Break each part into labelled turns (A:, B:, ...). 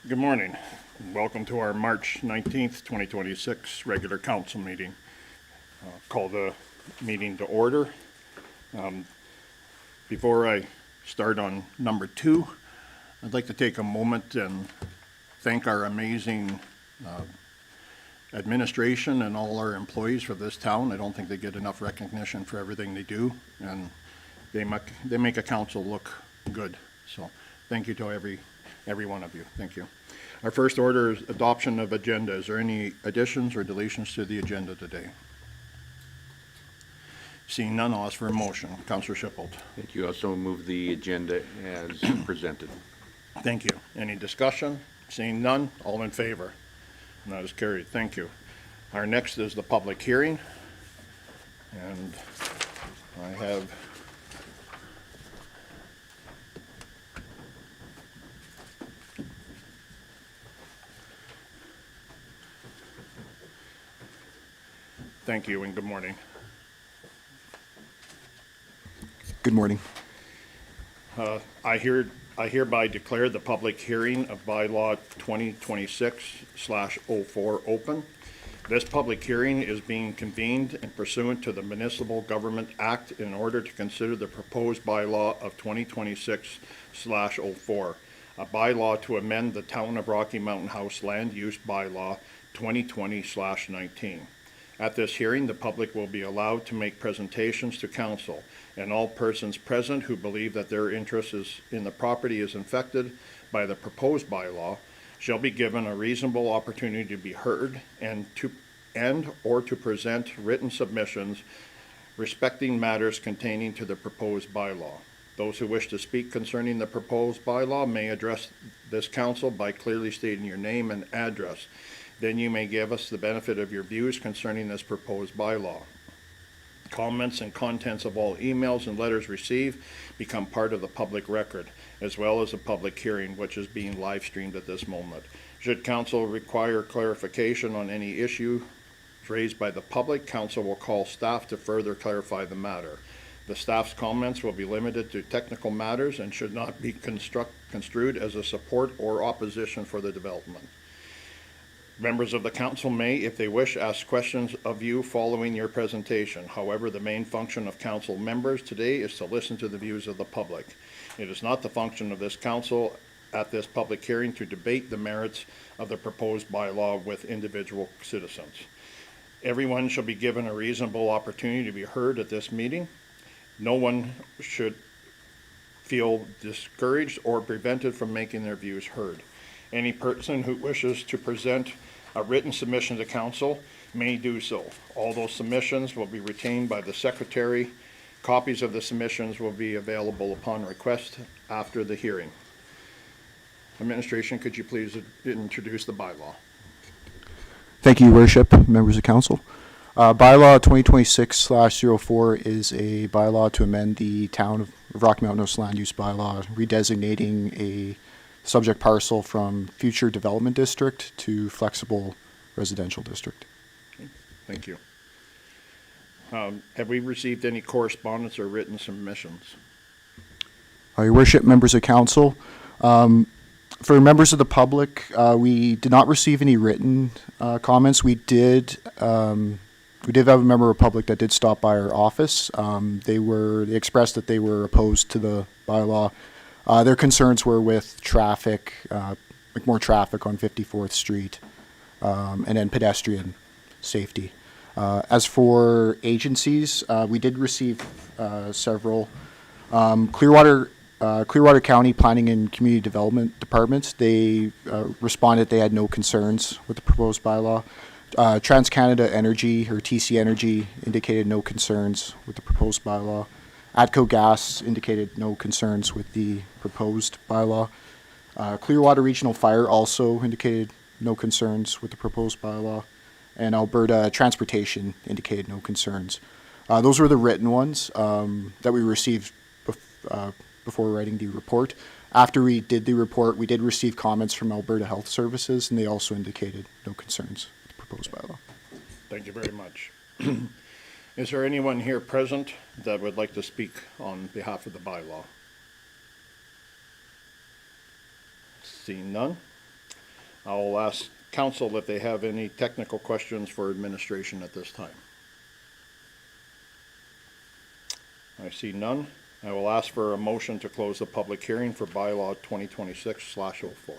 A: Good morning. Welcome to our March 19th, 2026 regular council meeting. Call the meeting to order. Before I start on number 2, I'd like to take a moment and thank our amazing administration and all our employees for this town. I don't think they get enough recognition for everything they do, and they make a council look good. So thank you to every one of you. Thank you. Our first order is adoption of agenda. Is there any additions or deletions to the agenda today? Seeing none, I'll ask for a motion. Councillor Shippold.
B: Thank you. Also move the agenda as presented.
A: Thank you. Any discussion? Seeing none, all in favor? And that is carried. Thank you. Our next is the public hearing. And I have thank you and good morning.
C: Good morning.
A: I hereby declare the public hearing of bylaw 2026/04 open. This public hearing is being convened and pursuant to the Municipal Government Act in order to consider the proposed bylaw of 2026/04, a bylaw to amend the Town of Rocky Mountain House Land Use Bylaw 2020/19. At this hearing, the public will be allowed to make presentations to council, and all persons present who believe that their interest in the property is affected by the proposed bylaw shall be given a reasonable opportunity to be heard and or to present written submissions respecting matters containing to the proposed bylaw. Those who wish to speak concerning the proposed bylaw may address this council by clearly stating your name and address. Then you may give us the benefit of your views concerning this proposed bylaw. Comments and contents of all emails and letters received become part of the public record, as well as a public hearing, which is being live streamed at this moment. Should council require clarification on any issue raised by the public, council will call staff to further clarify the matter. The staff's comments will be limited to technical matters and should not be construed as a support or opposition for the development. Members of the council may, if they wish, ask questions of you following your presentation. However, the main function of council members today is to listen to the views of the public. It is not the function of this council at this public hearing to debate the merits of the proposed bylaw with individual citizens. Everyone shall be given a reasonable opportunity to be heard at this meeting. No one should feel discouraged or prevented from making their views heard. Any person who wishes to present a written submission to council may do so. All those submissions will be retained by the secretary. Copies of the submissions will be available upon request after the hearing. Administration, could you please introduce the bylaw?
C: Thank you, Your Worship, members of council. Bylaw 2026/04 is a bylaw to amend the Town of Rocky Mountain House Land Use Bylaw, redesignating a subject parcel from future development district to flexible residential district.
A: Okay, thank you. Have we received any correspondence or written submissions?
C: Your Worship, members of council, for members of the public, we did not receive any written comments. We did have a member of the public that did stop by our office. They expressed that they were opposed to the bylaw. Their concerns were with traffic, like more traffic on 54th Street, and then pedestrian safety. As for agencies, we did receive several. Clearwater County Planning and Community Development Departments, they responded they had no concerns with the proposed bylaw. TransCanada Energy, or TC Energy, indicated no concerns with the proposed bylaw. ATCO Gas indicated no concerns with the proposed bylaw. Clearwater Regional Fire also indicated no concerns with the proposed bylaw. And Alberta Transportation indicated no concerns. Those were the written ones that we received before writing the report. After we did the report, we did receive comments from Alberta Health Services, and they also indicated no concerns with the proposed bylaw.
A: Thank you very much. Is there anyone here present that would like to speak on behalf of the bylaw? Seeing none, I'll ask council if they have any technical questions for administration at this time. I see none. I will ask for a motion to close the public hearing for bylaw 2026/04.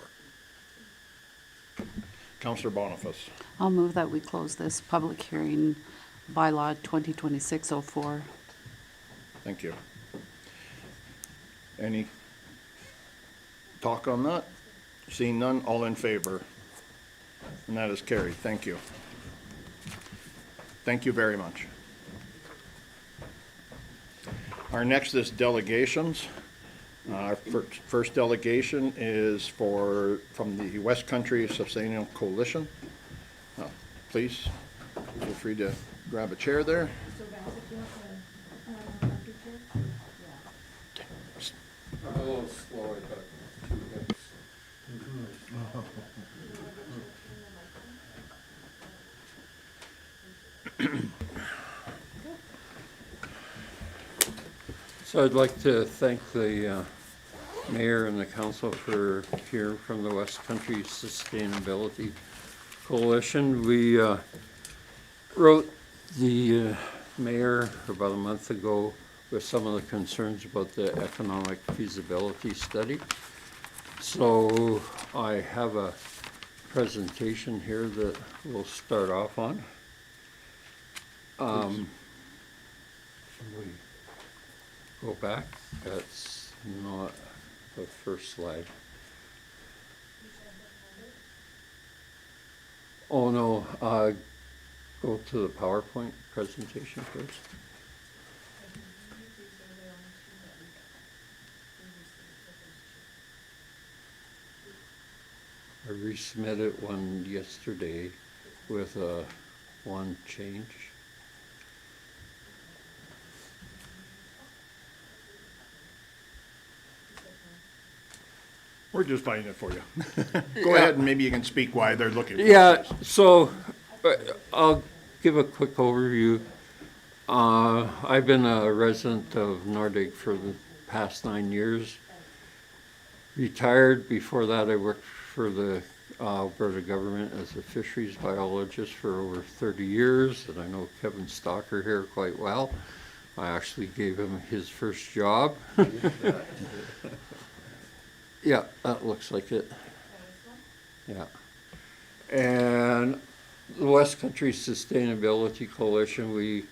A: Councillor Boniface.
D: I'll move that we close this public hearing, bylaw 2026-04.
A: Thank you. Any talk on that? Seeing none, all in favor? And that is carried. Thank you. Thank you very much. Our next is delegations. Our first delegation is from the West Country Sustainable Coalition. Please, feel free to grab a chair there.
E: I'm a little slow, I got 2 hips. So I'd like to thank the mayor and the council for hearing from the West Country Sustainability Coalition. We wrote the mayor about a month ago with some of the concerns about the economic feasibility study. So I have a presentation here that we'll start off on. Can we go back? That's not the first slide. Oh, no, go to the PowerPoint presentation first. I resubmitted one yesterday with one change.
A: We're just finding it for you. Go ahead and maybe you can speak why they're looking for
E: Yeah,
A: this.
E: so I'll give a quick overview. I've been a resident of Nordic for the past 9 years. Retired. Before that, I worked for the Alberta government as a fisheries biologist for over 30 years, and I know Kevin Stalker here quite well. I actually gave him his first job. Yeah, that looks like it. Yeah. And the West Country Sustainability Coalition,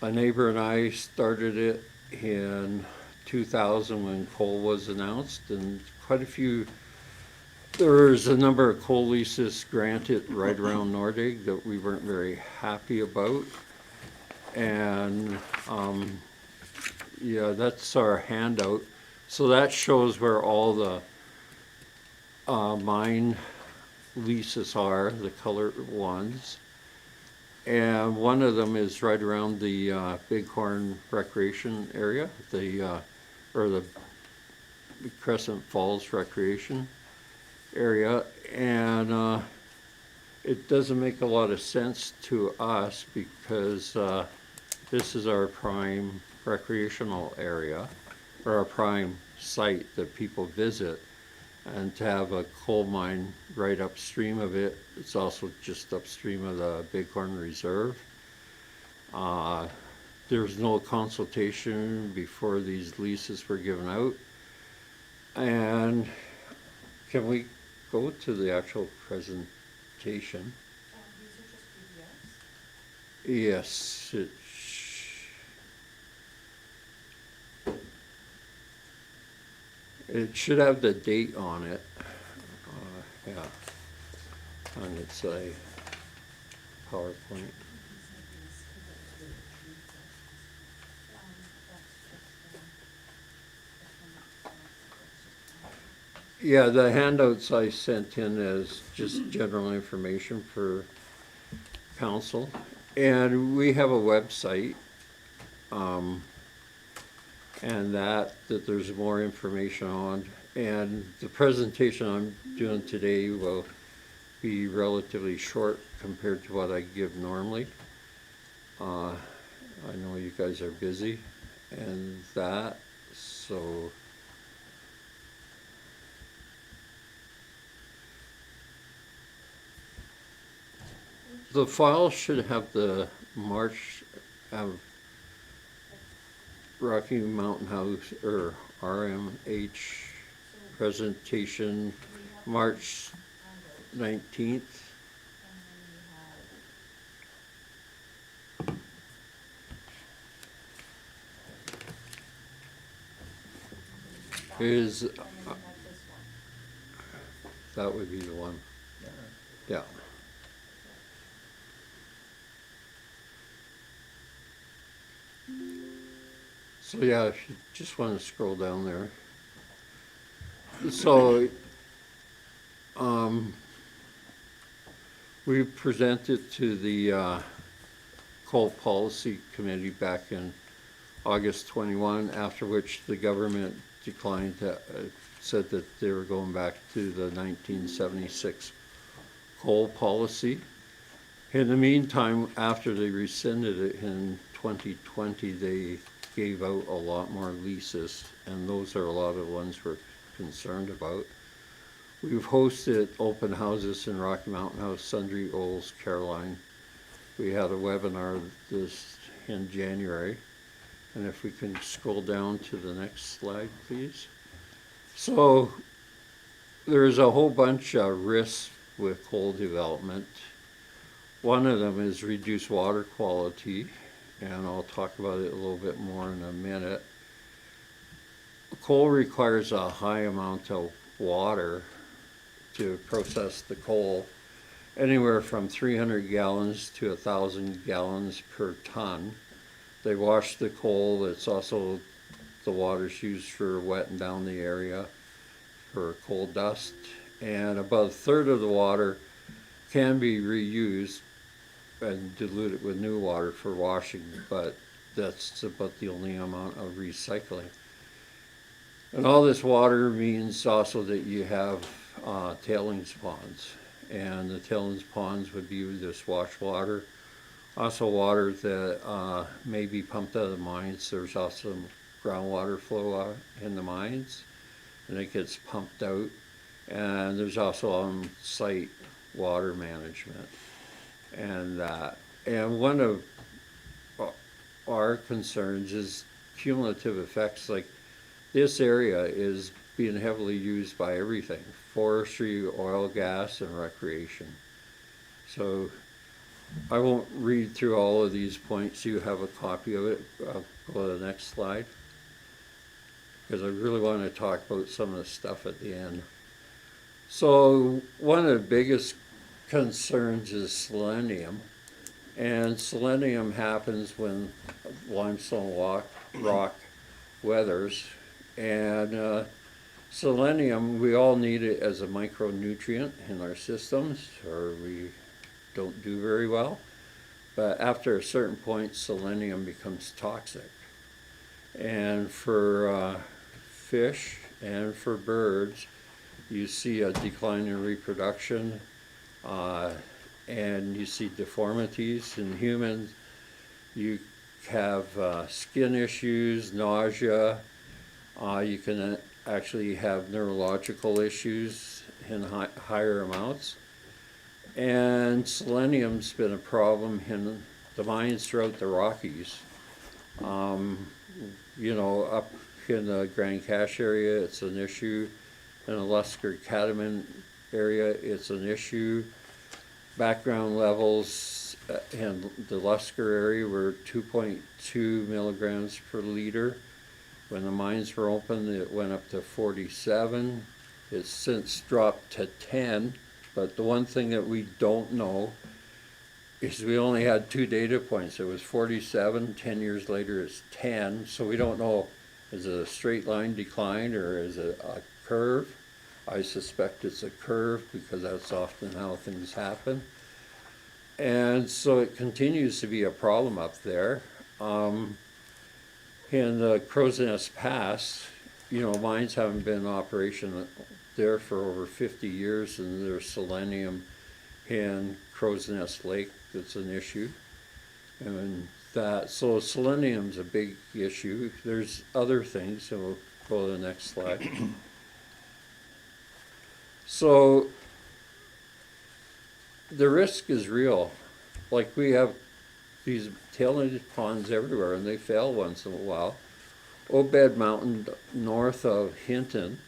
E: a neighbor and I started it in 2000 when coal was announced, and there was a number of coal leases granted right around Nordig that we weren't very happy about. And yeah, that's our handout. So that shows where all the mine leases are, the colored ones. And one of them is right around the Bighorn Recreation area, or the Crescent Falls Recreation area. And it doesn't make a lot of sense to us because this is our prime recreational area, or our prime site that people visit. And to have a coal mine right upstream of it, it's also just upstream of the Bighorn Reserve. There was no consultation before these leases were given out. And can we go to the actual presentation? Yes, it should have the date on it. Yeah, and it's a PowerPoint. Yeah, the handouts I sent in as just general information for council. And we have a website, and that there's more information on. And the presentation I'm doing today will be relatively short compared to what I give normally. I know you guys are busy and that, so The file should have the March, Rocky Mountain House, or RMH presentation, March 19th. Is, that would be the one. Yeah. So yeah, if you just want to scroll down there. So, we presented to the Coal Policy Committee back in August 21, after which the government declined, said that they were going back to the 1976 coal policy. In the meantime, after they rescinded it in 2020, they gave out a lot more leases, and those are a lot of the ones we're concerned about. We've hosted open houses in Rocky Mountain House, Sundre, Olds, Caroline. We had a webinar this in January. And if we can scroll down to the next slide, please. So there's a whole bunch of risks with coal development. One of them is reduced water quality, and I'll talk about it a little bit more in a minute. Coal requires a high amount of water to process the coal, anywhere from 300 gallons to 1,000 gallons per ton. They wash the coal. It's also, the water's used for wetting down the area for coal dust. And about a third of the water can be reused and diluted with new water for washing, but that's about the only amount of recycling. And all this water means also that you have tailings ponds. And the tailings ponds would be this wash water. Also water that may be pumped out of the mines. There's also groundwater flow in the mines, and it gets pumped out. And there's also on-site water management. And one of our concerns is cumulative effects. Like, this area is being heavily used by everything: forestry, oil, gas, and recreation. So I won't read through all of these points. You have a copy of it. I'll go to the next slide, because I really want to talk about some of the stuff at the end. So one of the biggest concerns is selenium. And selenium happens when limestone rock weathers. And selenium, we all need it as a micronutrient in our systems, or we don't do very well. But after a certain point, selenium becomes toxic. And for fish and for birds, you see a decline in reproduction, and you see deformities. In humans, you have skin issues, nausea. You can actually have neurological issues in higher amounts. And selenium's been a problem in the mines throughout the Rockies. You know, up in the Grand Cache area, it's an issue. In the Lusker Catamount area, it's an issue. Background levels in the Lusker area were 2.2 milligrams per liter. When the mines were open, it went up to 47. It's since dropped to 10. But the one thing that we don't know is we only had 2 data points. It was 47, 10 years later it's 10. So we don't know, is it a straight line decline or is it a curve? I suspect it's a curve, because that's often how things happen. And so it continues to be a problem up there. In the Crow's Nest Pass, you know, mines haven't been in operation there for over 50 years, and there's selenium in Crow's Nest Lake that's an issue. And so selenium's a big issue. There's other things, so we'll go to the next slide. So the risk is real. like we have these tailings ponds everywhere, and they fail once in a while. Obed Mountain, north of Hinton,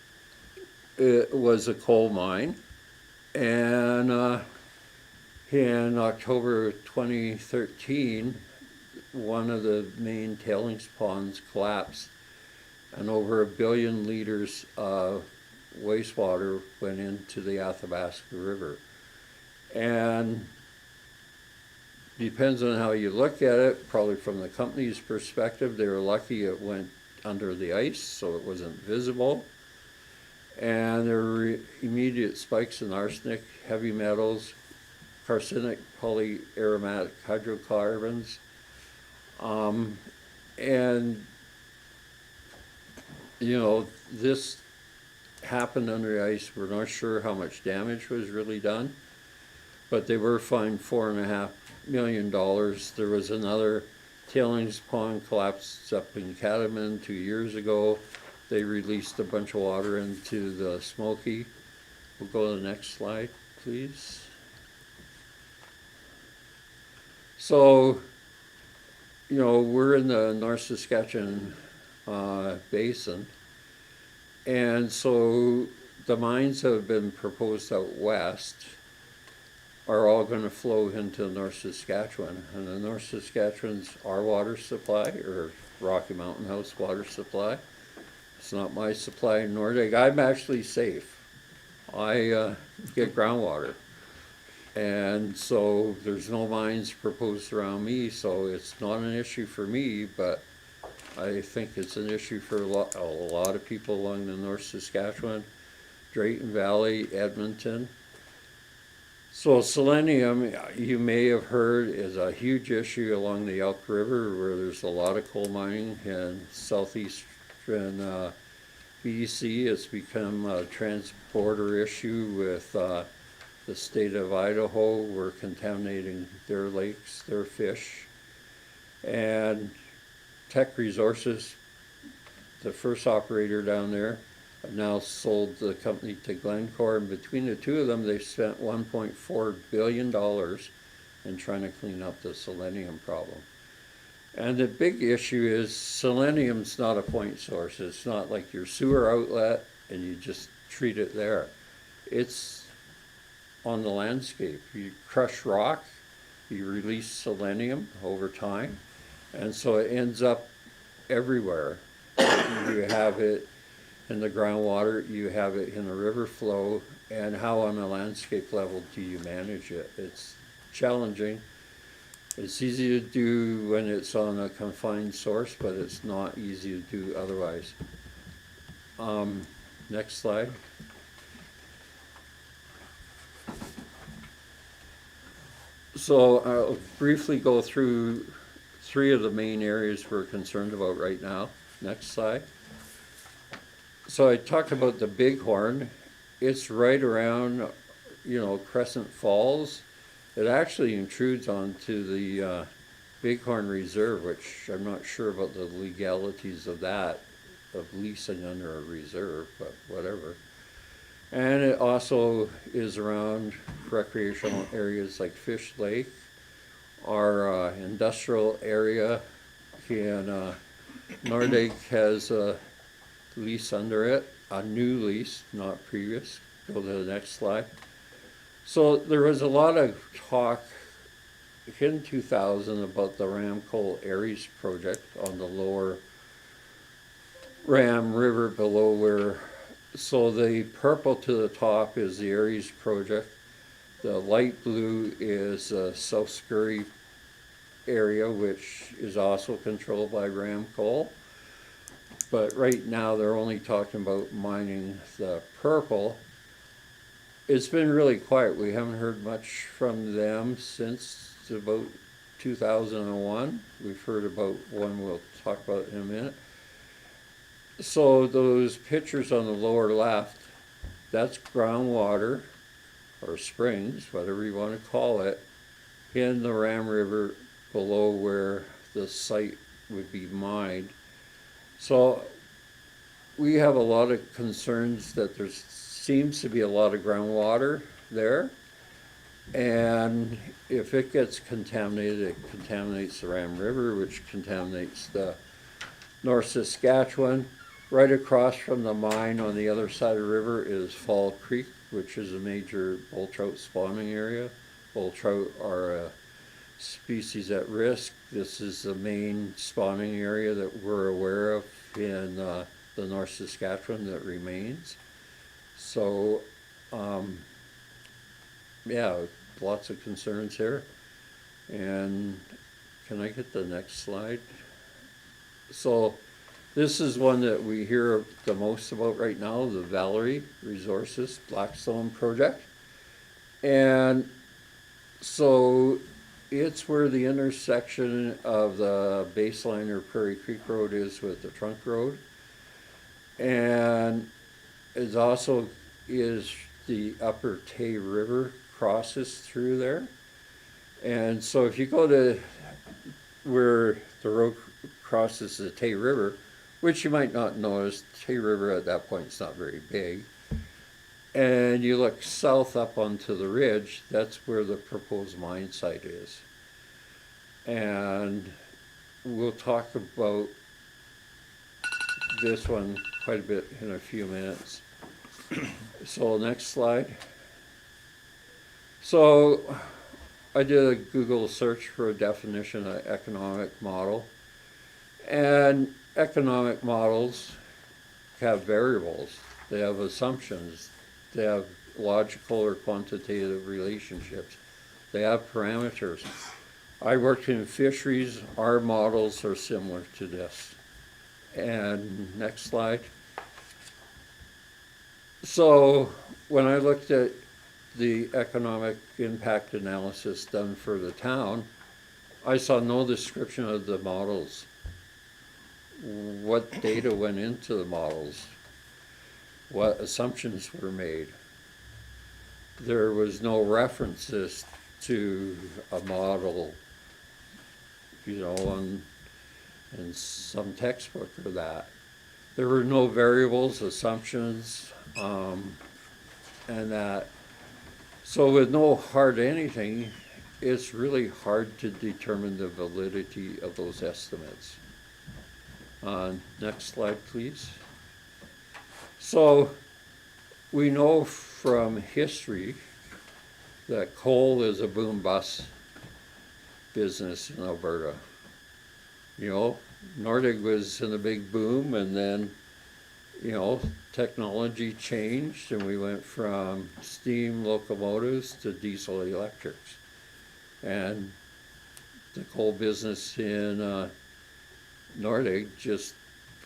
E: it was a coal mine, and in October 2013, one of the main tailings ponds collapsed, and over 1 billion liters of wastewater went into the Athabasca River. And depends on how you look at it, probably from the company's perspective, they were lucky it went under the ice, so it wasn't visible. And there were immediate spikes in arsenic, heavy metals, carcinic polyaromatic hydrocarbons. And, you know, this happened under the ice. We're not sure how much damage was really done, but they were fined $4.5 million. There was another tailings pond collapsed up in Catamount 2 years ago. They released a bunch of water into the Smoky. We'll go to the next slide, please. So, you know, we're in the North Saskatchewan basin, and so the mines that have been proposed out west are all going to flow into North Saskatchewan, and the North Saskatchewan's our water supply, or Rocky Mountain House water supply. It's not my supply in Nordic. I'm actually safe. I get groundwater. And so there's no mines proposed around me, so it's not an issue for me, but I think it's an issue for a lot of people along the North Saskatchewan, Drayton Valley, Edmonton. So selenium, you may have heard, is a huge issue along the Elk River, where there's a lot of coal mining in southeastern BC. It's become a trans-border issue with the state of Idaho. We're contaminating their lakes, their fish. And Teck Resources, the first operator down there, have now sold the company to Glencore, and between the two of them, they've spent $1.4 billion in trying to clean up the selenium problem. And the big issue is selenium's not a point source. It's not like your sewer outlet and you just treat it there. It's on the landscape. You crush rock, you release selenium over time, and so it ends up everywhere. You have it in the groundwater, you have it in the river flow, and how on a landscape level do you manage it? It's challenging. It's easy to do when it's on a confined source, but it's not easy to do otherwise. Next slide. So I'll briefly go through 3 of the main areas we're concerned about right now. Next slide. So I talked about the Bighorn. It's right around, you know, Crescent Falls. It actually intrudes onto the Bighorn Reserve, which I'm not sure about the legalities of that, of leasing under a reserve, but whatever. And it also is around recreational areas like Fish Lake. Our industrial area in Nordic has a lease under it, a new lease, not previous. Go to the next slide. So there was a lot of talk in 2000 about the Ram Coal Aries project on the lower Ram River below where, so the purple to the top is the Aries project. The light blue is South Scurry area, which is also controlled by Ram Coal. But right now they're only talking about mining the purple. It's been really quiet. We haven't heard much from them since about 2001. We've heard about one we'll talk about in a minute. So those pictures on the lower left, that's groundwater or springs, whatever you want to call it, in the Ram River below where the site would be mined. So we have a lot of concerns that there seems to be a lot of groundwater there. And if it gets contaminated, it contaminates the Ram River, which contaminates the North Saskatchewan. Right across from the mine on the other side of the river is Fall Creek, which is a major bull trout spawning area. Bull trout are a species at risk. This is the main spawning area that we're aware of in the North Saskatchewan that remains. So, yeah, lots of concerns here. And can I get the next slide? So this is one that we hear the most about right now, the Valerie Resources Blackstone project. And so it's where the intersection of the Baseline or Prairie Creek Road is with the Trunk Road. And it also is the Upper Tay River crosses through there. And so if you go to where the road crosses the Tay River, which you might not notice, Tay River at that point is not very big, and you look south up onto the ridge, that's where the proposed mine site is. And we'll talk about this one quite a bit in a few minutes. So next slide. So I did a Google search for a definition of economic model, and economic models have variables, they have assumptions, they have logical or quantitative relationships, they have parameters. I worked in fisheries, our models are similar to this. And next slide. So when I looked at the economic impact analysis done for the town, I saw no description of the models. What data went into the models? What assumptions were made? There was no references to a model, you know, in some textbook or that. There were no variables, assumptions, and that. So with no hard anything, it's really hard to determine the validity of those estimates. Next slide, please. So we know from history that coal is a boom-bust business in Alberta. You know, Nordic was in a big boom, and then, you know, technology changed, and we went from steam locomotives to diesel electrics. And the coal business in Nordic just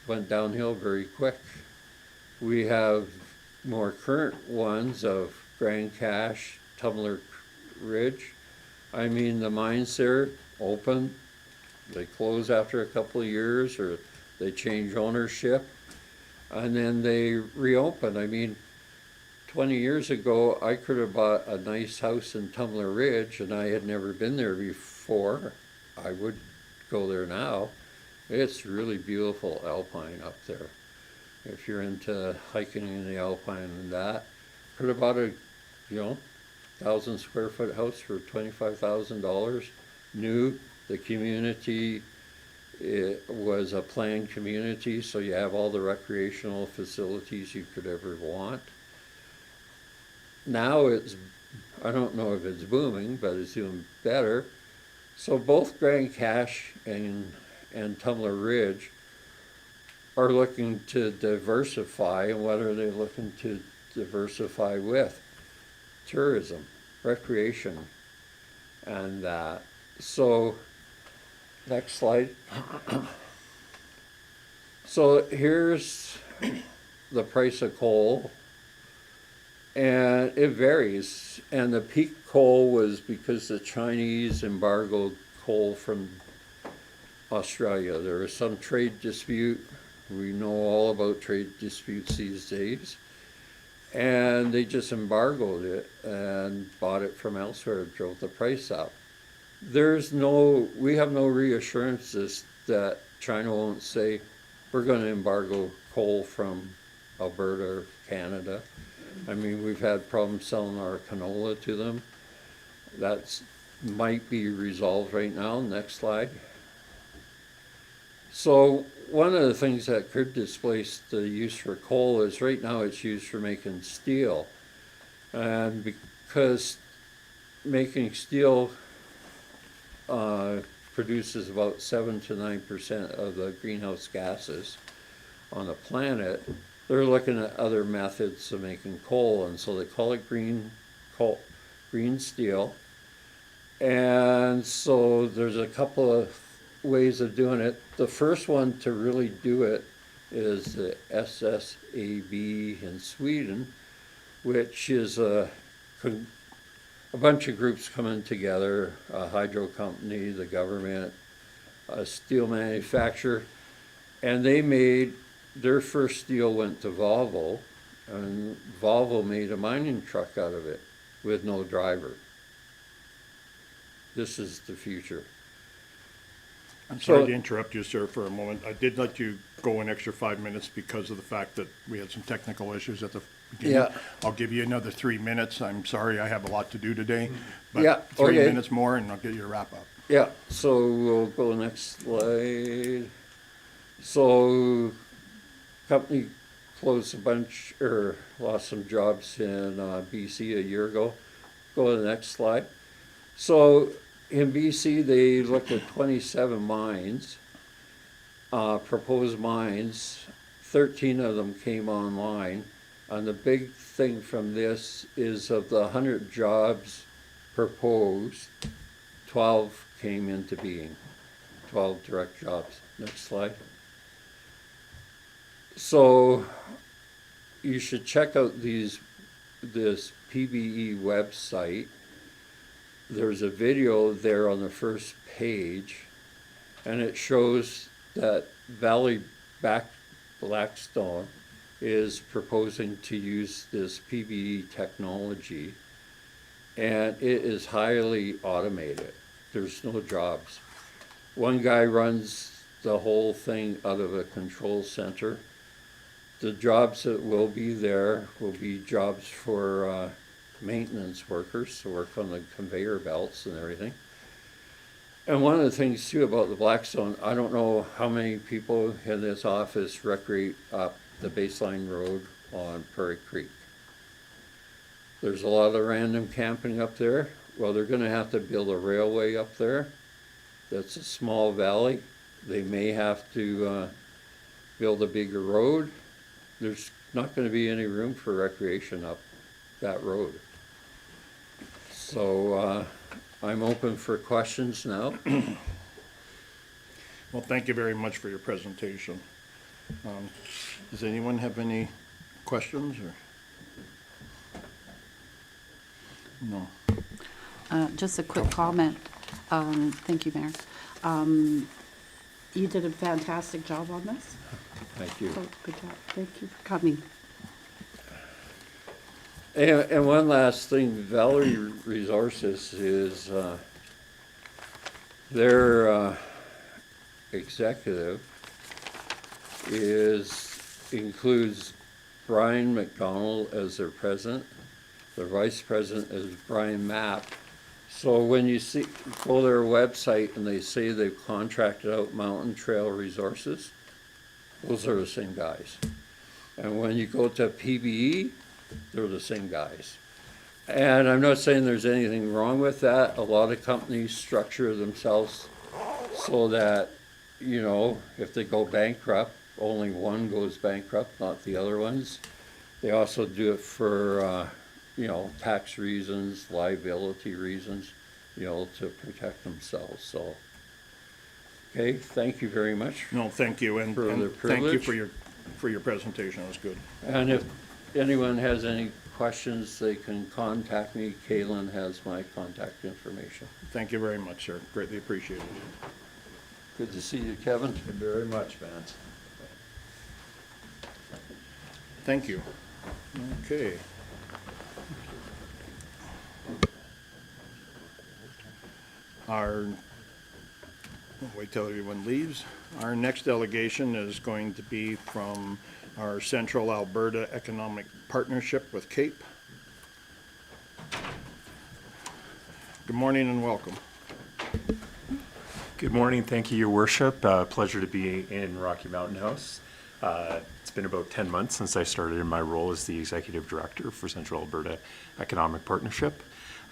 E: went downhill very quick. We have more current ones of Grand Cache, Tumbler Ridge. I mean, the mines there open, they close after a couple of years, or they change ownership, and then they reopen. I mean, 20 years ago, I could have bought a nice house in Tumbler Ridge, and I had never been there before. I would go there now. It's really beautiful alpine up there. If you're into hiking in the alpine and that, could have bought a, you know, 1,000 square foot house for $25,000 new. The community, it was a planned community, so you have all the recreational facilities you could ever want. Now it's, I don't know if it's booming, but it's doing better. So both Grand Cache and Tumbler Ridge are looking to diversify, and what are they looking to diversify with? Tourism, recreation, and that. So, next slide. So here's the price of coal, and it varies. And the peak coal was because the Chinese embargoed coal from Australia. There was some trade dispute. We know all about trade disputes these days. And they just embargoed it and bought it from elsewhere, drove the price up. We have no reassurances that China won't say, we're going to embargo coal from Alberta or Canada. I mean, we've had problems selling our canola to them. That's might be resolved right now. Next slide. So one of the things that could displace the use for coal is right now it's used for making steel. And because making steel produces about 7 to 9% of the greenhouse gases on the planet, they're looking at other methods of making coal, and so they call it green steel. And so there's a couple of ways of doing it. The first one to really do it is the SSAB in Sweden, which is a bunch of groups coming together, a hydro company, the government, a steel manufacturer, and they made, their first steel went to Volvo, and Volvo made a mining truck out of it with no driver. This is the future.
A: I'm sorry
E: So-
A: to interrupt you, sir, for a moment. I did let you go an extra 5 minutes because of the fact that we had some technical issues at the beginning.
E: Yeah.
A: I'll give you another 3 minutes. I'm sorry, I have a lot to do today.
E: Yeah,
A: But 3
E: okay.
A: minutes more and I'll get you a wrap up.
E: Yeah, so we'll go next slide. So, company closed a bunch, or lost some jobs in BC a year ago. Go to the next slide. So, in BC, they looked at 27 mines, proposed mines. 13 of them came online. And the big thing from this is of the 100 jobs proposed, 12 came into being, 12 direct jobs. Next slide. So you should check out this PBE website. There's a video there on the first page, and it shows that Valley Blackstone is proposing to use this PBE technology, and it is highly automated. There's no jobs. One guy runs the whole thing out of a control center. The jobs that will be there will be jobs for maintenance workers to work on the conveyor belts and everything. And one of the things too about the Blackstone, I don't know how many people in this office recreate up the Baseline Road on Prairie Creek. There's a lot of random camping up there. Well, they're gonna have to build a railway up there. That's a small valley. They may have to build a bigger road. There's not gonna be any room for recreation up that road. So I'm open for questions now.
A: Well, thank you very much for your presentation. Does anyone have any questions or? No.
D: Just a quick comment. Thank you, Mayor. You did a fantastic job on this.
E: Thank you.
D: So, good job. Thank you for coming.
E: And one last thing, Valley Resources is, their executive includes Brian McDonald as their president. Their vice president is Brian Mapp. So when you go to their website and they say they've contracted out Mountain Trail Resources, those are the same guys. And when you go to PBE, they're the same guys. And I'm not saying there's anything wrong with that. A lot of companies structure themselves so that, you know, if they go bankrupt, only one goes bankrupt, not the other ones. They also do it for, you know, tax reasons, liability reasons, you know, to protect themselves, so. Okay, thank you very much.
A: No, thank you, and
E: For the
A: thank you
E: privilege.
A: for your presentation, it was good.
E: And if anyone has any questions, they can contact me. Kaylin has my contact information.
A: Thank you very much, sir, greatly appreciated.
E: Good to see you, Kevin.
F: Thank you very much, Vance.
A: Thank you. Okay. Wait till everyone leaves. Our next delegation is going to be from our Central Alberta Economic Partnership with CAPE. Good morning and welcome.
F: Good morning. Thank you, Your Worship. Pleasure to be in Rocky Mountain House. It's been about 10 months since I started in my role as the Executive Director for Central Alberta Economic Partnership.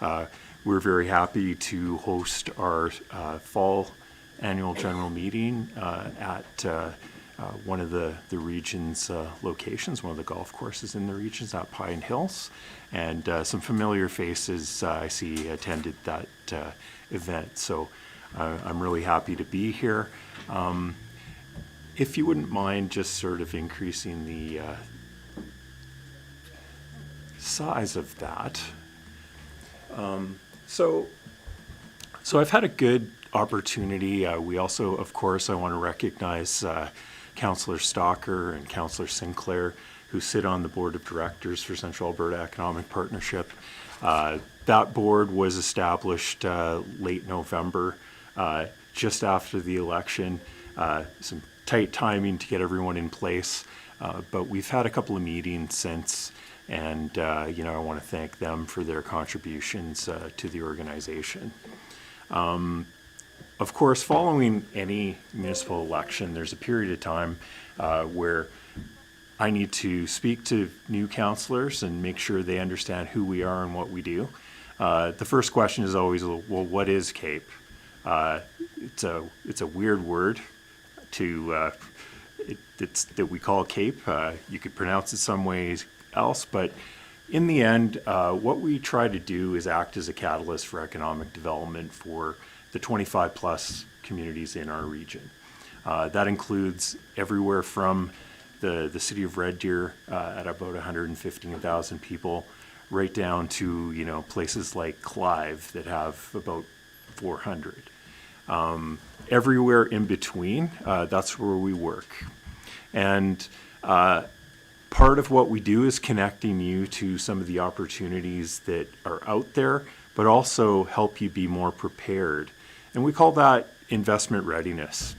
F: We're very happy to host our fall annual general meeting at one of the region's locations, one of the golf courses in the regions at Pine Hills. And some familiar faces I see attended that event. So I'm really happy to be here. If you wouldn't mind just sort of increasing the size of that. So I've had a good opportunity. We also, of course, I want to recognize Councillor Stalker and Councillor Sinclair, who sit on the board of directors for Central Alberta Economic Partnership. That board was established late November, just after the election. Some tight timing to get everyone in place, but we've had a couple of meetings since, and I want to thank them for their contributions to the organization. Of course, following any municipal election, there's a period of time where I need to speak to new councillors and make sure they understand who we are and what we do. The first question is always, well, what is CAPE? It's a weird word that we call CAPE. You could pronounce it some ways else, but in the end, what we try to do is act as a catalyst for economic development for the 25 plus communities in our region. That includes everywhere from the city of Red Deer at about 115,000 people, right down to places like Clive that have about 400. Everywhere in between, that's where we work. And part of what we do is connecting you to some of the opportunities that are out there, but also help you be more prepared. And we call that investment readiness.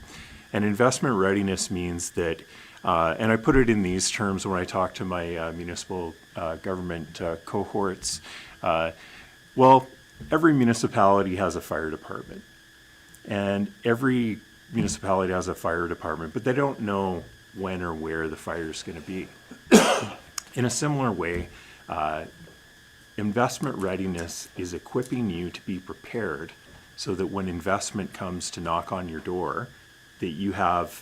F: And investment readiness means that, and I put it in these terms when I talk to my municipal government cohorts. Well, every municipality has a fire department. And every municipality has a fire department, but they don't know when or where the fire is going to be. In a similar way, investment readiness is equipping you to be prepared so that when investment comes to knock on your door, that you have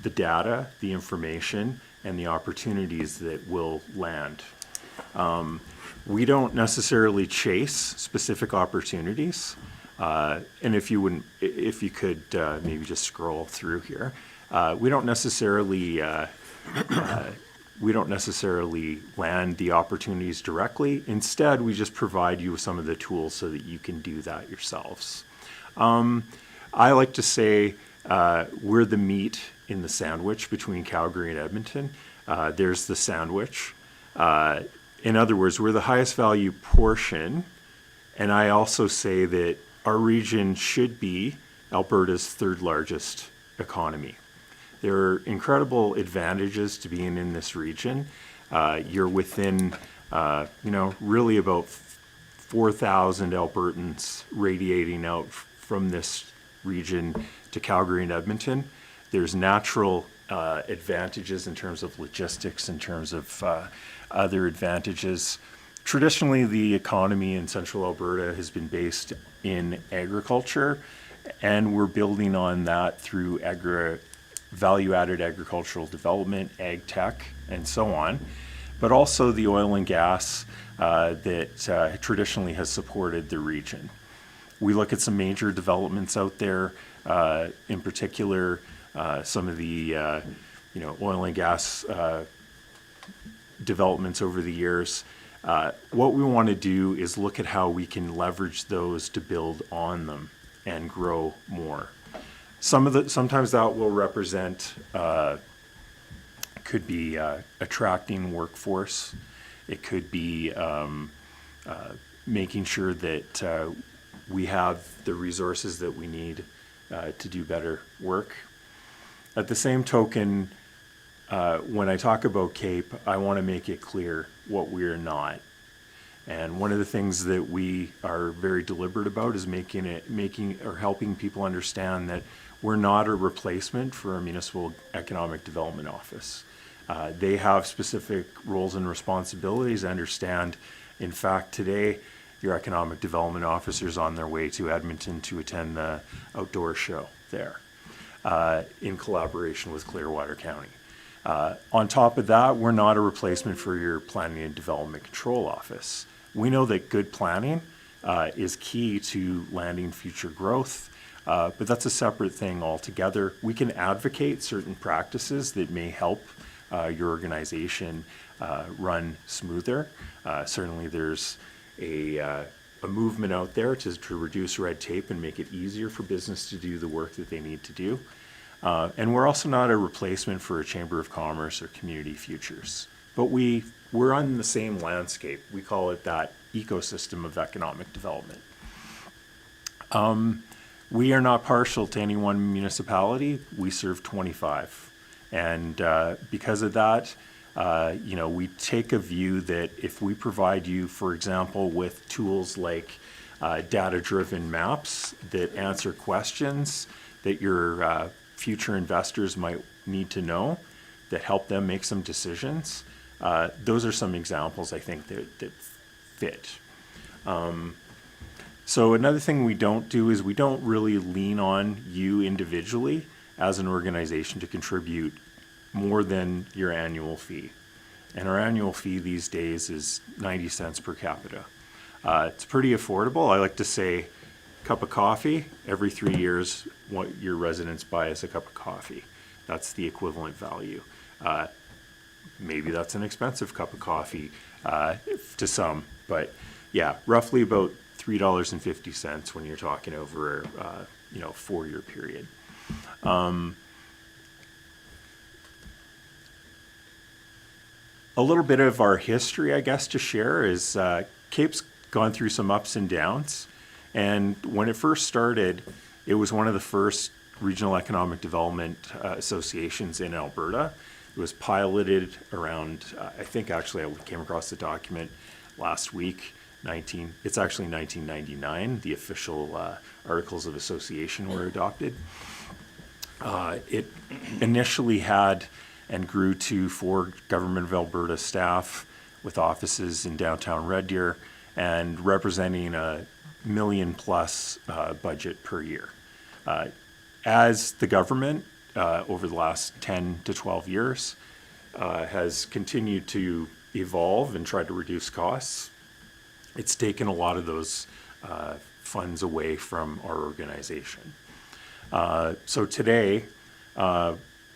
F: the data, the information, and the opportunities that will land. We don't necessarily chase specific opportunities. And if you could maybe just scroll through here, we don't necessarily land the opportunities directly. Instead, we just provide you with some of the tools so that you can do that yourselves. I like to say we're the meat in the sandwich between Calgary and Edmonton. There's the sandwich. In other words, we're the highest value portion. And I also say that our region should be Alberta's third largest economy. There are incredible advantages to being in this region. You're within, really about 4,000 Albertans radiating out from this region to Calgary and Edmonton. There's natural advantages in terms of logistics, in terms of other advantages. Traditionally, the economy in central Alberta has been based in agriculture, and we're building on that through value-added agricultural development, ag tech, and so on, but also the oil and gas that traditionally has supported the region. We look at some major developments out there, in particular, some of the oil and gas developments over the years. What we want to do is look at how we can leverage those to build on them and grow more. Sometimes that will represent, could be attracting workforce. It could be making sure that we have the resources that we need to do better work. At the same token, when I talk about CAPE, I want to make it clear what we're not. And one of the things that we are very deliberate about is helping people understand that we're not a replacement for a municipal economic development office. They have specific roles and responsibilities. I understand, in fact, today, your economic development officer's on their way to Edmonton to attend the outdoor show there, in collaboration with Clearwater County. On top of that, we're not a replacement for your planning and development control office. We know that good planning is key to landing future growth, but that's a separate thing altogether. We can advocate certain practices that may help your organization run smoother. Certainly there's a movement out there to reduce red tape and make it easier for business to do the work that they need to do. And we're also not a replacement for a Chamber of Commerce or Community Futures. But we're on the same landscape. We call it that ecosystem of economic development. We are not partial to any one municipality. We serve 25. And because of that, we take a view that if we provide you, for example, with tools like data-driven maps that answer questions that your future investors might need to know, that help them make some decisions, those are some examples, I think, that fit. So another thing we don't do is we don't really lean on you individually as an organization to contribute more than your annual fee. And our annual fee these days is 90 cents per capita. It's pretty affordable. I like to say, cup of coffee, every 3 years, your residents buy us a cup of coffee. That's the equivalent value. Maybe that's an expensive cup of coffee to some, but yeah, roughly about $3.50 when you're talking over a 4-year period. A little bit of our history, I guess, to share is Cape's gone through some ups and downs. And when it first started, it was one of the first regional economic development associations in Alberta. It was piloted around, I think actually I came across the document last week, it's actually 1999, the official Articles of Association were adopted. It initially had and grew to 4 Government of Alberta staff with offices in downtown Red Deer and representing a $1 million+ budget per year. As the government, over the last 10 to 12 years, has continued to evolve and try to reduce costs, it's taken a lot of those funds away from our organization. So today,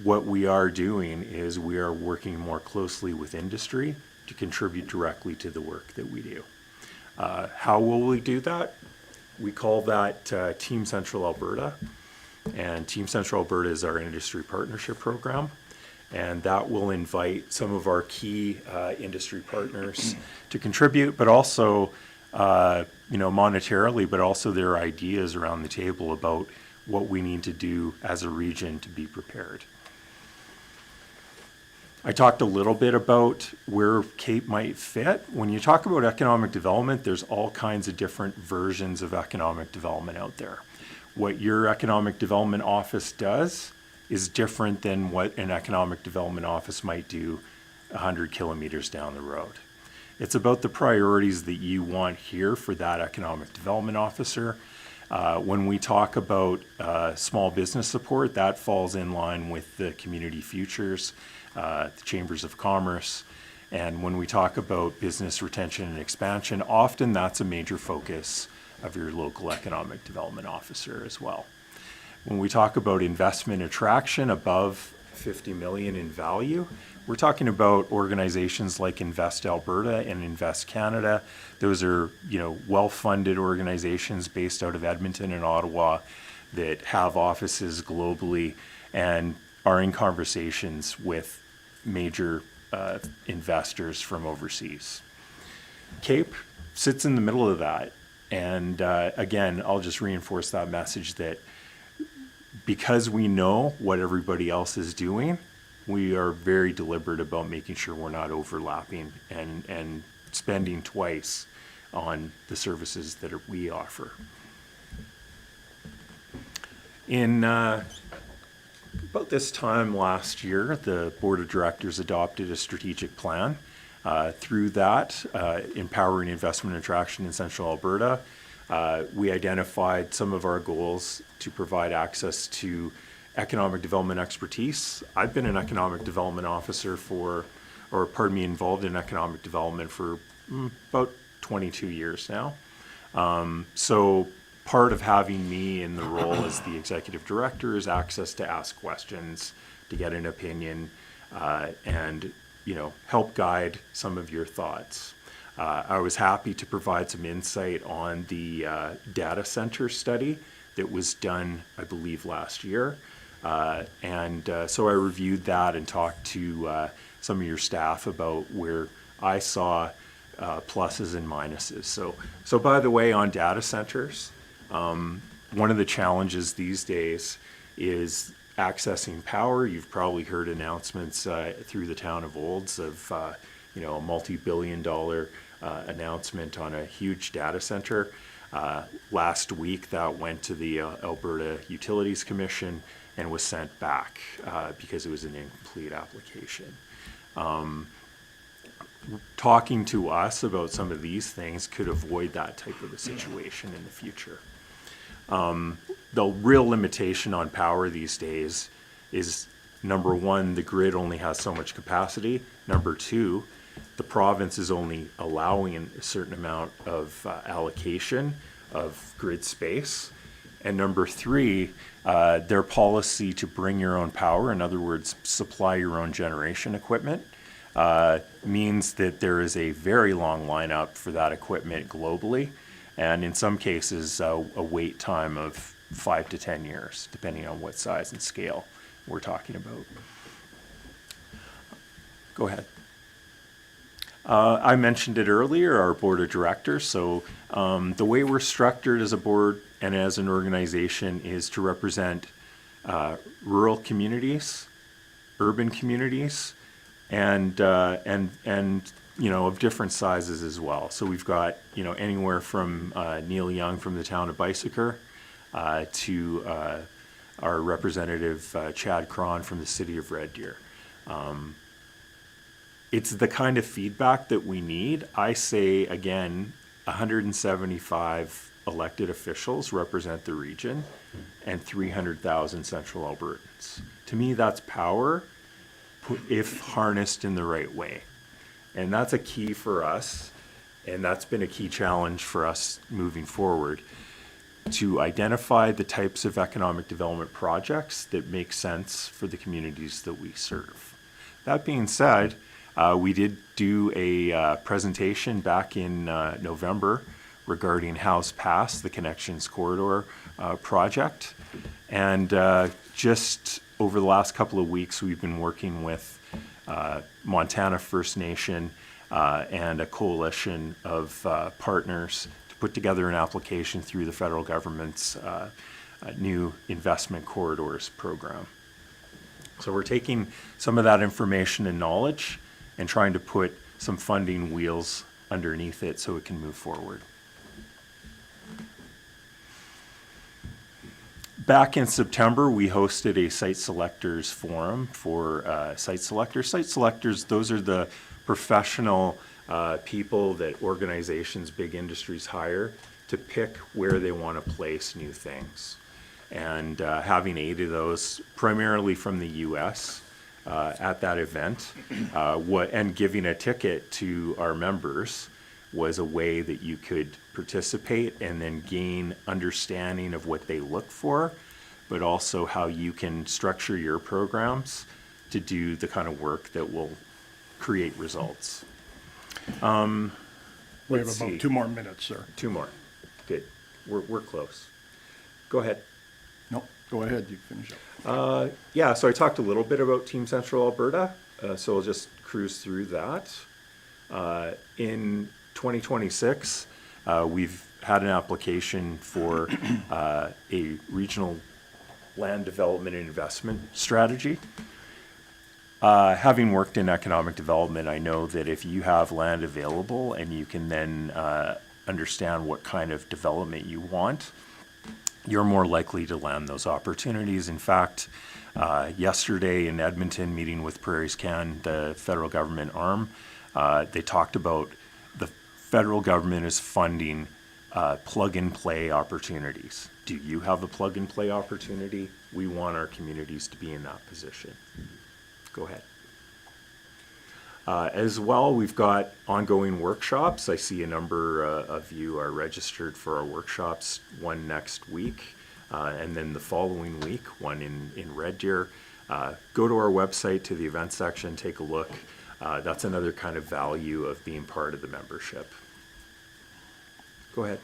F: what we are doing is we are working more closely with industry to contribute directly to the work that we do. How will we do that? We call that Team Central Alberta, and Team Central Alberta is our industry partnership program, and that will invite some of our key industry partners to contribute, but also monetarily, but also their ideas around the table about what we need to do as a region to be prepared. I talked a little bit about where Cape might fit. When you talk about economic development, there's all kinds of different versions of economic development out there. What your economic development office does is different than what an economic development office might do 100 kilometers down the road. It's about the priorities that you want here for that economic development officer. When we talk about small business support, that falls in line with the Community Futures, the Chambers of Commerce. And when we talk about business retention and expansion, often that's a major focus of your local economic development officer as well. When we talk about investment attraction above 50 million in value, we're talking about organizations like Invest Alberta and Invest Canada. Those are, well-funded organizations based out of Edmonton and Ottawa that have offices globally and are in conversations with major investors from overseas. Cape sits in the middle of that. And again, I'll just reinforce that message that because we know what everybody else is doing, we are very deliberate about making sure we're not overlapping and spending twice on the services that we offer. In about this time last year, the Board of Directors adopted a strategic plan. Through that, empowering investment and attraction in Central Alberta, we identified some of our goals to provide access to economic development expertise. I've been an economic development officer involved in economic development for about 22 years now. So part of having me in the role as the executive director is access to ask questions, to get an opinion, and help guide some of your thoughts. I was happy to provide some insight on the data center study that was done, I believe, last year. So I reviewed that and talked to some of your staff about where I saw pluses and minuses. So by the way, on data centers, one of the challenges these days is accessing power. You've probably heard announcements through the town of Olds of a multi-billion-dollar announcement on a huge data center. Last week, that went to the Alberta Utilities Commission and was sent back because it was an incomplete application. Talking to us about some of these things could avoid that type of a situation in the future. The real limitation on power these days is, number one, the grid only has so much capacity. Number two, the province is only allowing a certain amount of allocation of grid space. And number three, their policy to bring your own power, in other words, supply your own generation equipment, means that there is a very long lineup for that equipment globally, and in some cases, a wait time of 5 to 10 years, depending on what size and scale we're talking about. Go ahead. I mentioned it earlier, our board of directors. So the way we're structured as a board and as an organization is to represent rural communities, urban communities, and of different sizes as well. So we've got anywhere from Neil Young from the town of Bicycle to our representative Chad Cron from the city of Red Deer. It's the kind of feedback that we need. I say again, 175 elected officials represent the region and 300,000 Central Albertans. To me, that's power if harnessed in the right way. And that's a key for us, and that's been a key challenge for us moving forward, to identify the types of economic development projects that make sense for the communities that we serve. That being said, we did do a presentation back in November regarding House Pass, the Connections Corridor project. And just over the last couple of weeks, we've been working with Montana First Nation and a coalition of partners to put together an application through the federal government's new investment corridors program. So we're taking some of that information and knowledge and trying to put some funding wheels underneath it so it can move forward. Back in September, we hosted a site selectors forum for site selectors. Site selectors, those are the professional people that organizations, big industries hire to pick where they want to place new things. And having 8 of those, primarily from the US, at that event, and giving a ticket to our members was a way that you could participate and then gain understanding of what they look for, but also how you can structure your programs to do the kind of work that will create results.
A: We have
F: Let's
A: about
F: see.
A: 2 more minutes, sir.
F: 2 more. Good. We're close. Go ahead.
A: No, go ahead, you finish up.
F: Yeah, so I talked a little bit about Team Central Alberta, so I'll just cruise through that. In 2026, we've had an application for a regional land development and investment strategy. Having worked in economic development, I know that if you have land available and you can then understand what kind of development you want, you're more likely to land those opportunities. In fact, yesterday in Edmonton, meeting with Prairies Can, the federal government arm, they talked about the federal government is funding plug-and-play opportunities. Do you have a plug-and-play opportunity? We want our communities to be in that position. Go ahead. As well, we've got ongoing workshops. I see a number of you are registered for our workshops, one next week, and then the following week, one in Red Deer. Go to our website, to the event section, take a look. That's another kind of value of being part of the membership. Go ahead.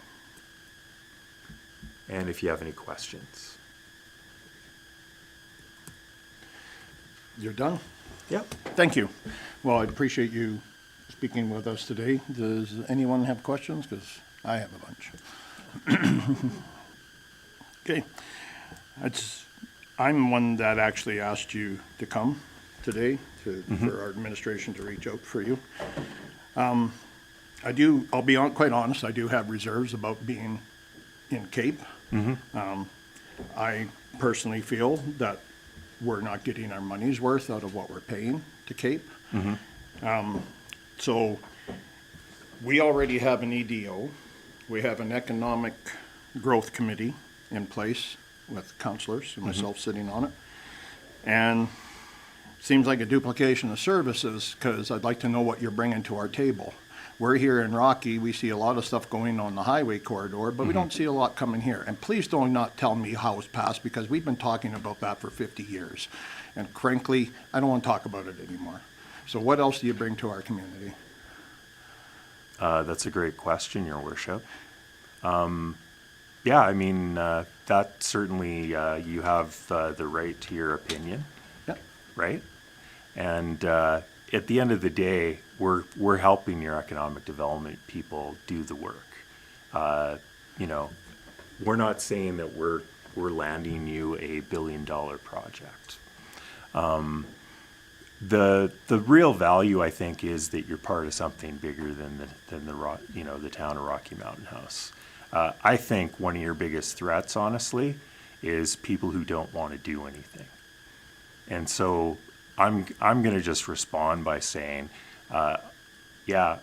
F: And if you have any questions.
A: You're done?
F: Yep.
A: Thank you. Well, I appreciate you speaking with us today. Does anyone have questions? Because I have a bunch. Okay. I'm one that actually asked you to come today for our administration to reach out for you. I'll be quite honest, I do have reserves about being in Cape. I personally feel that we're not getting our money's worth out of what we're paying to Cape. So we already have an EDO. We have an economic growth committee in place with councilors and myself sitting on it. And seems like a duplication of services, because I'd like to know what you're bringing to our table. We're here in Rocky, we see a lot of stuff going on the highway corridor, but we don't see a lot coming here. And please do not tell me how it's passed, because we've been talking about that for 50 years. And frankly, I don't want to talk about it anymore. So what else do you bring to our community?
F: That's a great question, Your Worship. Yeah, I mean, that certainly, you have the right to your opinion,
A: Yep.
F: right? And at the end of the day, we're helping your economic development people do the work. You know, we're not saying that we're landing you a $1 billion project. The real value, I think, is that you're part of something bigger than the town of Rocky Mountain House. I think one of your biggest threats, honestly, is people who don't want to do anything. And so I'm going to just respond by saying, yeah,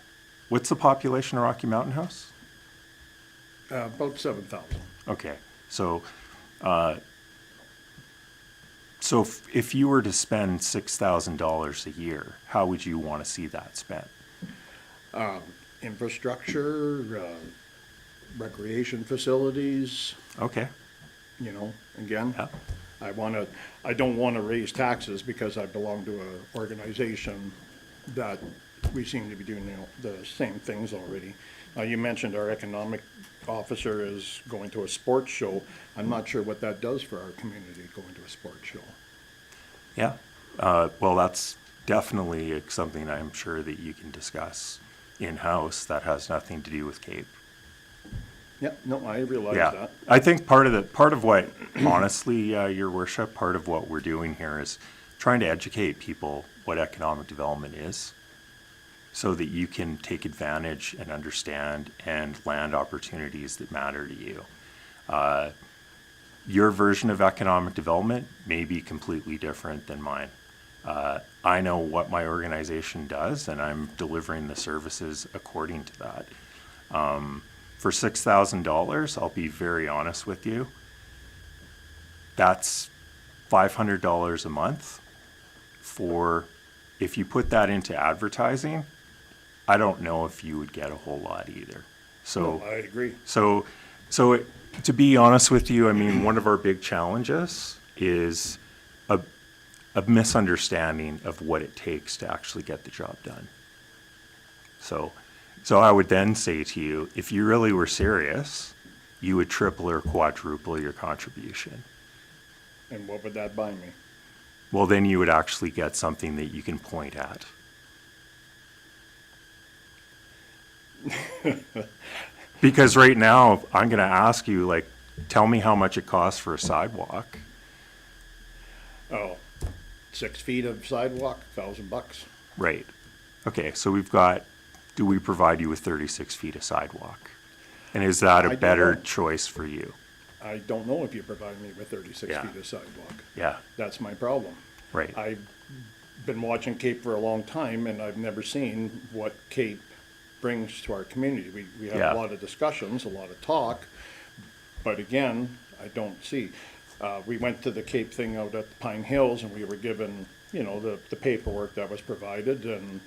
F: what's the population of Rocky Mountain House?
A: About 7,000.
F: Okay, so if you were to spend $6,000 a year, how would you want to see that spent?
A: Infrastructure, recreation facilities,
F: Okay,
A: again.
F: yeah,
A: I don't want to raise taxes because I belong to an organization that we seem to be doing the same things already. You mentioned our economic officer is going to a sports show. I'm not sure what that does for our community, going to a sports show.
F: yeah. Well, that's definitely something I'm sure that you can discuss in-house that has nothing to do with Cape.
A: Yep, no, I realize
F: Yeah,
A: that.
F: I think part of what, honestly, Your Worship, part of what we're doing here is trying to educate people what economic development is, so that you can take advantage and understand and land opportunities that matter to you. Your version of economic development may be completely different than mine. I know what my organization does, and I'm delivering the services according to that. For $6,000, I'll be very honest with you, that's $500 a month. If you put that into advertising, I don't know if you would get a whole lot either. So,
A: No, I agree.
F: to be honest with you, I mean, one of our big challenges is a misunderstanding of what it takes to actually get the job done. So I would then say to you, if you really were serious, you would triple or quadruple your contribution.
A: And what would that buy me?
F: Well, then you would actually get something that you can point at. Because right now, I'm going to ask you, like, tell me how much it costs for a sidewalk.
A: Oh, 6 feet of sidewalk, $1,000.
F: Right. Okay, so do we provide you with 36 feet of sidewalk? And is that
A: I
F: a
A: don't
F: better
A: know.
F: choice for you?
A: I don't know if you provide me with 36
F: Yeah.
A: feet of sidewalk.
F: Yeah,
A: That's my problem.
F: right.
A: I've been watching Cape for a long time, and I've never seen what Cape brings to our community. We have
F: Yeah.
A: a lot of discussions, a lot of talk, but again, I don't see. We went to the Cape thing out at Pine Hills, and we were given, the paperwork that was provided, and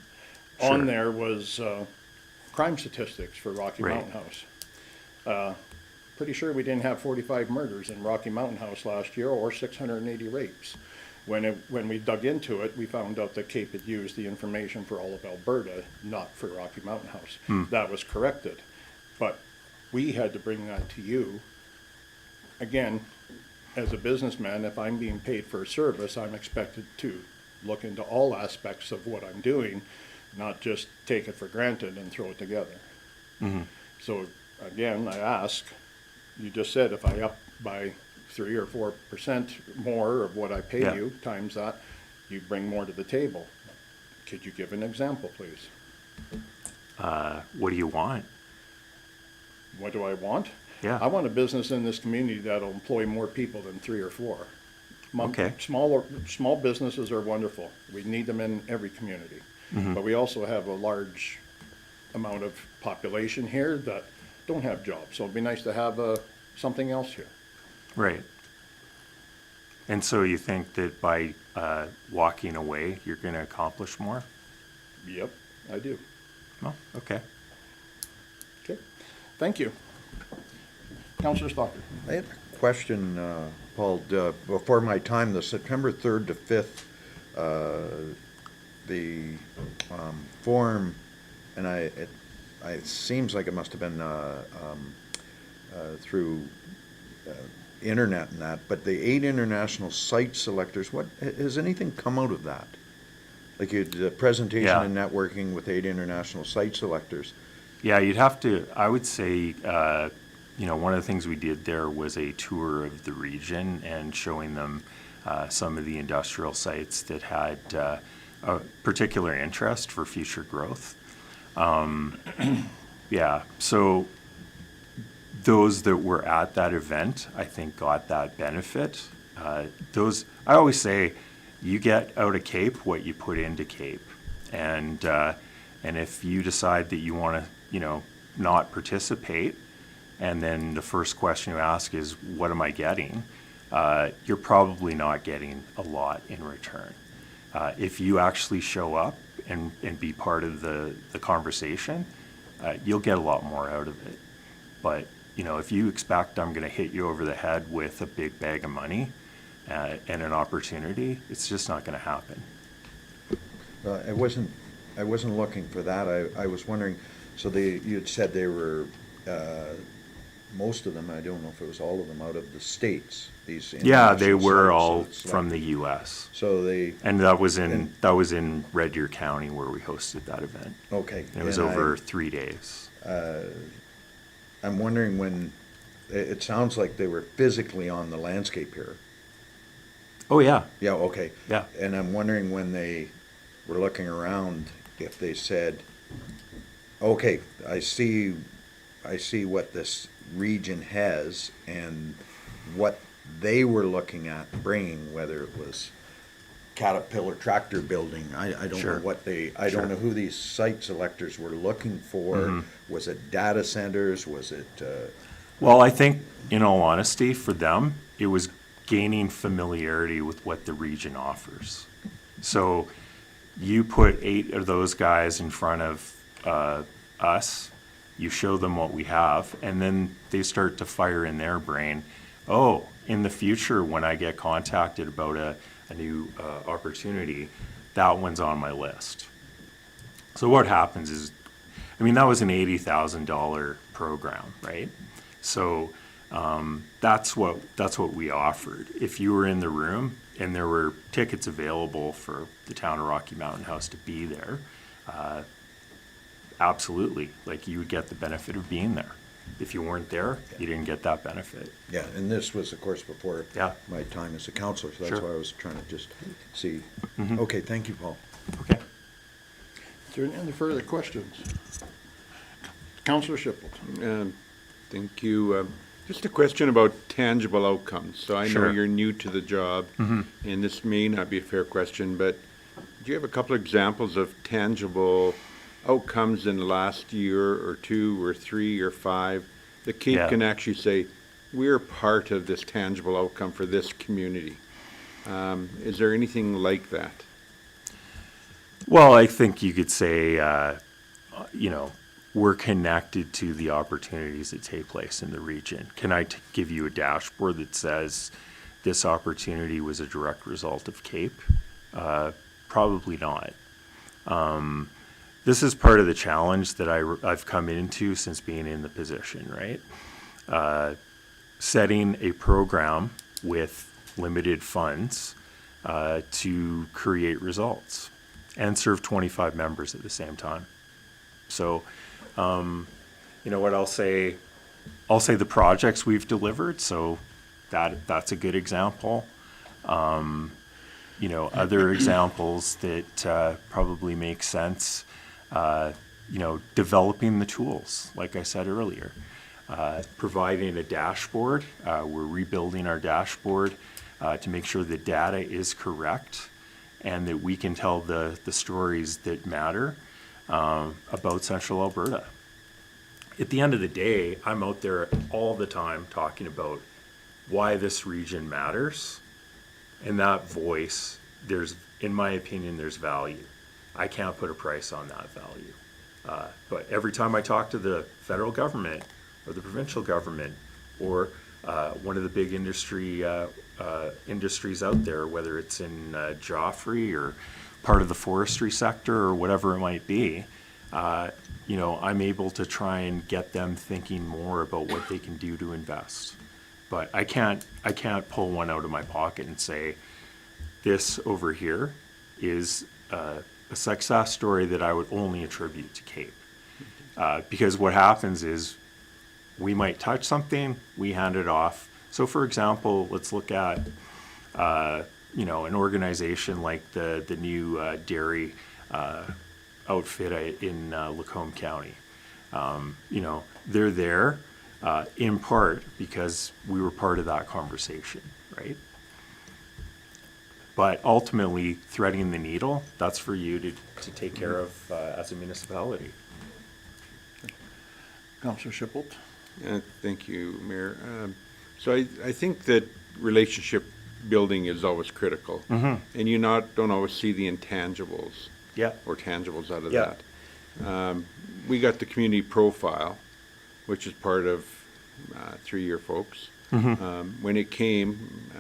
F: Sure.
A: on there was crime statistics for Rocky
F: Right.
A: Mountain House. Pretty sure we didn't have 45 murders in Rocky Mountain House last year, or 680 rapes. When we dug into it, we found out that Cape had used the information for all of Alberta, not for Rocky Mountain House. That was corrected. But we had to bring that to you. Again, as a businessman, if I'm being paid for a service, I'm expected to look into all aspects of what I'm doing, not just take it for granted and throw it together. So again, I ask, you just said if I up by 3 or 4% more of what I pay
F: Yeah.
A: you, times that, you bring more to the table. Could you give an example, please?
F: What do you want?
A: What do I want?
F: Yeah.
A: I want a business in this community that'll employ more people than 3 or 4.
F: Okay.
A: Small businesses are wonderful. We need them in every community.
F: Mm-hmm.
A: But we also have a large amount of population here that don't have jobs. So it'd be nice to have something else here.
F: Right. And so you think that by walking away, you're going to accomplish more?
A: Yep, I do.
F: Oh, okay.
A: Okay, thank you. Counselor Stalker.
G: I had a question, Paul, before my time, the September 3rd to 5th, the forum, and it seems like it must have been through internet and that, but the 8 international site selectors, has anything come out of that? Like the presentation
F: Yeah.
G: and networking with 8 international site selectors?
F: Yeah, you'd have to, I would say, one of the things we did there was a tour of the region and showing them some of the industrial sites that had a particular interest for future growth. Yeah, so those that were at that event, I think, got that benefit. I always say, you get out of Cape what you put into Cape. And if you decide that you want to, not participate, and then the first question you ask is, what am I getting? You're probably not getting a lot in return. If you actually show up and be part of the conversation, you'll get a lot more out of it. But, if you expect I'm going to hit you over the head with a big bag of money and an opportunity, it's just not going to happen.
G: I wasn't looking for that. I was wondering, so you'd said they were, most of them, I don't know if it was all of them, out of the States, these
F: Yeah, they
G: international
F: were
G: sites,
F: all
G: so it's
F: from
G: like-
F: the U.S.
G: So they,
F: And that was in Red Deer County where we hosted that event.
G: okay.
F: And it was
G: and
F: over 3 days.
G: I'm wondering when, it sounds like they were physically on the landscape here.
F: Oh, yeah.
G: Yeah, okay.
F: Yeah.
G: And I'm wondering when they were looking around, if they said, okay, I see what this region has and what they were looking at bringing, whether it was Caterpillar tractor building, I don't know
F: Sure.
G: what I
F: Sure.
G: don't know who these site selectors were looking for.
F: Mm-hmm.
G: Was it data centers? Was it,
F: Well, I think, in all honesty, for them, it was gaining familiarity with what the region offers. So you put 8 of those guys in front of us, you show them what we have, and then they start to fire in their brain, oh, in the future, when I get contacted about a new opportunity, that one's on my list. So what happens is, that was an $80,000 program, right? So that's what we offered. If you were in the room and there were tickets available for the town of Rocky Mountain House to be there, absolutely, like you would get the benefit of being there. If you weren't there, you didn't get that benefit.
G: Yeah, and this was, of course, before
F: Yeah.
G: my time as a counselor, so that's
F: Sure.
G: why I was trying to just see.
F: Mhm.
G: Okay, thank you, Paul.
F: Okay.
A: Is there any further questions? Counselor Shipple.
B: Thank you. Just a question about tangible outcomes. So I know
F: Sure.
B: you're new to the job, and this may not be a fair question, but do you have a couple of examples of tangible outcomes in the last year or two or three or five that Cape
F: Yeah.
B: can actually say, we're part of this tangible outcome for this community? Is there anything like that?
F: Well, I think you could say, we're connected to the opportunities that take place in the region. Can I give you a dashboard that says this opportunity was a direct result of Cape? Probably not. This is part of the challenge that I've come into since being in the position, right? Setting a program with limited funds to create results and serve 25 members at the same time. So, you know what I'll say the projects we've delivered, so that's a good example. Other examples that probably make sense, developing the tools, like I said earlier. Providing a dashboard, we're rebuilding our dashboard to make sure the data is correct and that we can tell the stories that matter about Central Alberta. At the end of the day, I'm out there all the time talking about why this region matters. And that voice, in my opinion, there's value. I can't put a price on that value. But every time I talk to the federal government or the provincial government or one of the big industries out there, whether it's in Joffre or part of the forestry sector or whatever it might be, I'm able to try and get them thinking more about what they can do to invest. But I can't pull one out of my pocket and say, this over here is a success story that I would only attribute to Cape. Because what happens is we might touch something, we hand it off. So for example, let's look at, an organization like the new dairy outfit in Lacombe County. They're there in part because we were part of that conversation, right? But ultimately, threading the needle, that's for you to take care of as a municipality.
A: Counselor Shipple.
B: Thank you, Mayor. So I think that relationship building is always critical. And you don't always see the intangibles
F: Yeah.
B: or tangibles out of
F: Yeah.
B: that. We got the community profile, which is part of 3-year folks. When it came,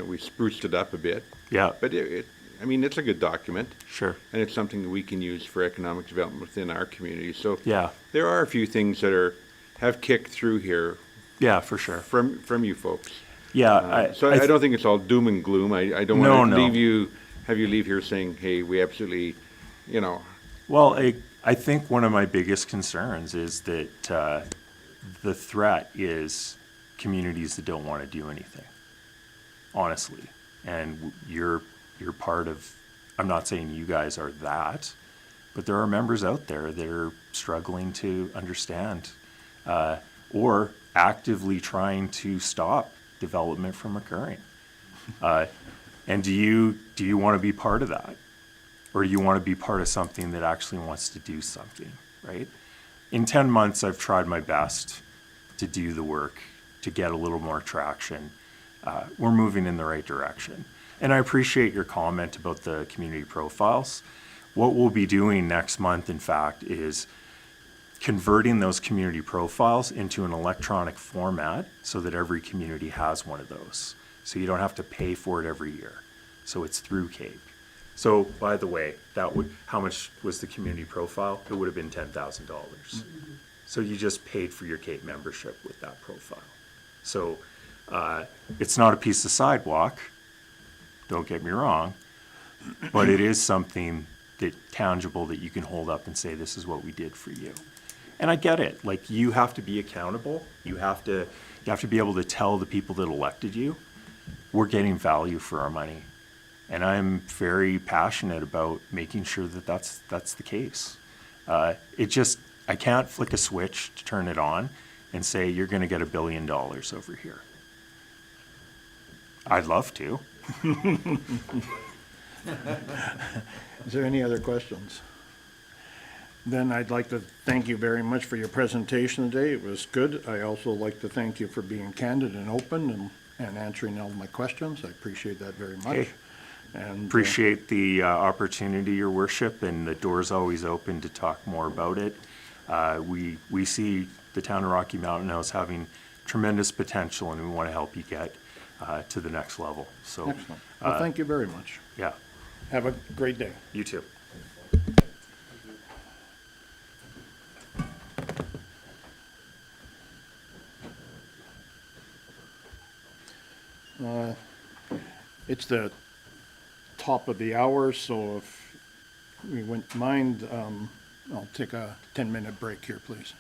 B: we spruced it up a bit.
F: Yeah.
B: But it's a good document.
F: Sure.
B: And it's something that we can use for economic development within our community. So
F: Yeah.
B: there are a few things that have kicked through here
F: Yeah, for sure.
B: from you folks.
F: Yeah.
B: I don't think it's all doom and gloom. I don't
F: No,
B: want to
F: no.
B: have you leave here saying, hey, we absolutely,
F: Well, I think one of my biggest concerns is that the threat is communities that don't want to do anything, honestly. And you're part of, I'm not saying you guys are that, but there are members out there that are struggling to understand or actively trying to stop development from occurring. And do you want to be part of that? Or do you want to be part of something that actually wants to do something, right? In 10 months, I've tried my best to do the work, to get a little more traction. We're moving in the right direction. And I appreciate your comment about the community profiles. What we'll be doing next month, in fact, is converting those community profiles into an electronic format so that every community has one of those. So you don't have to pay for it every year. So it's through Cape. So, by the way, how much was the community profile? It would have been $10,000. So you just paid for your Cape membership with that profile. So it's not a piece of sidewalk, don't get me wrong, but it is something tangible that you can hold up and say, this is what we did for you. And I get it, like, you have to be accountable, you have to be able to tell the people that elected you, we're getting value for our money. And I'm very passionate about making sure that that's the case. I can't flick a switch to turn it on and say, you're gonna get $1 billion over here. I'd love to.
A: Is there any other questions? Then I'd like to thank you very much for your presentation today. It was good. I also like to thank you for being candid and open and answering all my questions. I appreciate that very much.
F: Okay.
A: And
F: Appreciate the opportunity, Your Worship, and the door's always open to talk more about it. We see the town of Rocky Mountain as having tremendous potential, and we want to help you get to the next level. So,
A: Excellent. Well, thank you very much.
F: yeah,
A: Have a great day.
F: you too.
A: It's the top of the hour, so if we wouldn't mind, I'll take a 10-minute break here, please.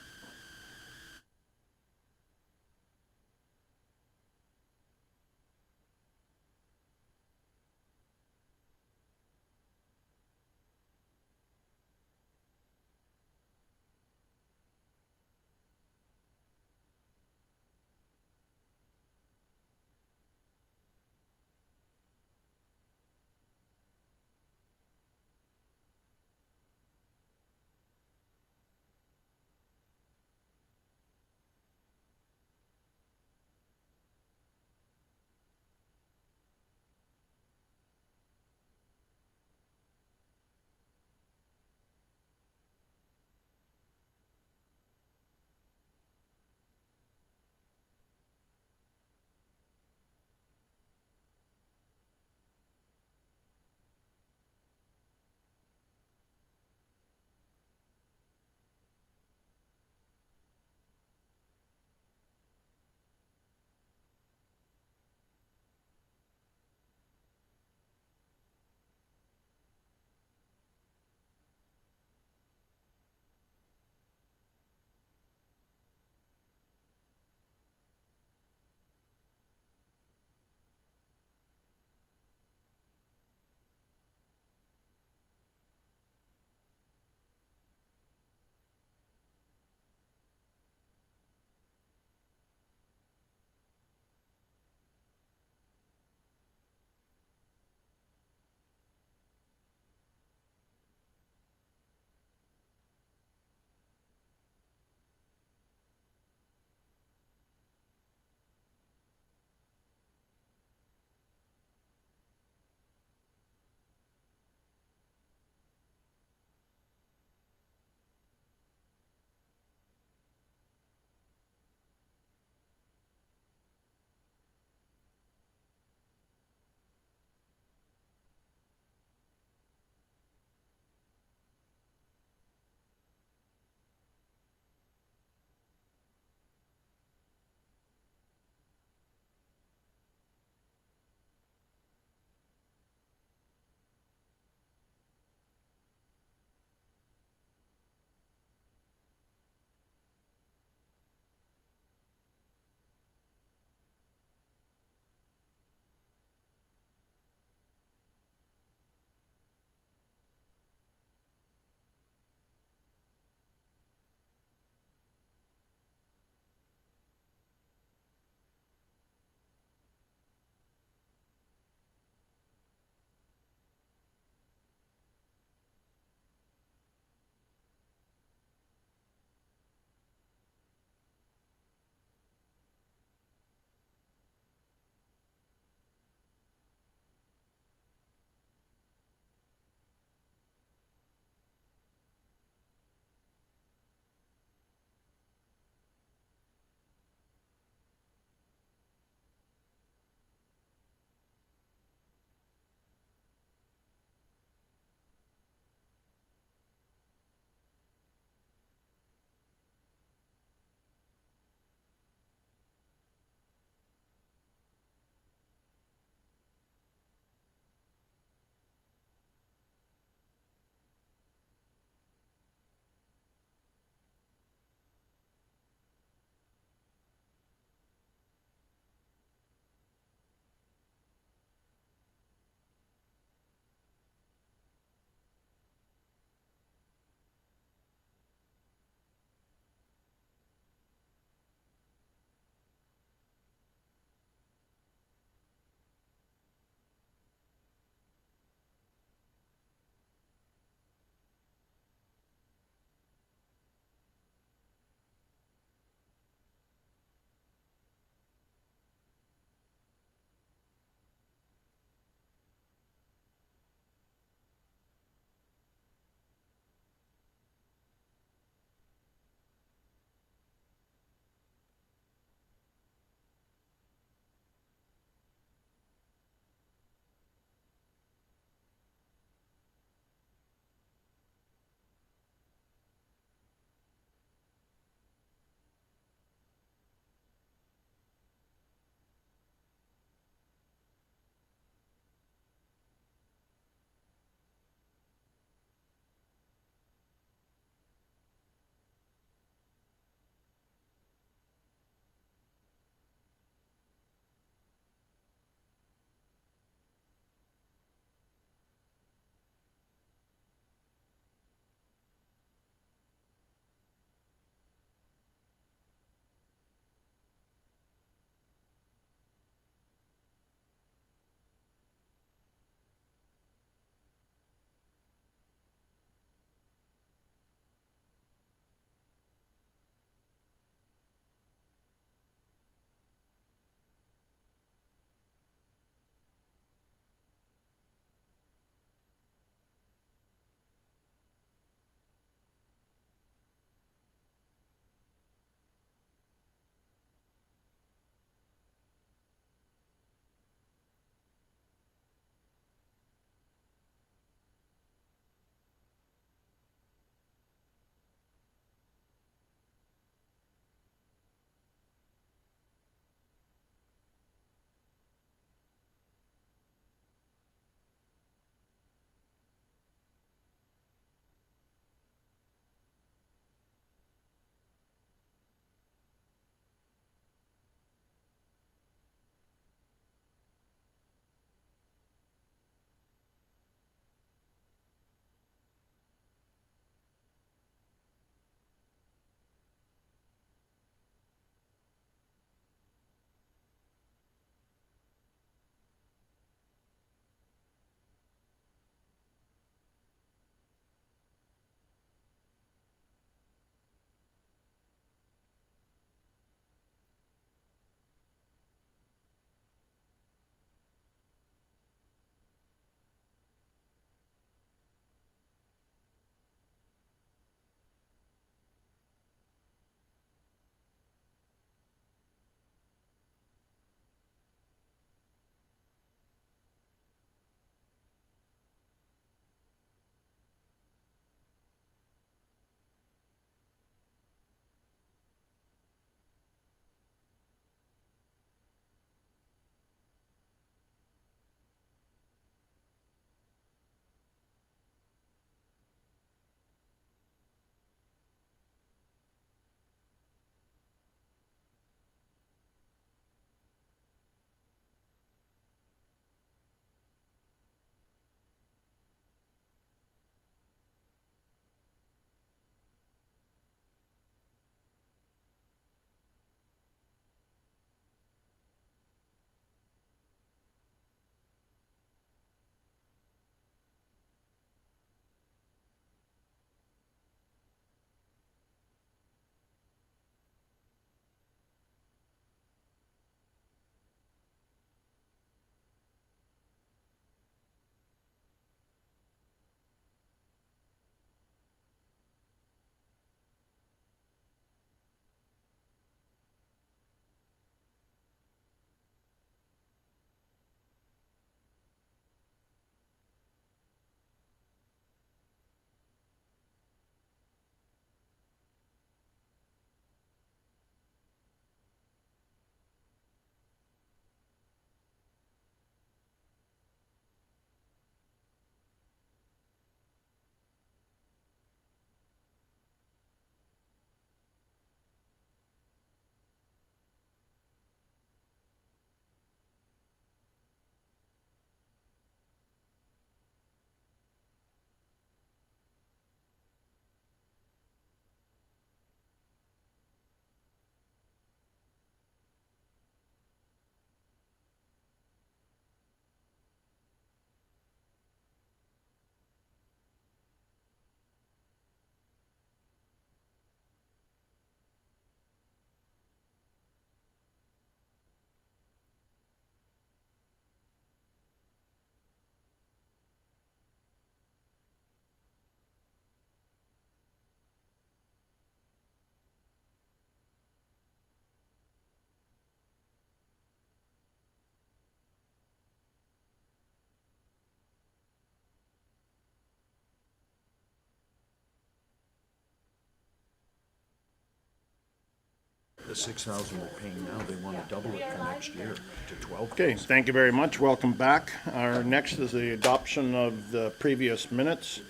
H: the 6,000 we're paying now, they want to double it for next year to 12,000.
A: Okay, thank you very much. Welcome back. Our next is the adoption of the previous minutes.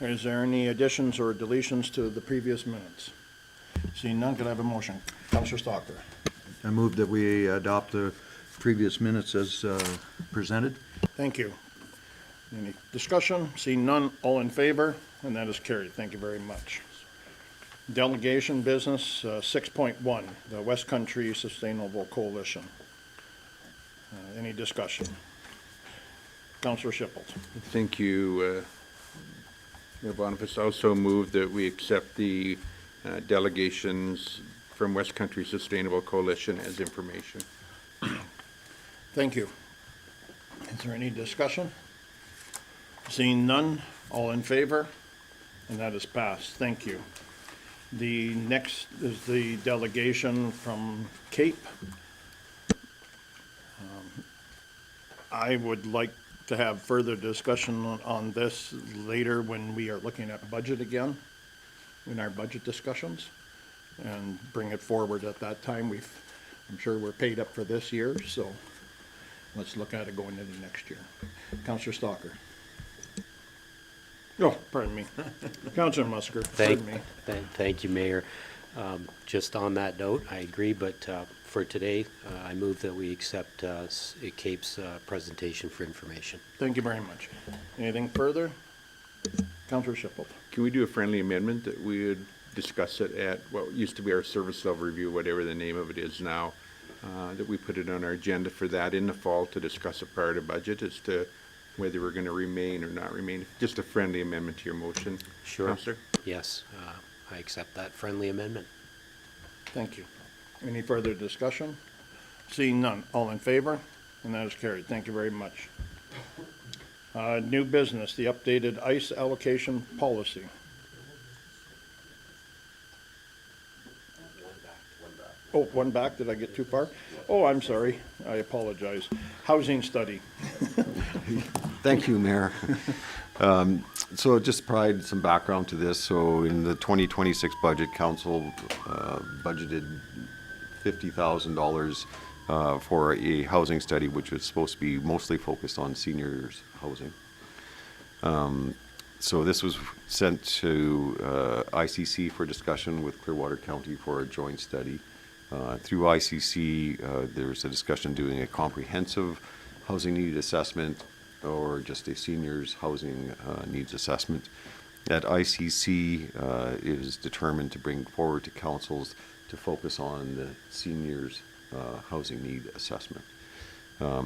A: Is there any additions or deletions to the previous minutes? Seeing none, could I have a motion? Counselor Stalker.
G: I move that we adopt the previous minutes as presented.
A: Thank you. Any discussion? Seeing none, all in favor, and that is carried. Thank you very much. Delegation business, 6.1, the West Country Sustainable Coalition. Any discussion? Counselor Shipple.
B: Thank you, Mayor Boniface. Also move that we accept the delegations from West Country Sustainable Coalition as information.
A: Thank you. Is there any discussion? Seeing none, all in favor, and that is passed. Thank you. The next is the delegation from Cape. I would like to have further discussion on this later when we are looking at budget again, in our budget discussions, and bring it forward at that time. I'm sure we're paid up for this year, so let's look at it going into next year. Counselor Stalker. Oh, pardon me. Counselor Musker, pardon me.
I: Thank you, Mayor. Just on that note, I agree, but for today, I move that we accept Cape's presentation for information.
A: Thank you very much. Anything further? Counselor Shipple.
B: Can we do a friendly amendment that we would discuss it at what used to be our service level review, whatever the name of it is now, that we put it on our agenda for that in the fall to discuss it prior to budget as to whether we're going to remain or not remain? Just a friendly amendment to your motion.
I: Sure.
B: Counselor?
I: Yes, I accept that friendly amendment.
A: Thank you. Any further discussion? Seeing none, all in favor? And that is carried. Thank you very much. New business, the updated ICE allocation policy. Oh, one back, did I get too far? Oh, I'm sorry, I apologize. Housing study.
J: Thank you, Mayor. So just to provide some background to this, so in the 2026 budget, council budgeted $50,000 for a housing study, which was supposed to be mostly focused on seniors housing. So this was sent to ICC for discussion with Clearwater County for a joint study. Through ICC, there's a discussion doing a comprehensive housing need assessment or just a seniors housing needs assessment. At ICC, it is determined to bring forward to councils to focus on the seniors housing need assessment.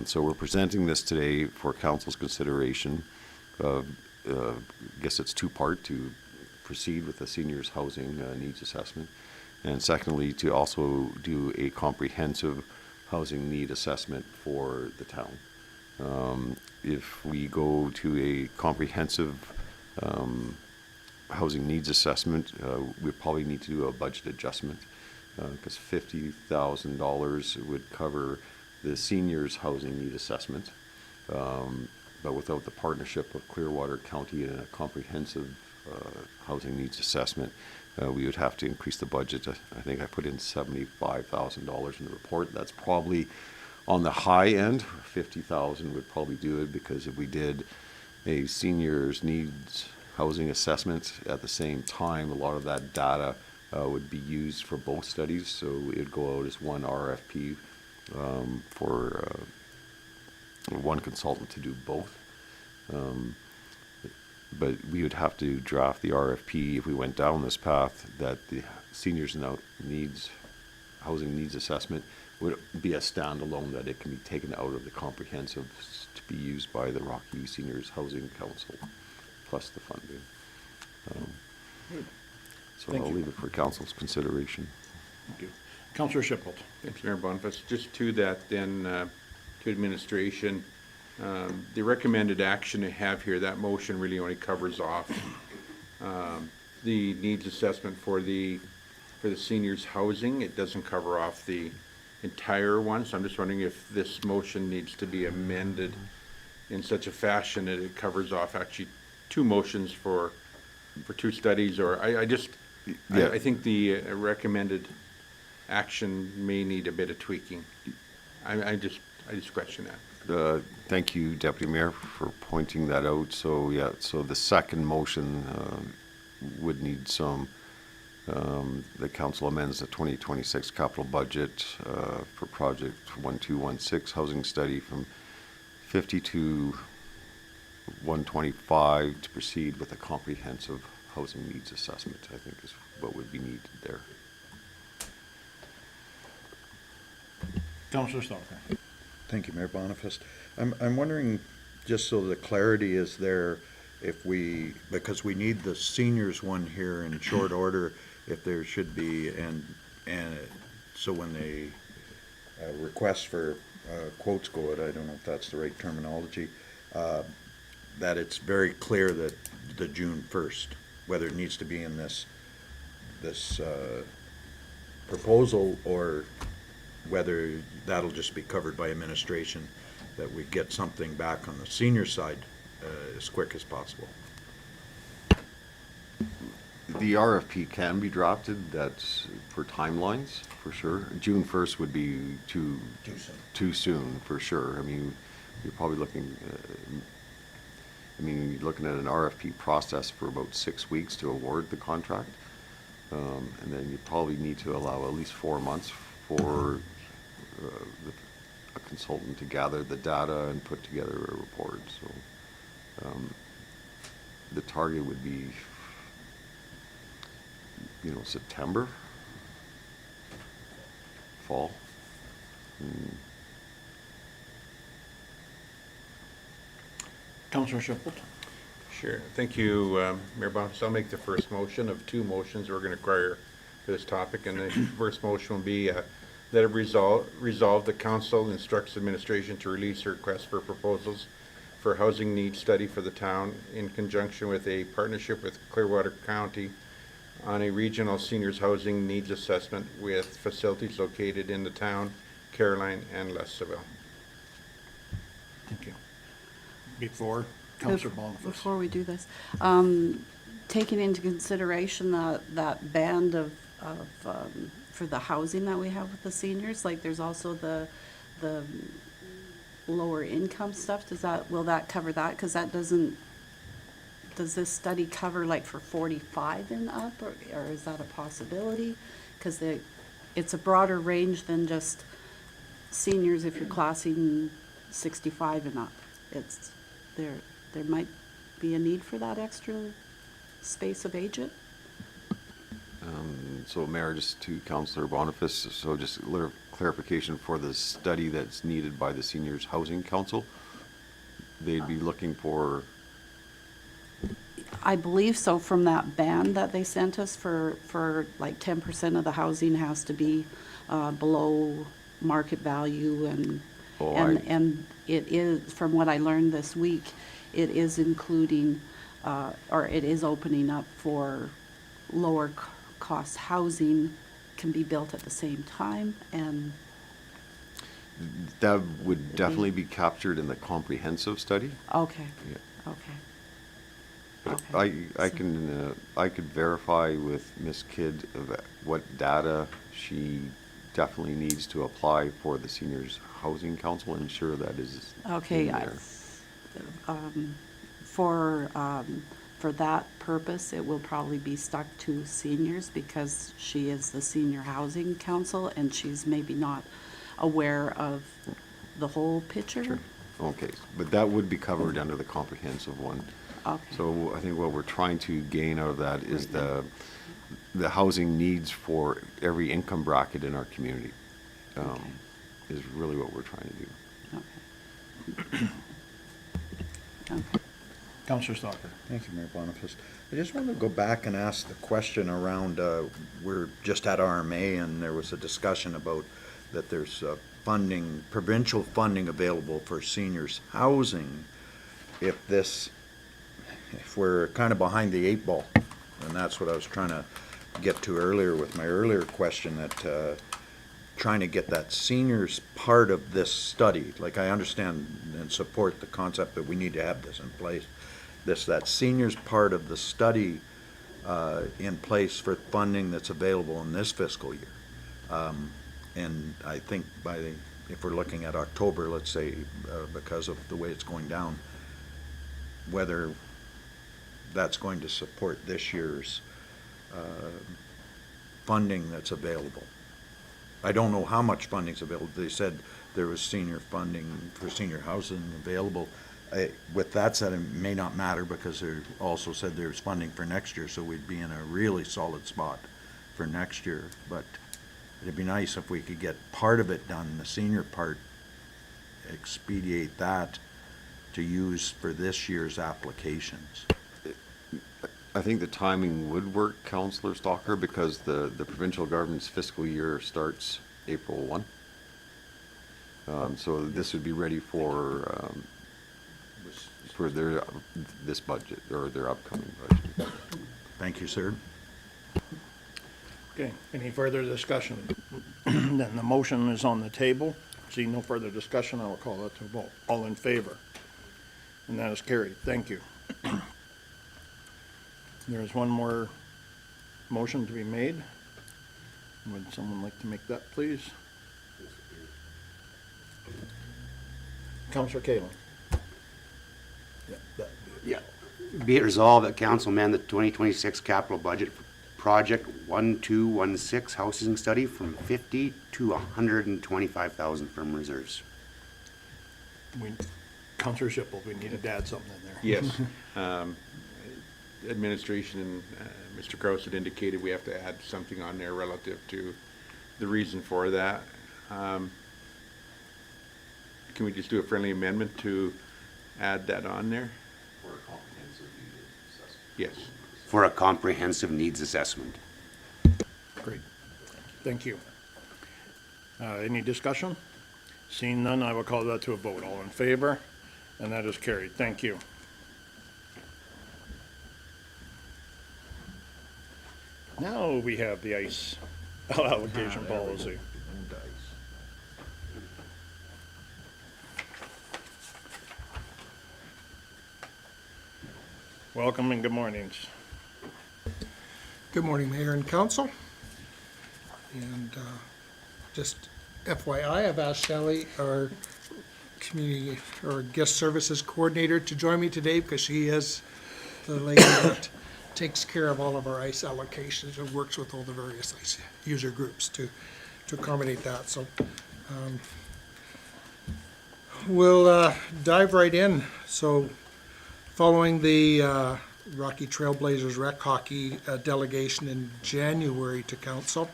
J: So we're presenting this today for council's consideration. I guess it's two-part: to proceed with the seniors housing needs assessment, and secondly, to also do a comprehensive housing need assessment for the town. If we go to a comprehensive housing needs assessment, we probably need to do a budget adjustment because $50,000 would cover the seniors housing need assessment. But without the partnership of Clearwater County in a comprehensive housing needs assessment, we would have to increase the budget. I think I put in $75,000 in the report. That's probably on the high end. 50,000 would probably do it, because if we did a seniors needs housing assessment at the same time, a lot of that data would be used for both studies. So it would go out as one RFP for one consultant to do both. But we would have to draft the RFP if we went down this path, that the seniors needs housing needs assessment would be a standalone, that it can be taken out of the comprehensive to be used by the Rocky Seniors Housing Council, plus the funding. So
A: Thank
J: I'll
A: you.
J: leave it for council's consideration.
A: Thank you. Counselor Shipple.
B: Thanks, Mayor Boniface. Just to that then, to administration, the recommended action I have here, that motion really only covers off the needs assessment for the seniors housing. It doesn't cover off the entire one, so I'm just wondering if this motion needs to be amended in such a fashion that it covers off actually two motions for two studies, or I think the recommended action may need a bit of tweaking. I just question that.
J: Thank you, Deputy Mayor, for pointing that out. So, yeah, so the second motion would need some, the council amends the 2026 capital budget for project 1216 housing study from 50 to 125 to proceed with a comprehensive housing needs assessment, I think is what would be needed there.
A: Councillor Stalker.
G: Thank you, Mayor Boniface. I'm wondering, just so the clarity is there, if we, because we need the seniors one here in short order, if there should be, and so when they request for quotes go out, I don't know if that's the right terminology, that it's very clear that the June 1st, whether it needs to be in this proposal or whether that'll just be covered by administration, that we get something back on the senior side as quick as possible.
J: The RFP can be drafted, that's for timelines, for sure. June 1st would be too soon, for sure. I mean, you're probably looking, you're looking at an RFP process for about 6 weeks to award the contract. And then you probably need to allow at least 4 months for a consultant to gather the data and put together a report. So the target would be, September, fall.
A: Councillor Schiffel.
B: Sure. Thank you, Mayor Boniface. I'll make the first motion of 2 motions we're going to require for this topic. And the first motion will be that it resolve the council instructs administration to release a request for proposals for housing needs study for the town in conjunction with a partnership with Clearwater County on a regional seniors housing needs assessment with facilities located in the town, Caroline and Lesaville. Thank you.
A: Before Councillor Boniface.
D: Before we do this, taking into consideration that band of for the housing that we have with the seniors, like there's also the lower income stuff, will that cover that? Because that does this study cover like for 45 and up, or is that a possibility? Because it's a broader range than just seniors if you're classing 65 and up. It's there might be a need for that extra space of agent.
J: So Mayor, just to Councillor Boniface, so just a little clarification for the study that's needed by the Seniors Housing Council. They'd be looking for,
D: I believe so, from that band that they sent us for like 10% of the housing has to be below market value, and it is, from what I learned this week, it is including or it is opening up for lower cost housing can be built at the same time, and
J: that would definitely be captured in the comprehensive study.
D: okay.
J: Yeah.
D: Okay.
J: But
D: Okay.
J: I could verify with Ms. Kidd of what data she definitely needs to apply for the Seniors Housing Council and ensure that is
D: Okay,
J: in there.
D: For that purpose, it will probably be stuck to seniors because she is the Senior Housing Council and she's maybe not aware of the whole picture.
J: Sure. Okay, but that would be covered under the comprehensive one.
D: Okay.
J: So I think what we're trying to gain out of that is the housing needs for every income bracket in our community, is really what we're trying to do.
D: Okay. Okay.
A: Councillor Stalker.
G: Thank you, Mayor Boniface. I just wanted to go back and ask the question around, we're just at RMA and there was a discussion about that there's funding, provincial funding available for seniors housing. If we're kind of behind the 8 ball, and that's what I was trying to get to earlier with my earlier question, that trying to get that seniors part of this study, like I understand and support the concept that we need to have this in place, that seniors part of the study in place for funding that's available in this fiscal year. And I think if we're looking at October, let's say, because of the way it's going down, whether that's going to support this year's funding that's available. I don't know how much funding's available. They said there was senior funding for senior housing available. With that said, it may not matter because they also said there's funding for next year, so we'd be in a really solid spot for next year. But it'd be nice if we could get part of it done, the senior part, expedite that to use for this year's applications.
J: I think the timing would work, Councillor Stalker, because the provincial government's fiscal year starts April 1. So this would be ready for this budget, or their upcoming budget.
G: Thank you, sir.
A: Okay, any further discussion? Then the motion is on the table. Seeing no further discussion, I will call that to a vote. All in favor? And that is carried. Thank you. There is one more motion to be made. Would someone like to make that, please? Councillor Kalen.
K: Yeah. Be it resolved that council amend the 2026 capital budget for project 1216 housing study from 50 to 125,000 from reserves.
A: Councillor Shipple, we needed to add something in there.
B: Yes. Administration and Mr. Kraus had indicated we have to add something on there relative to the reason for that. Can we just do a friendly amendment to add that on there?
J: For a comprehensive needs assessment.
B: Yes.
K: For a comprehensive needs assessment.
A: Great. Thank you. Any discussion? Seeing none, I will call that to a vote. All in favor? And that is carried. Thank you. Now we have the ICE allocation policy. Welcome and good mornings.
L: Good morning, Mayor and Council. And just FYI, I've asked Shelley, our community or guest services coordinator, to join me today because she is the lady that takes care of all of our ICE allocations and works with all the various ICE user groups to accommodate that. So we'll dive right in. So following the Rocky Trailblazers Rec Hockey delegation in January to council,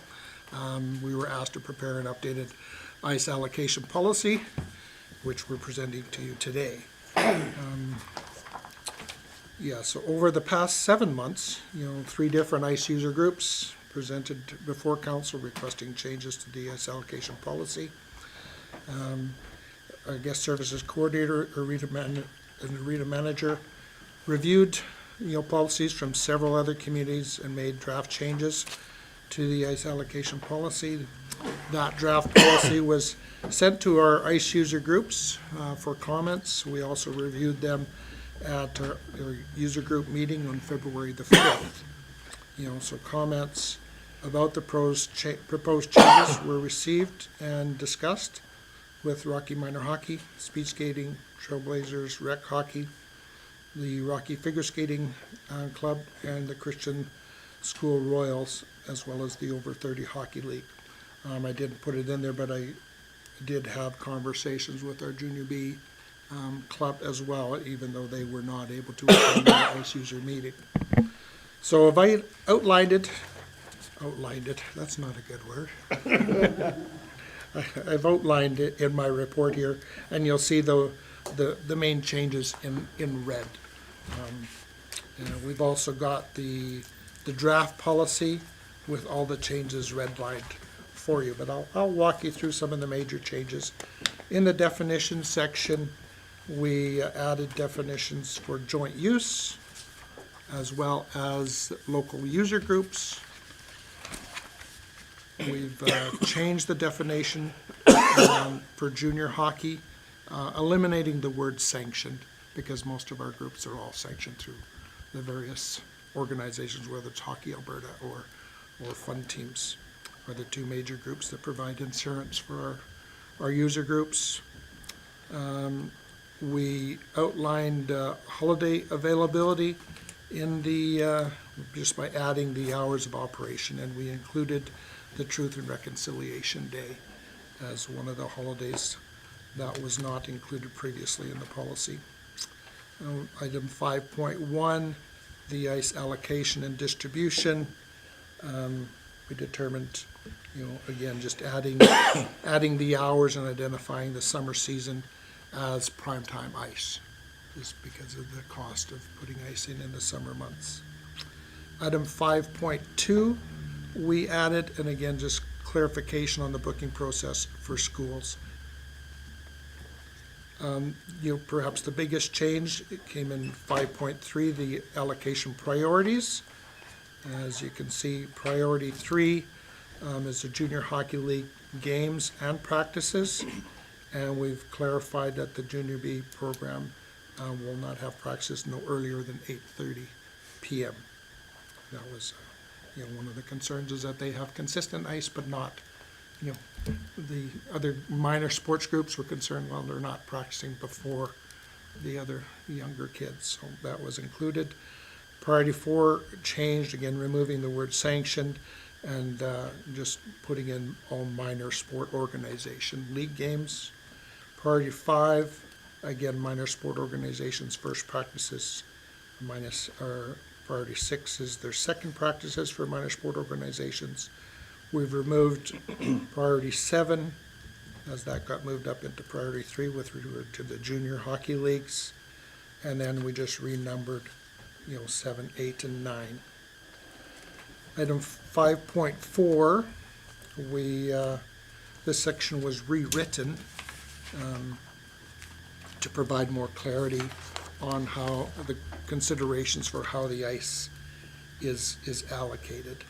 L: we were asked to prepare an updated ICE allocation policy, which we're presenting to you today. So over the past 7 months, 3 different ICE user groups presented before council requesting changes to the ICE allocation policy. Our guest services coordinator, Rita Manager, reviewed policies from several other communities and made draft changes to the ICE allocation policy. That draft policy was sent to our ICE user groups for comments. We also reviewed them at our user group meeting on February the 5th. So comments about the proposed changes were received and discussed with Rocky Minor Hockey, Speed Skating, Trailblazers, Rec Hockey, the Rocky Figure Skating Club, and the Christian School Royals, as well as the Over 30 Hockey League. I didn't put it in there, but I did have conversations with our Junior B club as well, even though they were not able to attend the ICE user meeting. So if I outlined it, that's not a good word. I've outlined it in my report here, and you'll see the main changes in red. We've also got the draft policy with all the changes redlined for you, but I'll walk you through some of the major changes. In the definition section, we added definitions for joint use, as well as local user groups. We've changed the definition for junior hockey, eliminating the word sanctioned, because most of our groups are all sanctioned through the various organizations, whether it's Hockey Alberta or fun teams. are the two major groups that provide insurance for our user groups. We outlined holiday availability in the, just by adding the hours of operation, and we included the Truth and Reconciliation Day as one of the holidays that was not included previously in the policy. Item 5.1, the ice allocation and distribution. We determined, again, just adding the hours and identifying the summer season as primetime ice, just because of the cost of putting ice in the summer months. Item 5.2, we added, and again, just clarification on the booking process for schools. Perhaps the biggest change, it came in 5.3, the allocation priorities. As you can see, priority 3 is the Junior Hockey League games and practices. And we've clarified that the Junior B program will not have practices no earlier than 8:30 p.m. That was, one of the concerns is that they have consistent ice, but not, the other minor sports groups were concerned, well, they're not practicing before the other younger kids, so that was included. Priority 4 changed, again, removing the word sanctioned and just putting in all minor sport organization league games. Priority 5, again, minor sport organizations' first practices minus, or priority 6 is their second practices for minor sport organizations. We've removed priority 7, as that got moved up into priority 3 with regard to the junior hockey leagues. And then we just renumbered, 7, 8, and 9. Item 5.4, this section was rewritten to provide more clarity on how the considerations for how the ice is allocated.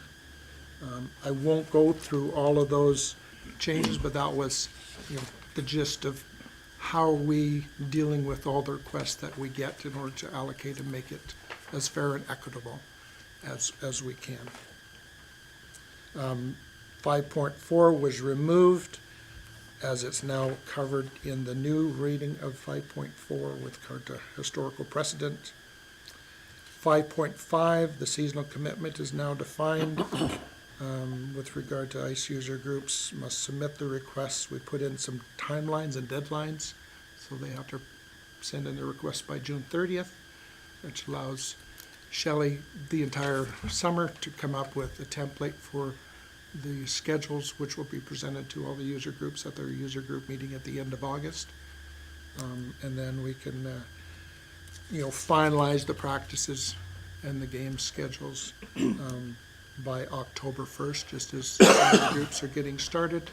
L: I won't go through all of those changes, but that was, the gist of how are we dealing with all the requests that we get in order to allocate and make it as fair and equitable as we can. 5.4 was removed, as it's now covered in the new reading of 5.4 with regard to historical precedent. 5.5, the seasonal commitment is now defined. With regard to ice user groups, must submit the requests. We put in some timelines and deadlines, so they have to send in their requests by June 30th, which allows Shelley the entire summer to come up with a template for the schedules, which will be presented to all the user groups at their user group meeting at the end of August. And then we can, finalize the practices and the game schedules by October 1st, just as the groups are getting started.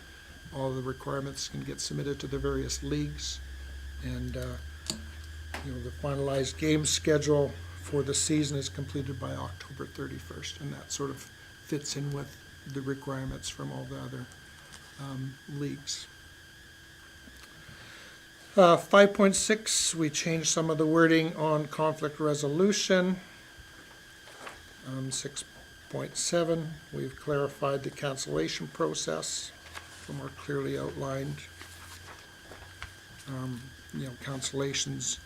L: All the requirements can get submitted to the various leagues. And, the finalized game schedule for the season is completed by October 31st, and that sort of fits in with the requirements from all the other leagues. 5.6, we changed some of the wording on conflict resolution. 6.7, we've clarified the cancellation process, more clearly outlined. Cancellations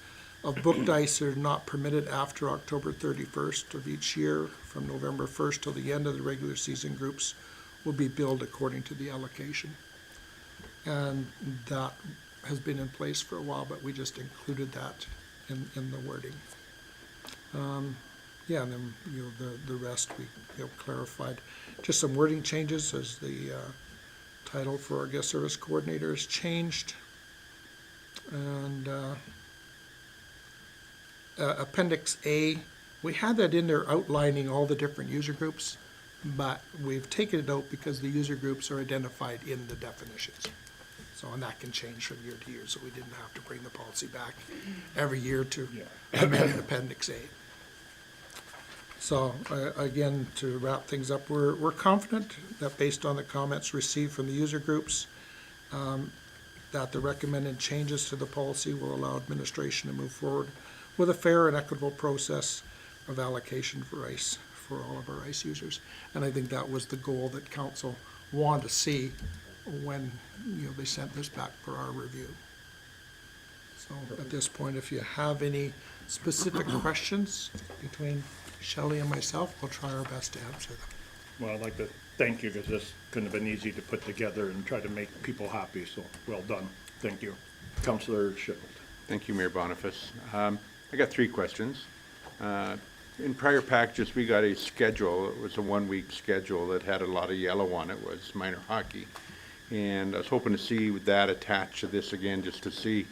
L: of booked ice are not permitted after October 31st of each year. From November 1st till the end of the regular season, groups will be billed according to the allocation. And that has been in place for a while, but we just included that in the wording. And then, the rest we clarified. Just some wording changes as the title for our guest service coordinator has changed. And Appendix A, we had that in there outlining all the different user groups, but we've taken it out because the user groups are identified in the definitions. So, and that can change from year to year, so we didn't have to bring the policy back every year to amend Appendix A. So, again, to wrap things up, we're confident that based on the comments received from the user groups, that the recommended changes to the policy will allow administration to move forward with a fair and equitable process of allocation for ice for all of our ice users. And I think that was the goal that council want to see when, they sent this back for our review. So at this point, if you have any specific questions between Shelley and myself, we'll try our best to answer them.
A: Well, I'd like to thank you, because this couldn't have been easy to put together and try to make people happy, so well done. Thank you. Councillor Shipple.
B: Thank you, Mayor Boniface. I got 3 questions. In prior packages, we got a schedule. It was a 1-week schedule that had a lot of yellow on it, was minor hockey. And I was hoping to see that attached to this again, just to see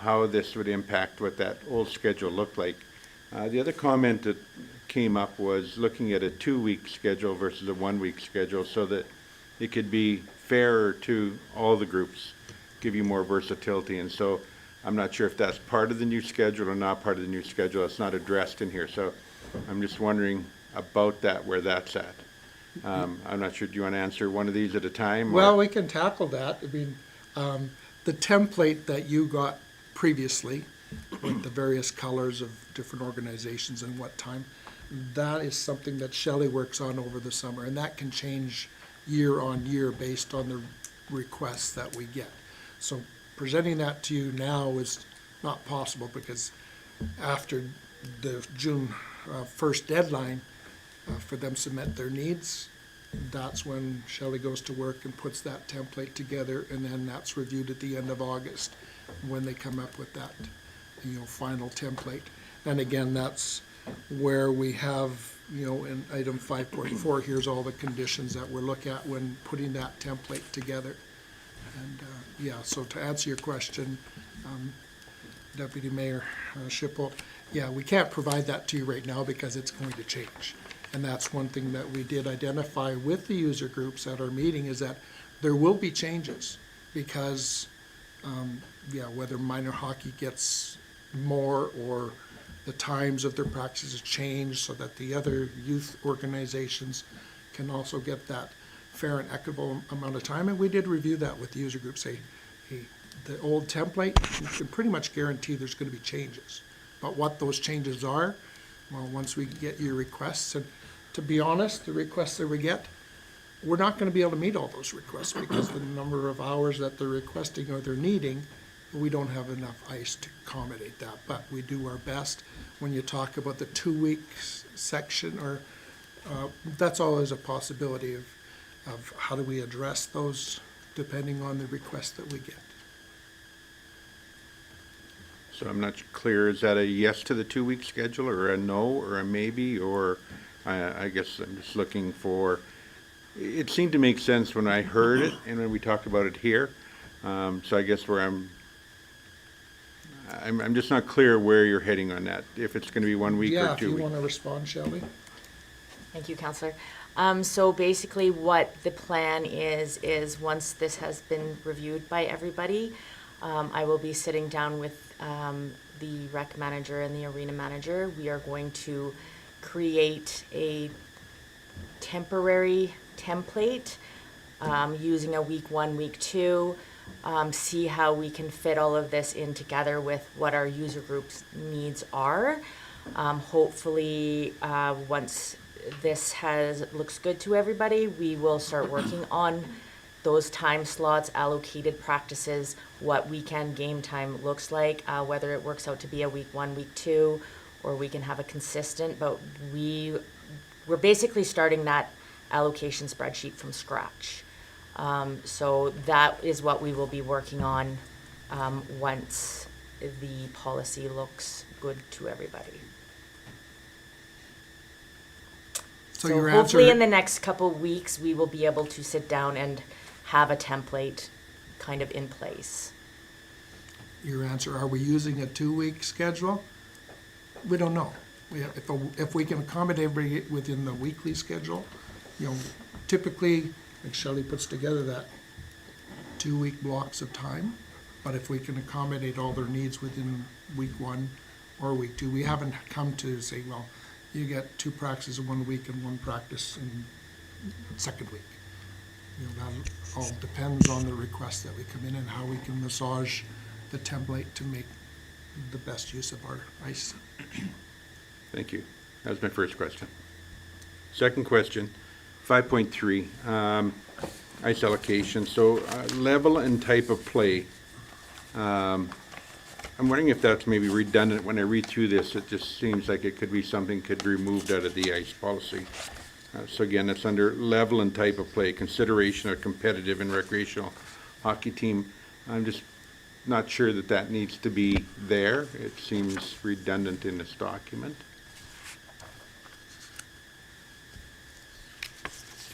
B: how this would impact what that old schedule looked like. The other comment that came up was looking at a 2-week schedule versus a 1-week schedule, so that it could be fairer to all the groups, give you more versatility. And so I'm not sure if that's part of the new schedule or not part of the new schedule. It's not addressed in here. So I'm just wondering about that, where that's at. I'm not sure, do you want to answer one of these at a time? or-
L: Well, we can tackle that. I mean, the template that you got previously with the various colors of different organizations and what time, that is something that Shelley works on over the summer, and that can change year on year based on the requests that we get. So presenting that to you now is not possible, because after the June 1st deadline for them to submit their needs, that's when Shelley goes to work and puts that template together, and then that's reviewed at the end of August when they come up with that, final template. And again, that's where we have, in item 5.4, here's all the conditions that we're looking at when putting that template together. And, so to answer your question, Deputy Mayor Shipple, we can't provide that to you right now because it's going to change. And that's one thing that we did identify with the user groups at our meeting, is that there will be changes because, whether minor hockey gets more or the times of their practices change so that the other youth organizations can also get that fair and equitable amount of time. And we did review that with the user group, say, hey, the old template, you can pretty much guarantee there's going to be changes. But what those changes are, well, once we get your requests, and to be honest, the requests that we get, we're not going to be able to meet all those requests because the number of hours that they're requesting or they're needing, we don't have enough ice to accommodate that. But we do our best. When you talk about the 2-week section, or that's always a possibility of how do we address those depending on the requests that we get.
B: So I'm not clear, is that a yes to the 2-week schedule, or a no, or a maybe, or I guess I'm just looking for, it seemed to make sense when I heard it and when we talked about it here. So I guess where I'm just not clear where you're heading on that, if it's going to be 1 week or 2
L: Yeah,
B: weeks.
L: if you want to respond, Shelley.
M: Thank you, Counselor. So basically what the plan is once this has been reviewed by everybody, I will be sitting down with the rec manager and the arena manager. We are going to create a temporary template using a week 1, week 2, see how we can fit all of this in together with what our user group's needs are. Hopefully, once this looks good to everybody, we will start working on those time slots, allocated practices, what weekend game time looks like, whether it works out to be a week 1, week 2, or we can have a consistent, but we're basically starting that allocation spreadsheet from scratch. So that is what we will be working on once the policy looks good to everybody.
L: So
M: So
L: your
M: hopefully
L: answer,
M: in the next couple weeks, we will be able to sit down and have a template kind of in place.
L: are we using a 2-week schedule? We don't know. If we can accommodate everybody within the weekly schedule, typically, like Shelley puts together that 2-week blocks of time. But if we can accommodate all their needs within week 1 or week 2, we haven't come to say, well, you get 2 practices in 1 week and 1 practice in second week. That all depends on the requests that we come in and how we can massage the template to make the best use of our ice.
B: Thank you. That was my first question. Second question, 5.3. ice allocation, so level and type of play. I'm wondering if that's maybe redundant. When I read through this, it just seems like it could be something could be removed out of the ice policy. So again, it's under level and type of play, consideration of competitive and recreational hockey team. I'm just not sure that that needs to be there. It seems redundant in this document.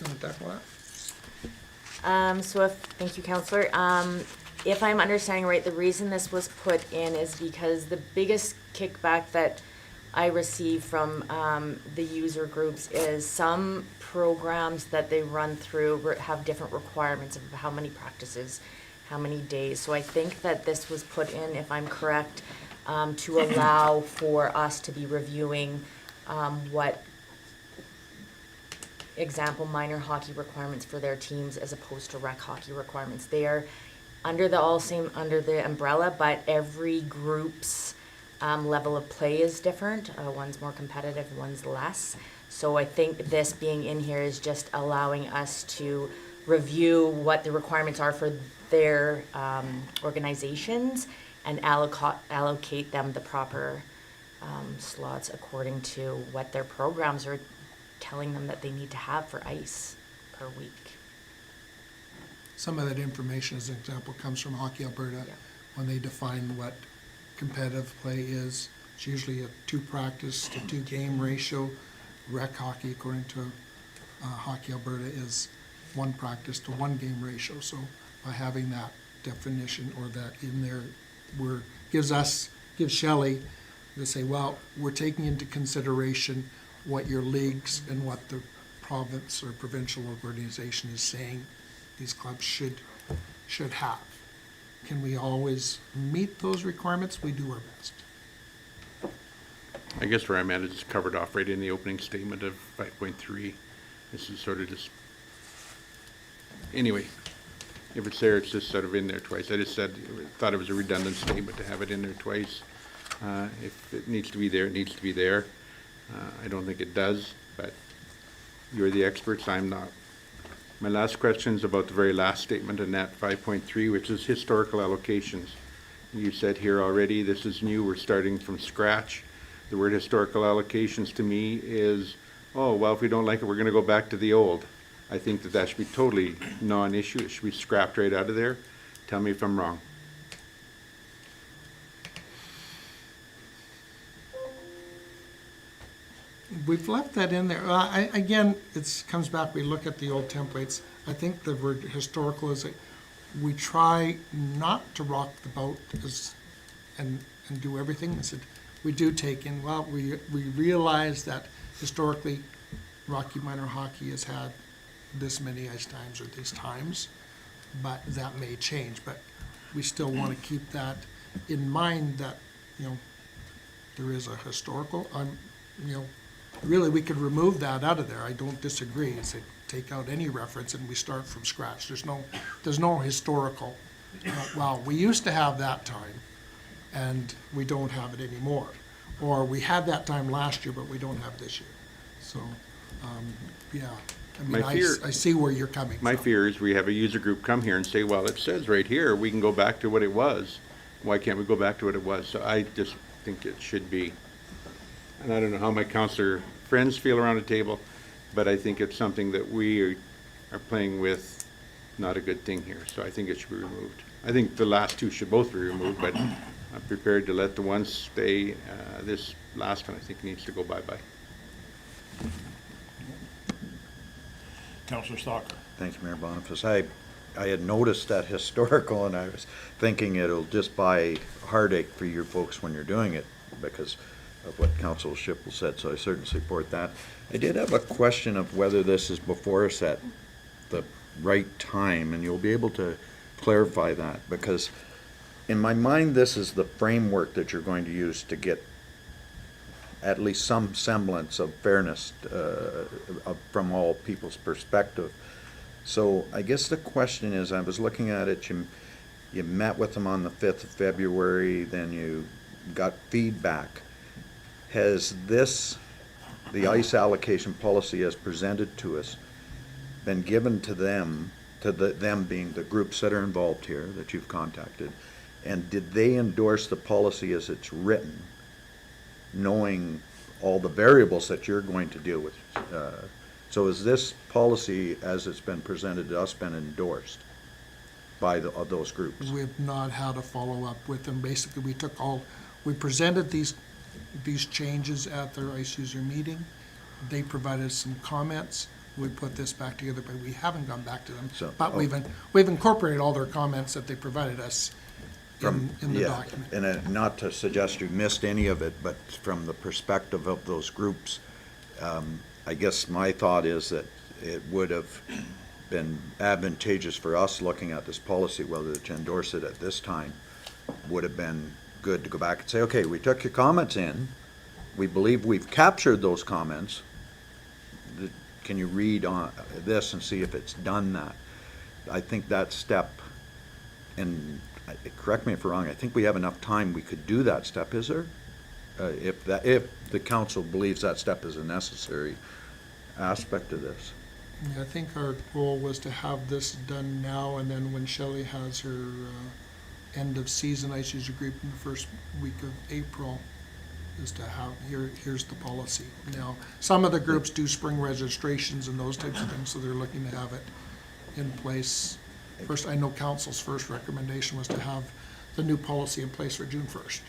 L: You want to tackle that?
M: Thank you, Counselor. If I'm understanding right, the reason this was put in is because the biggest kickback that I receive from the user groups is some programs that they run through have different requirements of how many practices, how many days. So I think that this was put in, if I'm correct, to allow for us to be reviewing what example minor hockey requirements for their teams as opposed to rec hockey requirements. They are under the umbrella, but every group's level of play is different. One's more competitive, one's less. So I think this being in here is just allowing us to review what the requirements are for their organizations and allocate them the proper slots according to what their programs are telling them that they need to have for ice per week.
L: Some of that information, as an example, comes from Hockey Alberta.
M: Yeah.
L: When they define what competitive play is, it's usually a 2 practice to 2 game ratio. Rec hockey, according to Hockey Alberta, is 1 practice to 1 game ratio. So by having that definition or that in there, gives Shelley to say, well, we're taking into consideration what your leagues and what the province or provincial organization is saying these clubs should have. Can we always meet those requirements? We do our best.
B: I guess where I'm at is it's covered off right in the opening statement of 5.3. This is sort of just, anyway, if it's there, it's just sort of in there twice. I just thought it was a redundant statement to have it in there twice. If it needs to be there, it needs to be there. I don't think it does, but you're the experts, I'm not. My last question is about the very last statement in that 5.3, which is historical allocations. You said here already, this is new, we're starting from scratch. The word historical allocations to me is, oh, well, if we don't like it, we're going to go back to the old. I think that should be totally non-issue. It should be scrapped right out of there. Tell me if I'm wrong.
L: We've left that in there. Again, it comes back, we look at the old templates. I think the word historical is, we try not to rock the boat and do everything. I said, we do take in, well, we realize that historically Rocky Minor Hockey has had this many ice times or these times, but that may change. But we still want to keep that in mind that, there is a historical, really, we could remove that out of there. I don't disagree. I say take out any reference and we start from scratch. There's no historical. Well, we used to have that time, and we don't have it anymore. Or we had that time last year, but we don't have it this year. So, yeah. I mean, I see where you're coming from.
B: My fear is we have a user group come here and say, well, it says right here, we can go back to what it was. Why can't we go back to what it was? So I just think it should be. And I don't know how my counselor friends feel around the table, but I think it's something that we are playing with, not a good thing here. So I think it should be removed. I think the last two should both be removed, but I'm prepared to let the one stay. This last one, I think, needs to go bye-bye.
A: Councillor Stalker.
G: Thanks, Mayor Boniface. I had noticed that historical, and I was thinking it'll just buy heartache for your folks when you're doing it because of what Councilor Schipel said, so I certainly support that. I did have a question of whether this is before us at the right time, and you'll be able to clarify that, because in my mind, this is the framework that you're going to use to get at least some semblance of fairness from all people's perspective. So I guess the question is, I was looking at it, you met with them on the 5th of February, then you got feedback. Has the ice allocation policy as presented to us been given to them to them being the groups that are involved here that you've contacted, and did they endorse the policy as it's written, knowing all the variables that you're going to deal with? So is this policy, as it's been presented to us, been endorsed by those groups?
L: We've not had a follow-up with them. Basically, we presented these changes at their ICE user meeting. They provided some comments. We put this back together, but we haven't gone back to them.
G: So,
L: But we've incorporated all their comments that they provided us in the
G: Yeah,
L: document.
G: and not to suggest you missed any of it, but from the perspective of those groups, I guess my thought is that it would have been advantageous for us looking at this policy, whether to endorse it at this time, would have been good to go back and say, okay, we took your comments in, we believe we've captured those comments. Can you read on this and see if it's done that? I think that step, and correct me if I'm wrong, I think we have enough time we could do that step, is there? If the council believes that step is a necessary aspect of this.
L: Yeah, I think our goal was to have this done now, and then when Shelley has her end of season ICE user group in the first week of April, is to have, here's the policy. Now, some of the groups do spring registrations and those types of things, so they're looking to have it in place. First, I know council's first recommendation was to have the new policy in place for June 1st.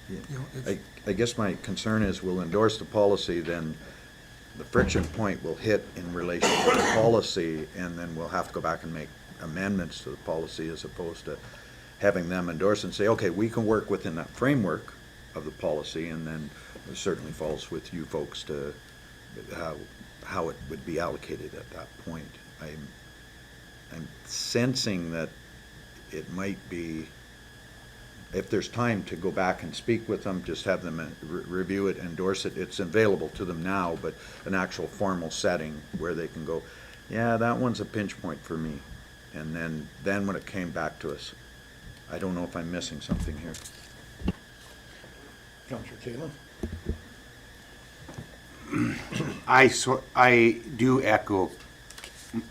L: You know, if-
G: I guess my concern is we'll endorse the policy, then the friction point will hit in relation to the policy, and then we'll have to go back and make amendments to the policy as opposed to having them endorse and say, okay, we can work within that framework of the policy, and then it certainly falls with you folks to how it would be allocated at that point. I'm sensing that it might be, if there's time to go back and speak with them, just have them review it, endorse it. It's available to them now, but an actual formal setting where they can go, yeah, that one's a pinch point for me. And then when it came back to us, I don't know if I'm missing something here.
A: Councillor Kaelin?
K: I do echo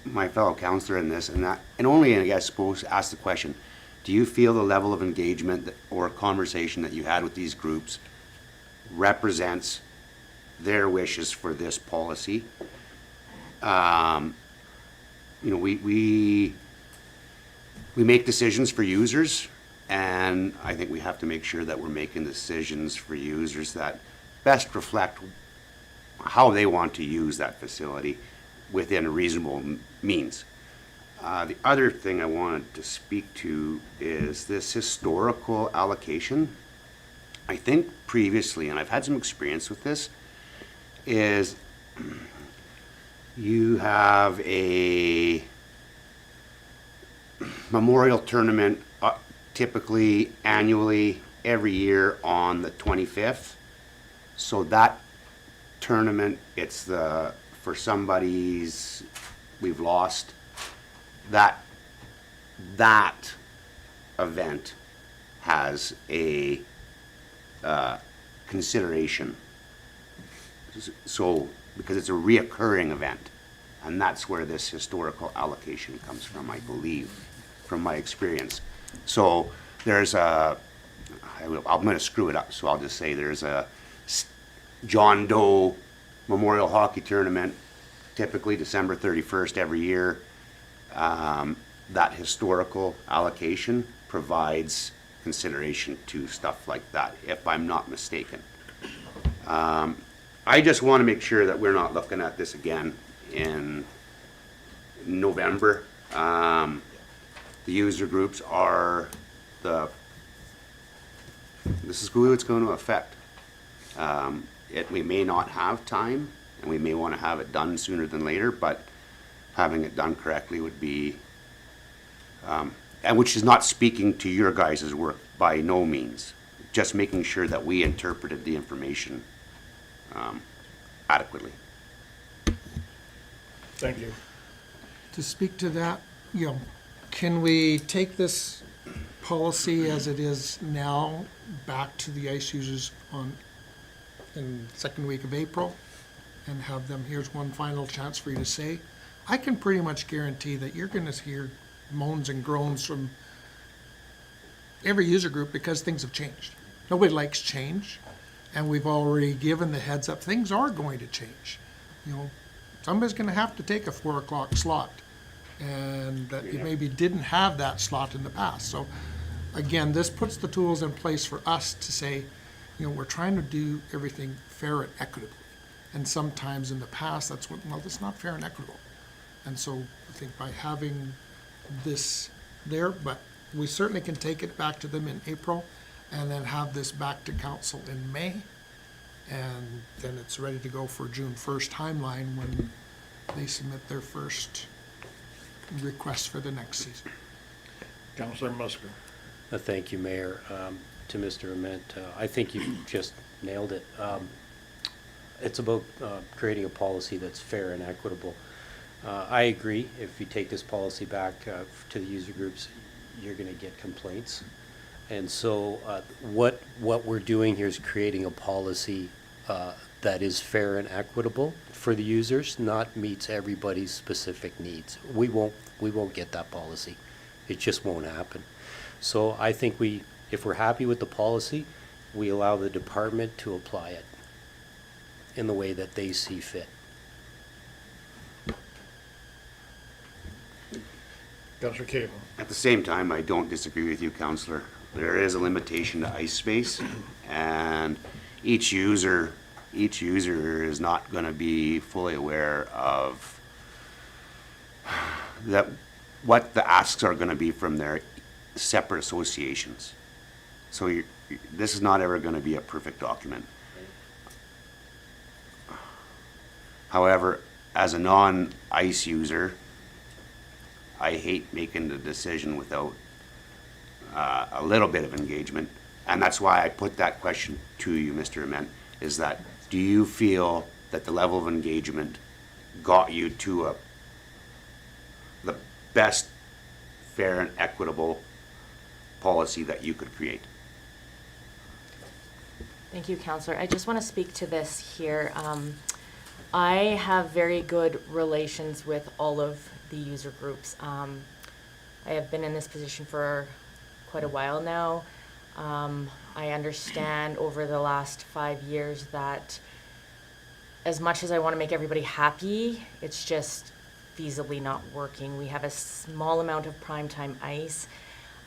K: my fellow counselor in this, and only, I guess, suppose, ask the question, do you feel the level of engagement or conversation that you had with these groups represents their wishes for this policy? You know, we make decisions for users, and I think we have to make sure that we're making decisions for users that best reflect how they want to use that facility within a reasonable means. The other thing I wanted to speak to is this historical allocation. I think previously, and I've had some experience with this, is you have a memorial tournament typically annually every year on the 25th. So that tournament, it's for somebody's, we've lost, that event has a consideration. So, because it's a reoccurring event, and that's where this historical allocation comes from, I believe, from my experience. So there's I'm going to screw it up, so I'll just say there's a John Doe Memorial Hockey Tournament, typically December 31st every year. That historical allocation provides consideration to stuff like that, if I'm not mistaken. I just want to make sure that we're not looking at this again in November. The user groups are this is who it's going to affect. We may not have time, and we may want to have it done sooner than later, but having it done correctly would be, and which is not speaking to your guys' work by no means, just making sure that we interpreted the information adequately.
A: Thank you.
L: To speak to that, you know, can we take this policy as it is now back to the ICE users in second week of April and have them, here's one final chance for you to say, I can pretty much guarantee that you're gonna hear moans and groans from every user group because things have changed. Nobody likes change, and we've already given the heads up, things are going to change. You know, somebody's gonna have to take a 4 o'clock slot, and that you maybe didn't have that slot in the past. So again, this puts the tools in place for us to say, you know, we're trying to do everything fair and equitably. And sometimes in the past, that's not fair and equitable. And so I think by having this there, but we certainly can take it back to them in April and then have this back to council in May. And then it's ready to go for June 1st timeline when they submit their first request for the next season.
A: Councillor Musker.
I: Thank you, Mayor. To Mr. Ament, I think you just nailed it. It's about creating a policy that's fair and equitable. I agree. If you take this policy back to the user groups, you're going to get complaints. And so what we're doing here is creating a policy that is fair and equitable for the users, not meets everybody's specific needs. We won't get that policy. It just won't happen. So I think if we're happy with the policy, we allow the department to apply it in the way that they see fit.
A: Councillor Cable.
K: At the same time, I don't disagree with you, Counselor. There is a limitation to ice space, and each user is not going to be fully aware of that, what the asks are going to be from their separate associations. So this is not ever going to be a perfect document. However, as a non-ice user, I hate making the decision without a little bit of engagement. And that's why I put that question to you, Mr. Ament, is that do you feel that the level of engagement got you to the best fair and equitable policy that you could create?
M: Thank you, Counselor. I just want to speak to this here. I have very good relations with all of the user groups. I have been in this position for quite a while now. I understand over the last 5 years that as much as I want to make everybody happy, it's just feasibly not working. We have a small amount of primetime ice.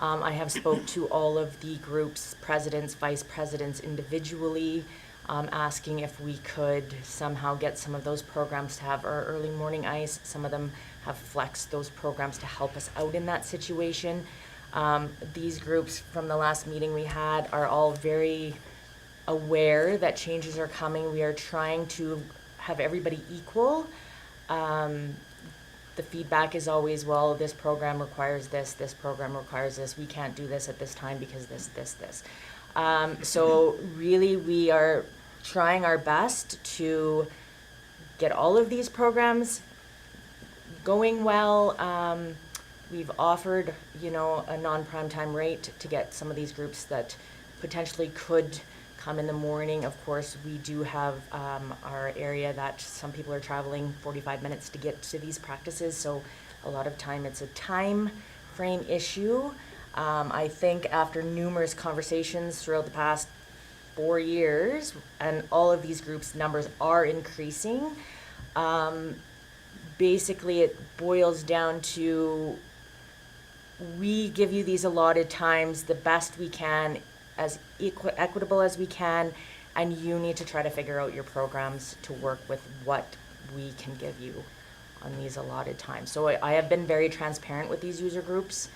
M: I have spoke to all of the groups, presidents, vice presidents individually, asking if we could somehow get some of those programs to have our early morning ice. Some of them have flexed those programs to help us out in that situation. These groups from the last meeting we had are all very aware that changes are coming. We are trying to have everybody equal. The feedback is always, well, this program requires this program requires this, we can't do this at this time because this. So really we are trying our best to get all of these programs going well. We've offered, a non-primetime rate to get some of these groups that potentially could come in the morning. Of course, we do have our area that some people are traveling 45 minutes to get to these practices, so a lot of time it's a time frame issue. I think after numerous conversations throughout the past 4 years, and all of these groups' numbers are increasing, basically it boils down to we give you these allotted times the best we can, as equitable as we can, and you need to try to figure out your programs to work with what we can give you on these allotted times. So I have been very transparent with these user groups.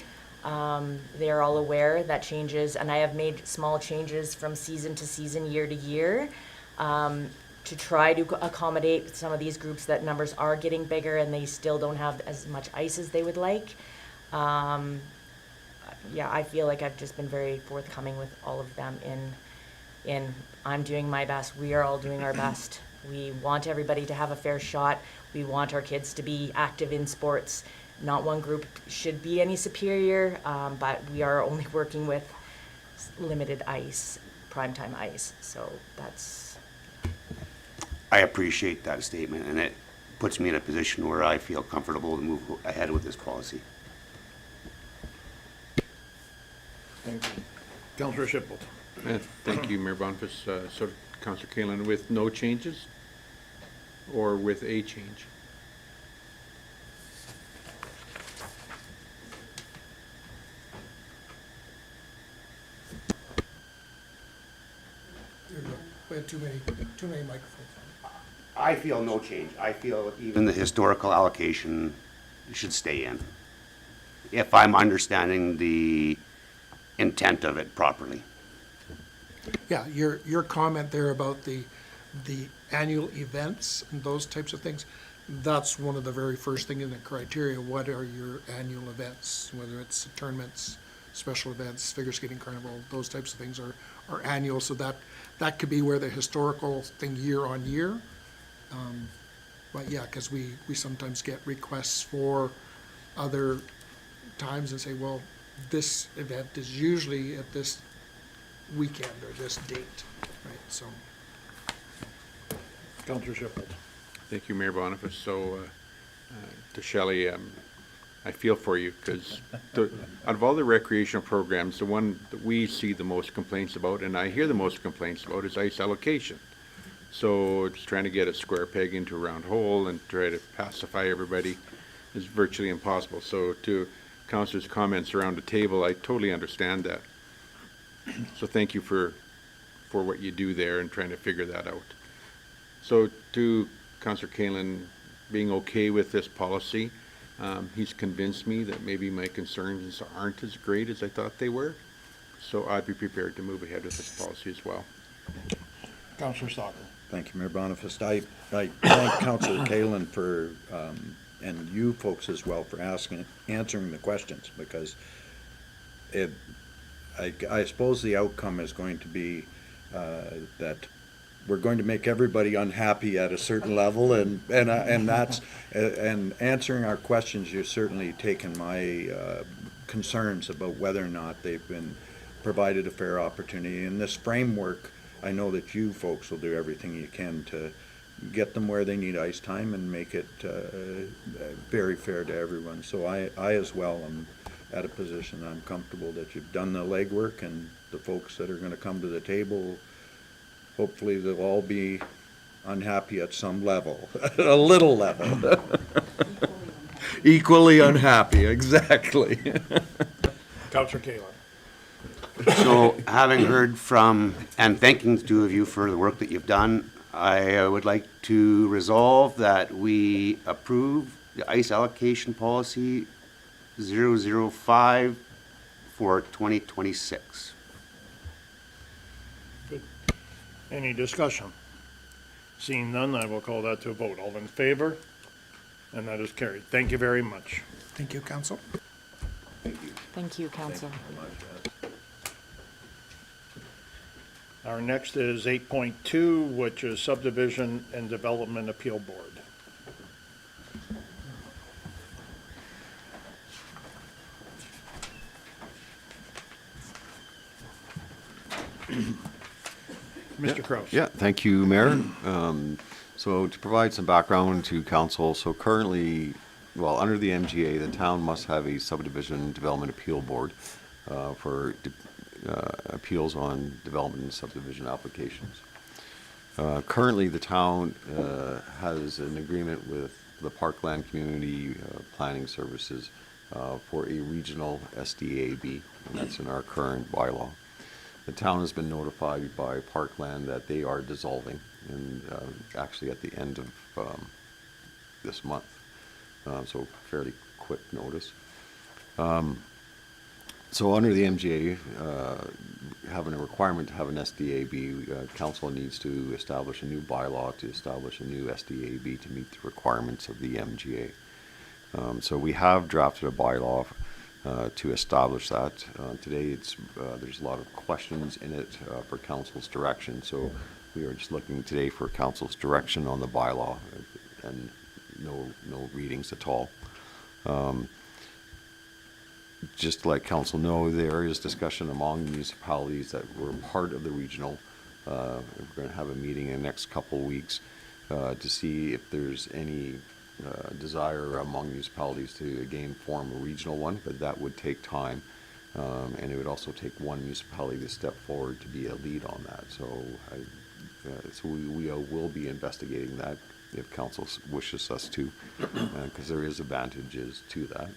M: They are all aware that changes, and I have made small changes from season to season, year to year, to try to accommodate some of these groups that numbers are getting bigger and they still don't have as much ice as they would like. Yeah, I feel like I've just been very forthcoming with all of them in I'm doing my best. We are all doing our best. We want everybody to have a fair shot. We want our kids to be active in sports. Not one group should be any superior, but we are only working with limited ice, primetime ice. So that's...
K: I appreciate that statement, and it puts me in a position where I feel comfortable to move ahead with this policy.
A: Thank you. Councillor Shipple.
B: Thank you, Mayor Boniface. So, Councillor Kalen, with no changes or with a change?
L: We have too many microphones on.
K: I feel no change. I feel even the historical allocation should stay in, if I'm understanding the intent of it properly.
L: Yeah, your comment there about the annual events and those types of things, that's one of the very first thing in the criteria. What are your annual events? Whether it's tournaments, special events, figure skating carnival, those types of things are annual. So that could be where the historical thing year on year. But yeah, because we sometimes get requests for other times and say, well, this event is usually at this weekend or this date, right? So.
A: Councillor Shipple.
B: Thank you, Mayor Boniface. So, to Shelley, I feel for you, because out of all the recreational programs, the one that we see the most complaints about, and I hear the most complaints about, is ice allocation. So it's trying to get a square peg into a round hole and try to pacify everybody is virtually impossible. So to Councillor's comments around the table, I totally understand that. So thank you for what you do there and trying to figure that out. So to Councillor Kalen being okay with this policy, he's convinced me that maybe my concerns aren't as great as I thought they were. So I'd be prepared to move ahead with this policy as well.
A: Councillor Stalker.
G: Thank you, Mayor Boniface. I thank Councillor Kalen for, and you folks as well, for answering the questions, because I suppose the outcome is going to be that we're going to make everybody unhappy at a certain level, and that's and answering our questions. You've certainly taken my concerns about whether or not they've been provided a fair opportunity in this framework. I know that you folks will do everything you can to get them where they need ice time and make it very fair to everyone. So I as well am at a position I'm comfortable that you've done the legwork, and the folks that are going to come to the table, hopefully they'll all be unhappy at some level, a little level. Equally unhappy, exactly.
A: Councillor Kalen.
K: So, having heard from, and thanking the two of you for the work that you've done, I would like to resolve that we approve the ice allocation policy 005 for 2026.
A: Good. Any discussion? Seeing none, I will call that to a vote. All in favor? And that is carried. Thank you very much.
L: Thank you, Council.
M: Thank you, Council.
A: Our next is 8.2, which is Subdivision and Development Appeal Board. Mr. Kraus.
J: Yeah, thank you, Mayor. So to provide some background to council, so currently, well, under the MGA, the town must have a subdivision development appeal board for appeals on development and subdivision applications. Currently, the town has an agreement with the Parkland Community Planning Services for a regional SDAB, and that's in our current bylaw. The town has been notified by Parkland that they are dissolving, and actually at the end of this month, so fairly quick notice. So under the MGA, having a requirement to have an SDAB, council needs to establish a new bylaw to establish a new SDAB to meet the requirements of the MGA. So we have drafted a bylaw to establish that. Today, there's a lot of questions in it for council's direction. So we are just looking today for council's direction on the bylaw, and no readings at all. Just to let council know, there is discussion among municipalities that were part of the regional. We're going to have a meeting in the next couple of weeks to see if there's any desire among municipalities to again form a regional one, but that would take time. And it would also take one municipality to step forward to be a lead on that. So we will be investigating that if council wishes us to, because there is advantages to that,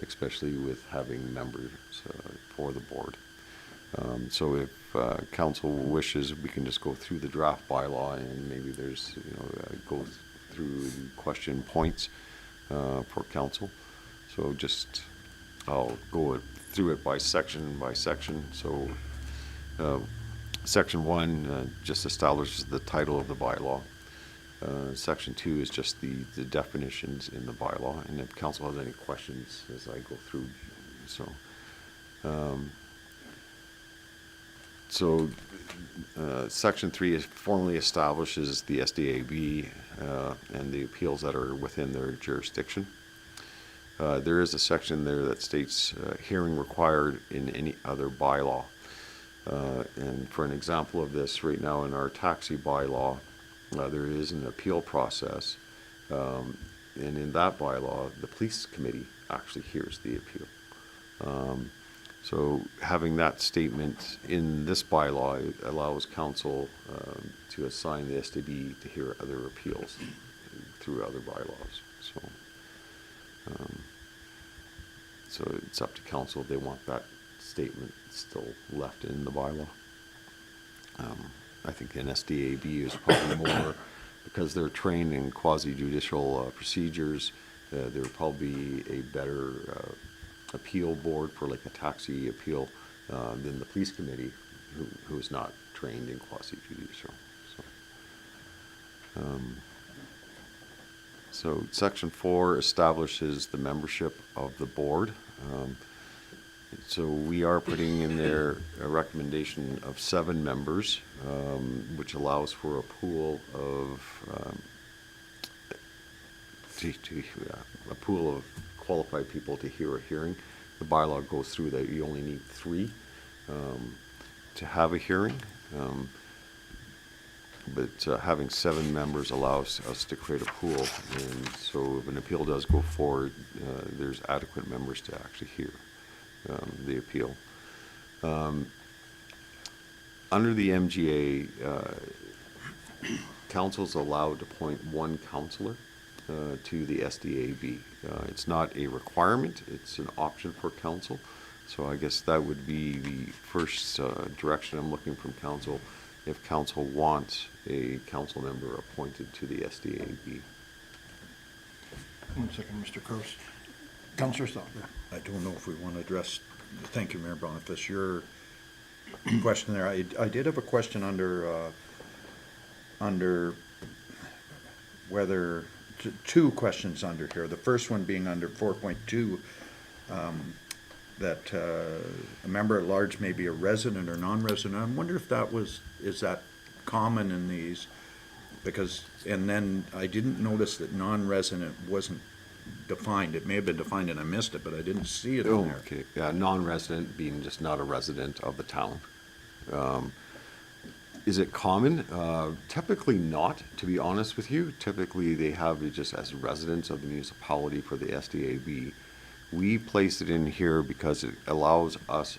J: especially with having members for the board. So if council wishes, we can just go through the draft bylaw and maybe there's, go through question points for council. So just, I'll go through it by section. So section 1 just establishes the title of the bylaw. Section 2 is just the definitions in the bylaw, and if council has any questions as I go through, Section 3 formally establishes the SDAB and the appeals that are within their jurisdiction. There is a section there that states hearing required in any other bylaw. And for an example of this, right now in our taxi bylaw, there is an appeal process. And in that bylaw, the police committee actually hears the appeal. So having that statement in this bylaw allows council to assign the SDB to hear other appeals through other bylaws. So it's up to council if they want that statement still left in the bylaw. I think an SDAB is probably more, because they're trained in quasi-judicial procedures, there would probably be a better appeal board for like a taxi appeal than the police committee, who is not trained in quasi-judicial. So section 4 establishes the membership of the board. So we are putting in there a recommendation of 7 members, which allows for a pool of a pool of qualified people to hear a hearing. The bylaw goes through that you only need 3 to have a hearing. But having 7 members allows us to create a pool, and so if an appeal does go forward, there's adequate members to actually hear the appeal. Under the MGA, council's allowed to appoint 1 councillor to the SDAB. It's not a requirement, it's an option for council. So I guess that would be the first direction I'm looking from council, if council wants a council member appointed to the SDAB.
A: 1 second, Mr. Cross. Councillor Stockler.
G: I don't know if we want to address, thank you, Mayor Boniface, your question there. I did have a question under whether, 2 questions under here. The first one being under 4.2, that a member at large may be a resident or non-resident. I wonder if that is that common in these? Because, and then I didn't notice that non-resident wasn't defined. It may have been defined and I missed it, but I didn't see it in there.
J: Okay, yeah, non-resident being just not a resident of the town. Is it common? Typically not, to be honest with you. Typically they have it just as residents of the municipality for the SDAB. We place it in here because it allows us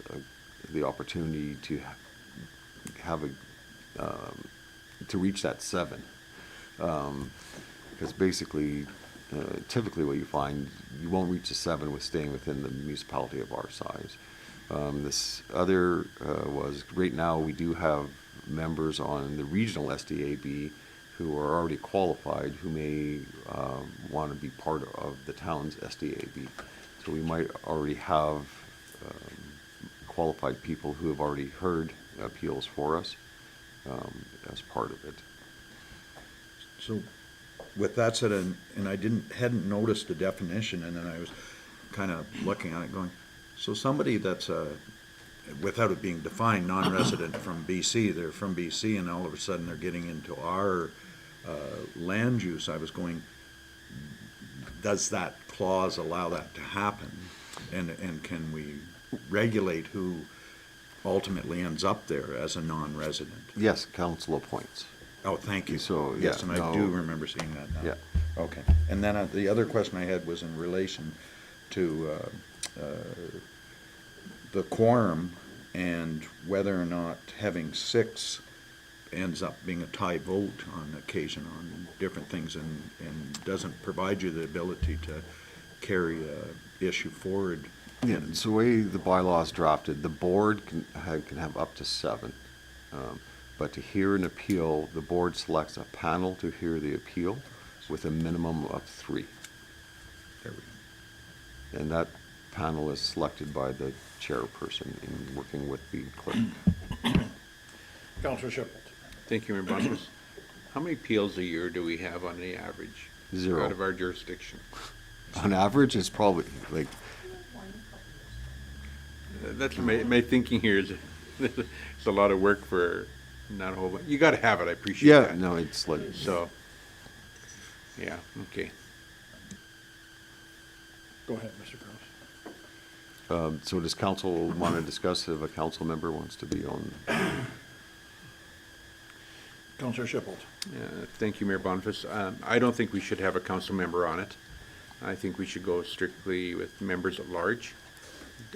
J: the opportunity to have to reach that 7. Because basically, typically what you find, you won't reach the 7 with staying within the municipality of our size. This other was, right now we do have members on the regional SDAB who are already qualified, who may want to be part of the town's SDAB. So we might already have qualified people who have already heard appeals for us as part of it.
G: So with that said, and I hadn't noticed the definition, and then I was kind of looking at it going, so somebody that's without it being defined, non-resident from BC, they're from BC, and all of a sudden they're getting into our land use. I was going, does that clause allow that to happen? And can we regulate who ultimately ends up there as a non-resident?
J: Yes, council appoints.
G: Oh, thank you.
J: So,
G: Yes,
J: yeah,
G: and I
J: no.
G: do remember seeing that now.
J: Yeah,
G: Okay. And then the other question I had was in relation to the quorum and whether or not having 6 ends up being a tie vote on occasion on different things and doesn't provide you the ability to carry a issue forward.
J: Yeah, it's the way the bylaw is drafted, the board can have up to 7. But to hear an appeal, the board selects a panel to hear the appeal with a minimum of 3.
G: There we go.
J: And that panel is selected by the chairperson in working with the clerk.
A: Counselor Shipple.
B: Thank you, Member Boniface. How many appeals a year do we have on the average?
J: 0.
B: Out of our jurisdiction?
J: On average, it's probably like,
B: That's my thinking here is, it's a lot of work for not a whole bunch. You gotta have it, I appreciate
J: yeah,
B: that.
J: no, it's like,
B: So, yeah, okay.
A: Go ahead, Mr. Kraus.
J: so does council want to discuss if a council member wants to be on?
A: Counselor Shipple.
B: Thank you, Mayor Boniface. I don't think we should have a council member on it. I think we should go strictly with members at large,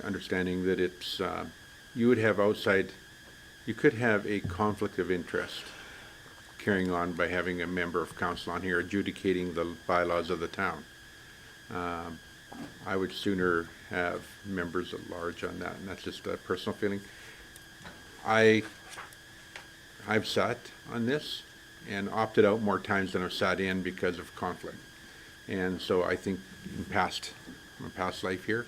B: understanding that it's, you would have outside, you could have a conflict of interest carrying on by having a member of council on here adjudicating the bylaws of the town. I would sooner have members at large on that, and that's just a personal feeling. I've sat on this and opted out more times than I've sat in because of conflict. And so I think in my past life here,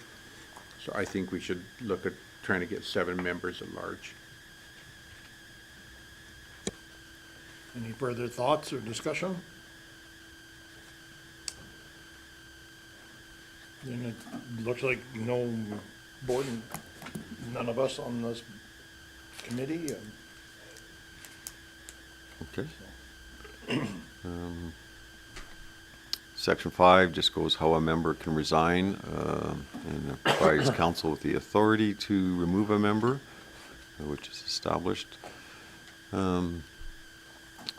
B: so I think we should look at trying to get 7 members at large.
A: Any further thoughts or discussion? Then it looks like no board, none of us on this committee.
J: Okay. Section 5 just goes how a member can resign and provides council with the authority to remove a member, which is established.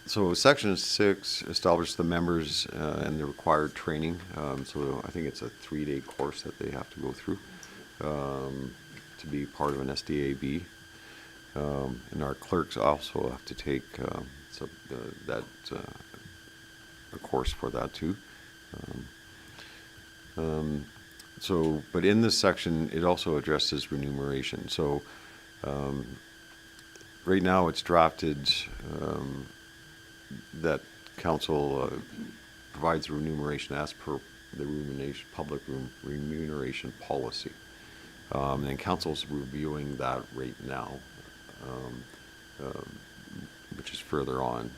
J: So Section 6 establishes the members and the required training. So I think it's a 3-day course that they have to go through to be part of an SDAB. And our clerks also have to take a course for that too. But in this section, it also addresses remuneration. So right now it's drafted that council provides remuneration as per the public remuneration policy. And council's reviewing that right now, which is further on.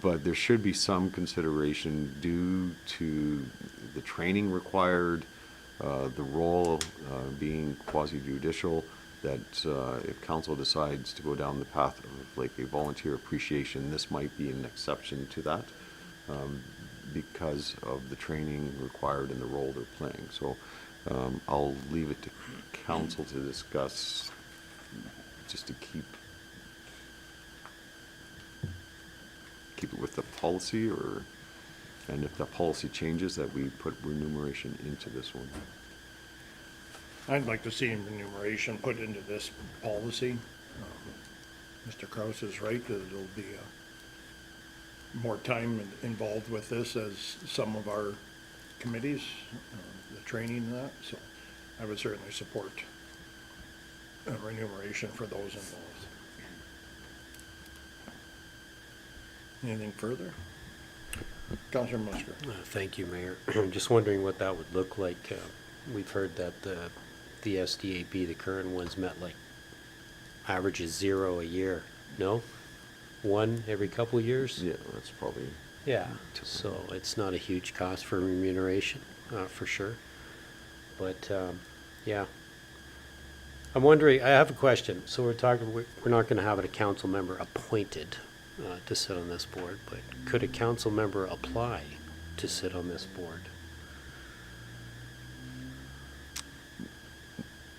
J: But there should be some consideration due to the training required, the role being quasi-judicial, that if council decides to go down the path of like a volunteer appreciation, this might be an exception to that because of the training required and the role they're playing. So I'll leave it to council to discuss, just to keep it with the policy, and if the policy changes, that we put remuneration into this one.
A: I'd like to see remuneration put into this policy. Mr. Kraus is right, that it'll be more time involved with this as some of our committees, the training and that, so I would certainly support remuneration for those involved. Anything further? Councilor Musker.
I: Thank you, Mayor. I'm just wondering what that would look like. We've heard that the SDAB, the current ones, met like averages 0 a year. No? 1 every couple of years?
J: Yeah, that's probably.
I: Yeah, so it's not a huge cost for remuneration, for sure. But, yeah. I'm wondering, I have a question. So we're not going to have a council member appointed to sit on this board, but could a council member apply to sit on this board?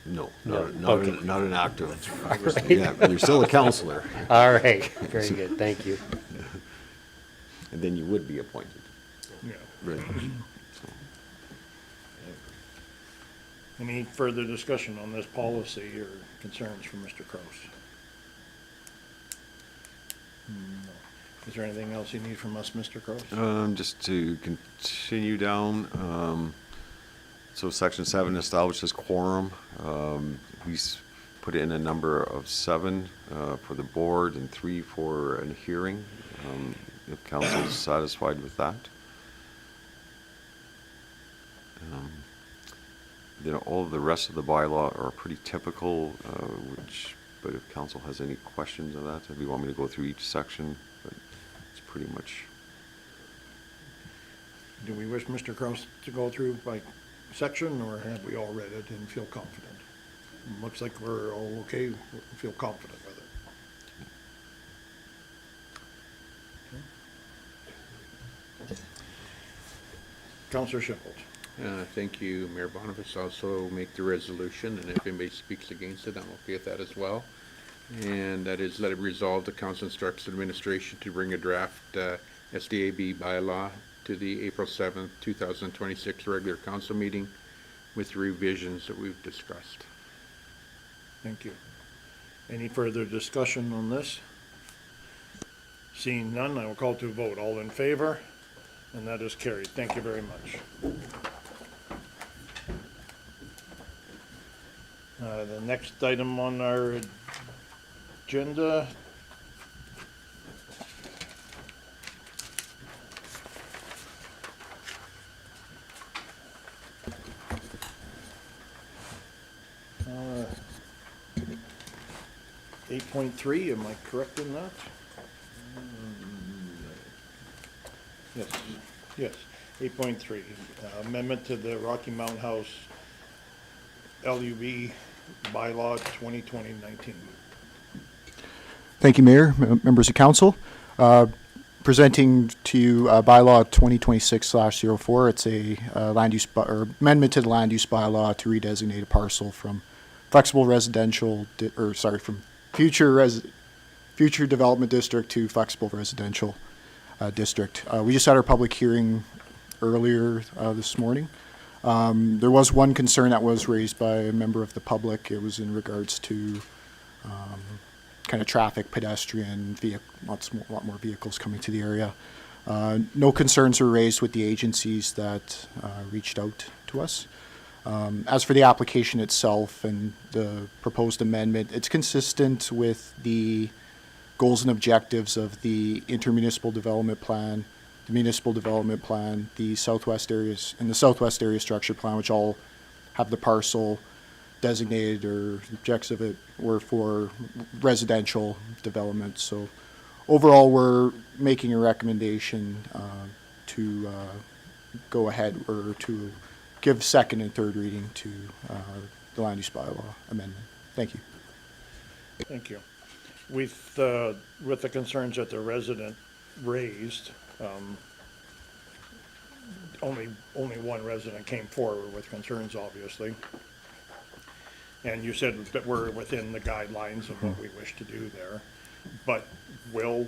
J: No,
I: No,
J: not an active. Yeah, you're still a counselor.
I: All right, very good, thank you.
J: And then you would be appointed.
A: Yeah.
J: Right.
A: Any further discussion on this policy or concerns from Mr. Kraus? No. Is there anything else you need from us, Mr. Kraus?
J: Just to continue down, so section 7 establishes quorum. We put in a number of 7 for the board and 3 for a hearing, if council is satisfied with that. Then all of the rest of the bylaw are pretty typical, but if council has any questions on that, if you want me to go through each section, but it's pretty much.
A: Do we wish Mr. Kraus to go through by section, or have we all read it and feel confident? Looks like we're all okay, feel confident with it. Okay. Counselor Schiffel.
B: Thank you, Mayor Boniface. Also make the resolution, and if anybody speaks against it, I'm okay with that as well. And that is, let it resolve, the council instructs administration to bring a draft SDAB bylaw to the April 7th, 2026 regular council meeting with revisions that we've discussed.
A: Thank you. Any further discussion on this? Seeing none, I will call to a vote. All in favor? And that is carried. Thank you very much. The next item on our agenda uh, 8.3, am I correct in that? Yes, yes, 8.3, amendment to the Rocky Mountain House LUB bylaw 2020-19.
C: Thank you, Mayor, members of council. Presenting to you bylaw 2026/04. It's a land use or amendment to the land use bylaw to redesignate a parcel from flexible residential, from future development district to flexible residential district. We just had our public hearing earlier this morning. There was one concern that was raised by a member of the public. It was in regards to kind of traffic, pedestrian, a lot more vehicles coming to the area. No concerns were raised with the agencies that reached out to us. As for the application itself and the proposed amendment, it's consistent with the goals and objectives of the intermunicipal development plan, the municipal development plan, the Southwest areas, and the Southwest area structure plan, which all have the parcel designated, or objects of it were for residential development. So overall, we're making a recommendation to go ahead or to give second and third reading to the land use bylaw amendment. Thank you.
A: Thank you. With the concerns that the resident raised, only one resident came forward with concerns, obviously. And you said that we're within the guidelines of what we wish to do there. But will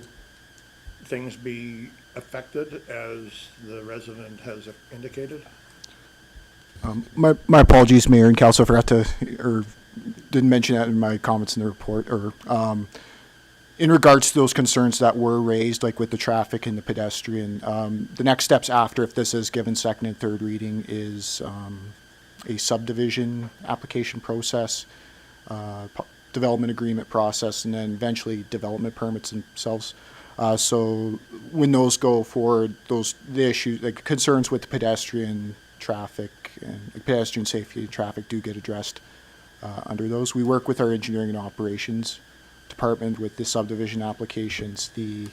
A: things be affected as the resident has indicated?
C: My apologies, Mayor and Council. I forgot to, or didn't mention that in my comments in the report, or in regards to those concerns that were raised, like with the traffic and the pedestrian, the next steps after, if this is given second and third reading, is a subdivision application process, development agreement process, and then eventually development permits themselves. So when those go forward, the issues, like concerns with the pedestrian traffic and pedestrian safety and traffic do get addressed under those. We work with our engineering and operations department with the subdivision applications, the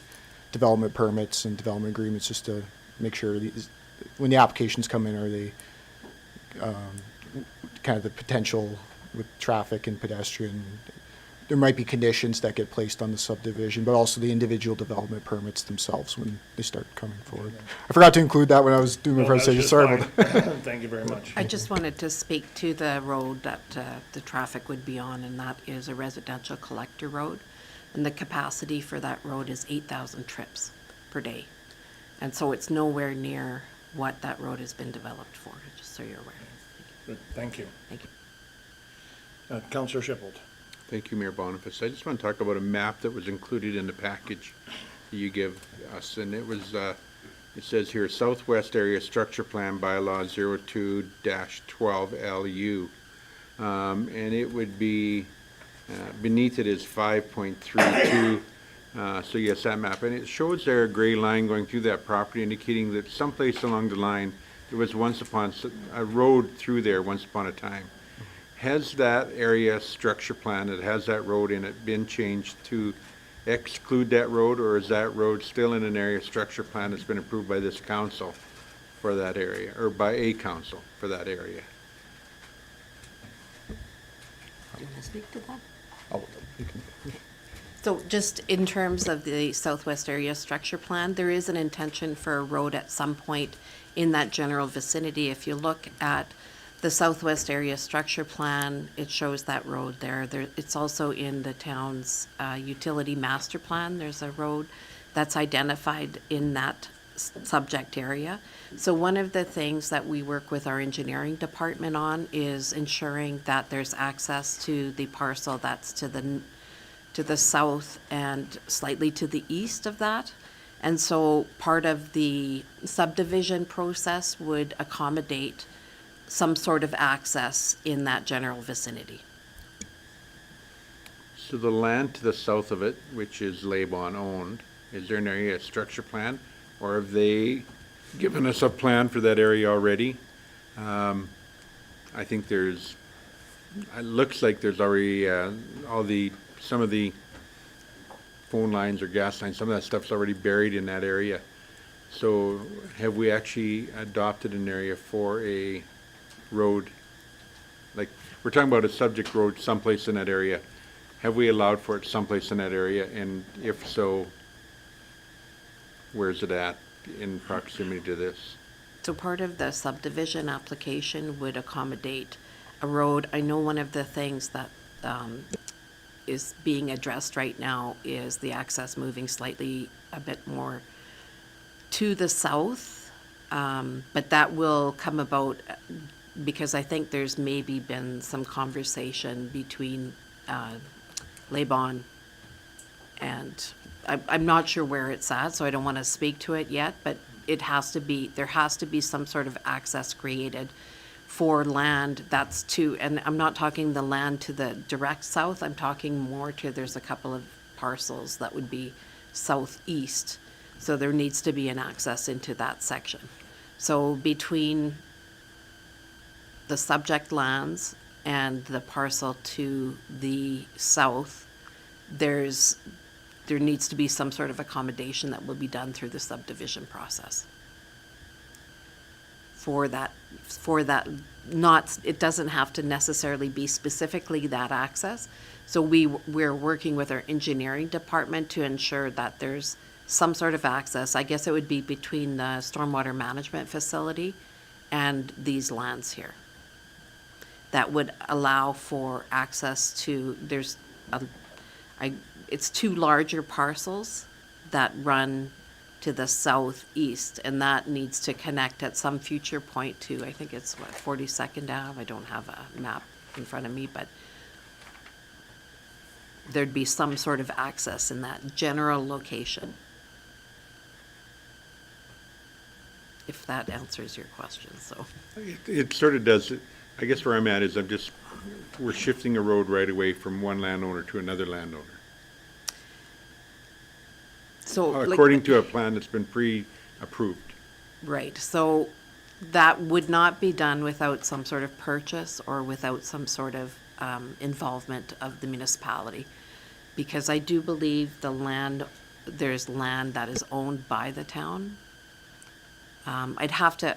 C: development permits and development agreements, just to make sure when the applications come in, are they kind of the potential with traffic and pedestrian. There might be conditions that get placed on the subdivision, but also the individual development permits themselves when they start coming forward. I forgot to include that when I was doing my presentation. Sorry about that.
A: Thank you very much.
N: I just wanted to speak to the road that the traffic would be on, and that is a residential collector road. And the capacity for that road is 8,000 trips per day. And so it's nowhere near what that road has been developed for, just so you're aware.
A: Good, thank you.
N: Thank you.
A: Councillor Shippold.
B: Thank you, Mayor Boniface. I just want to talk about a map that was included in the package that you give us, and it was, it says here, Southwest Area Structure Plan Bylaw 02-12LU. And it would be, beneath it is 5.32. So yes, that map. And it shows there a gray line going through that property indicating that someplace along the line, there was once upon, a road through there once upon a time. Has that area structure plan that has that road in it been changed to exclude that road, or is that road still in an area structure plan that's been approved by this council for that area, or by a council for that area?
N: Do you want to speak to that?
A: Oh, you can.
N: So just in terms of the Southwest Area Structure Plan, there is an intention for a road at some point in that general vicinity. If you look at the Southwest Area Structure Plan, it shows that road there. It's also in the town's utility master plan. There's a road that's identified in that subject area. So one of the things that we work with our engineering department on is ensuring that there's access to the parcel that's to the south and slightly to the east of that. And so part of the subdivision process would accommodate some sort of access in that general vicinity.
B: So the land to the south of it, which is Laban owned, is there an area structure plan? Or have they given us a plan for that area already? I think there's, it looks like there's already some of the phone lines or gas lines, some of that stuff's already buried in that area. So have we actually adopted an area for a road? Like, we're talking about a subject road someplace in that area. Have we allowed for it someplace in that area? And if so, where's it at in proximity to this?
N: So part of the subdivision application would accommodate a road. I know one of the things that is being addressed right now is the access moving slightly a bit more to the south, but that will come about because I think there's maybe been some conversation between Laban and I'm not sure where it's at, so I don't want to speak to it yet, but there has to be some sort of access created for land that's to, and I'm not talking the land to the direct south, I'm talking more to, there's a couple of parcels that would be southeast. So there needs to be an access into that section. So between the subject lands and the parcel to the south, there needs to be some sort of accommodation that will be done through the subdivision process. For that, it doesn't have to necessarily be specifically that access. So we're working with our engineering department to ensure that there's some sort of access. I guess it would be between the stormwater management facility and these lands here. That would allow for access to, it's two larger parcels that run to the southeast, and that needs to connect at some future point to, I think it's 42nd Ave. I don't have a map in front of me, but there'd be some sort of access in that general location. If that answers your question, so.
B: It sort of does. I guess where I'm at is we're shifting a road right away from one landowner to another landowner.
N: So
B: according to a plan that's been pre-approved.
N: Right, so that would not be done without some sort of purchase or without some sort of involvement of the municipality. Because I do believe there's land that is owned by the town. I'd have to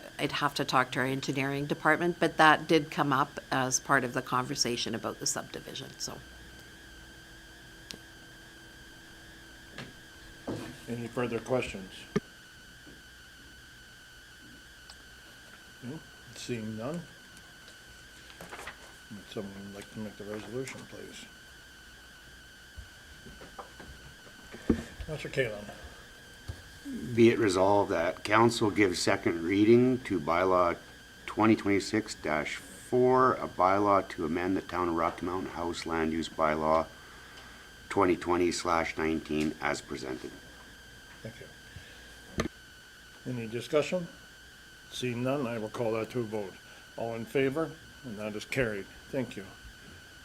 N: talk to our engineering department, but that did come up as part of the conversation about the subdivision, so.
A: Any further questions? No? Seeing none? Would someone like to make the resolution, please? Mr. Kalin.
K: Be it resolved that council gives second reading to bylaw 2026-4, a bylaw to amend the Town of Rocky Mountain House Land Use Bylaw 2020/19 as presented.
A: Thank you. Any discussion? Seeing none, I will call that to a vote. All in favor? And that is carried. Thank you.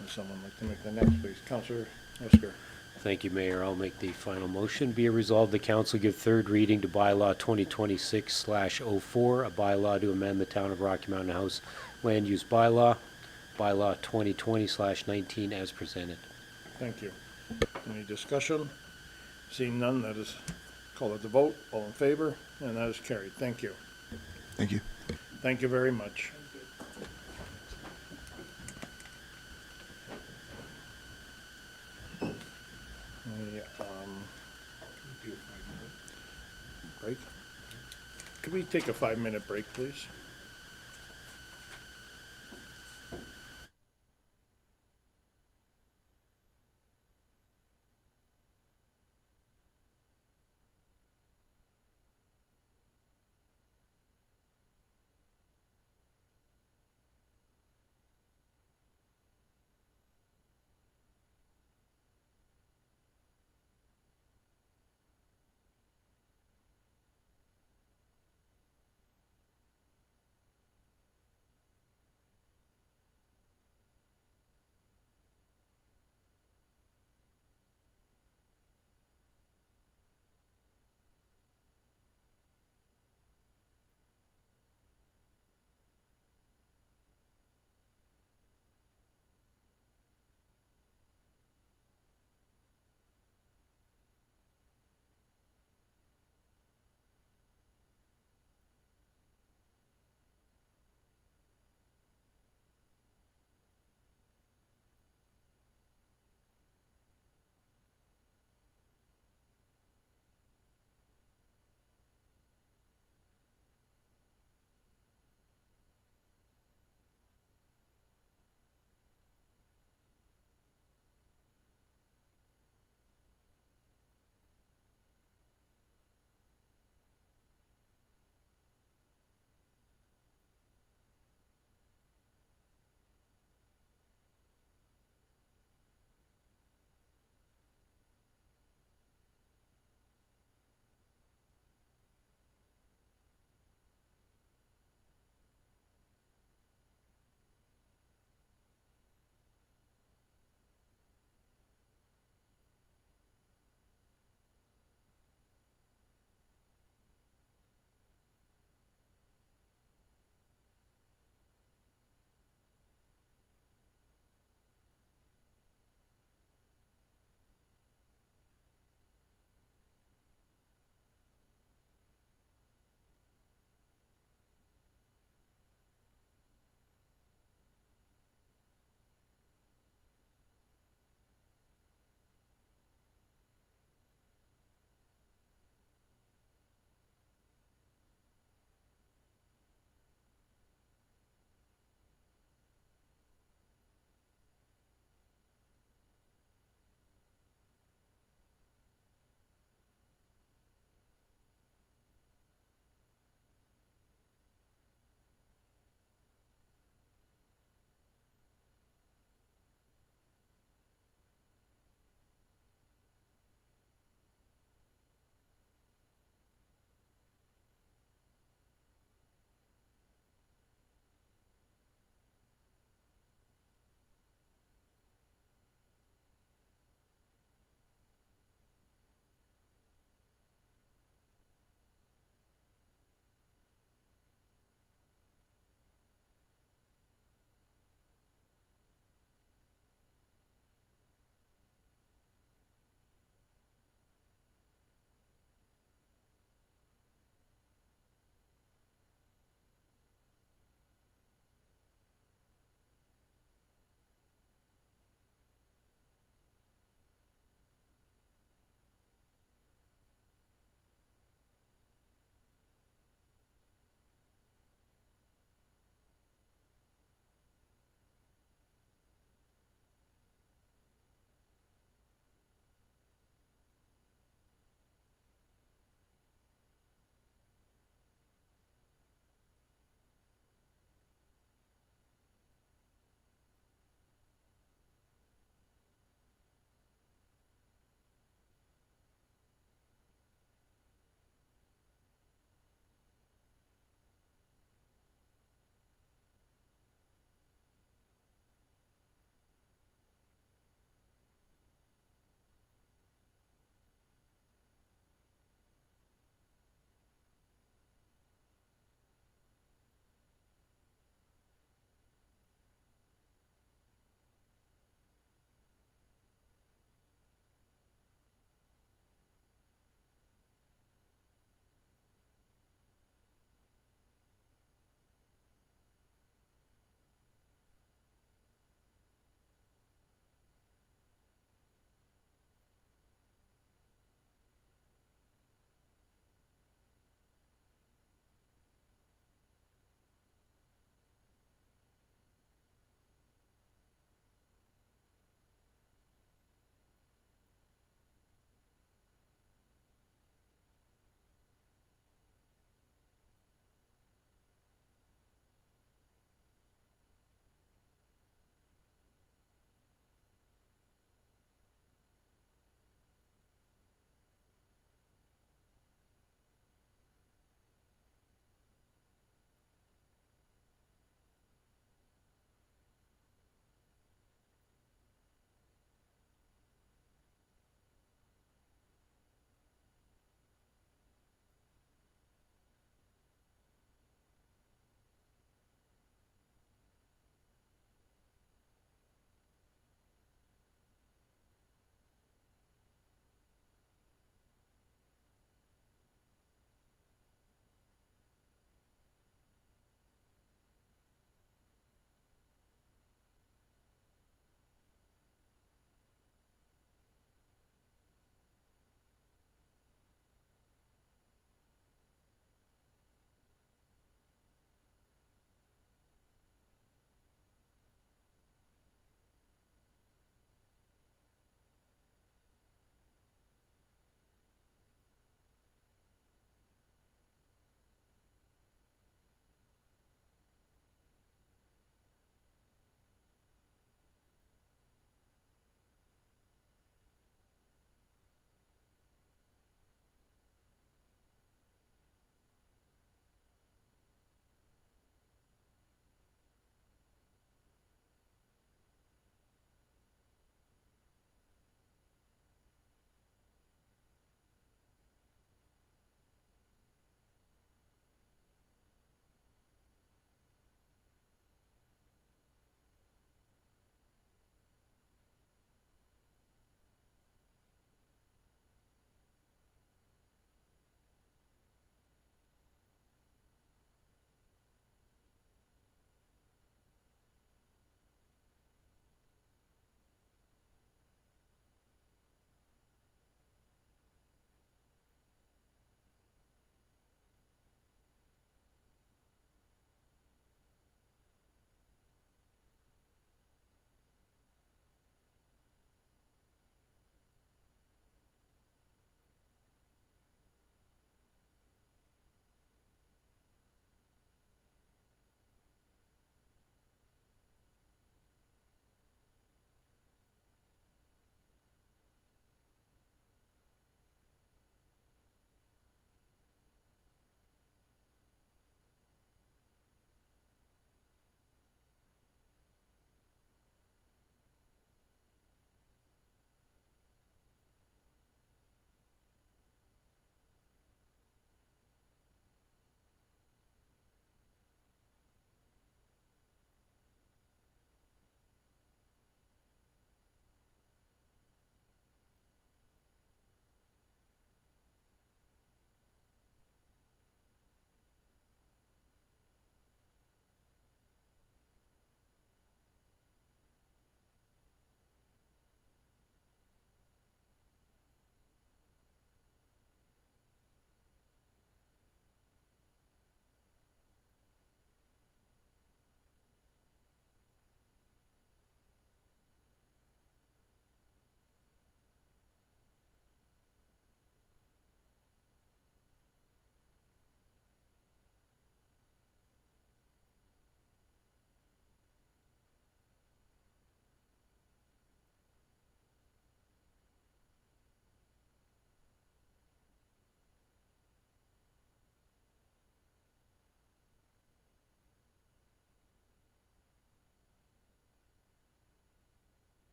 A: Would someone like to make the next, please? Counselor Husker.
I: Thank you, Mayor. I'll make the final motion. Be it resolved, the council give third reading to bylaw 2026/04, a bylaw to amend the Town of Rocky Mountain House Land Use Bylaw, bylaw 2020/19 as presented.
A: Thank you. Any discussion? Seeing none, that is, call it the vote. All in favor? And that is carried. Thank you.
C: Thank you.
A: Thank you very much. Break? Could we take a 5-minute break, please?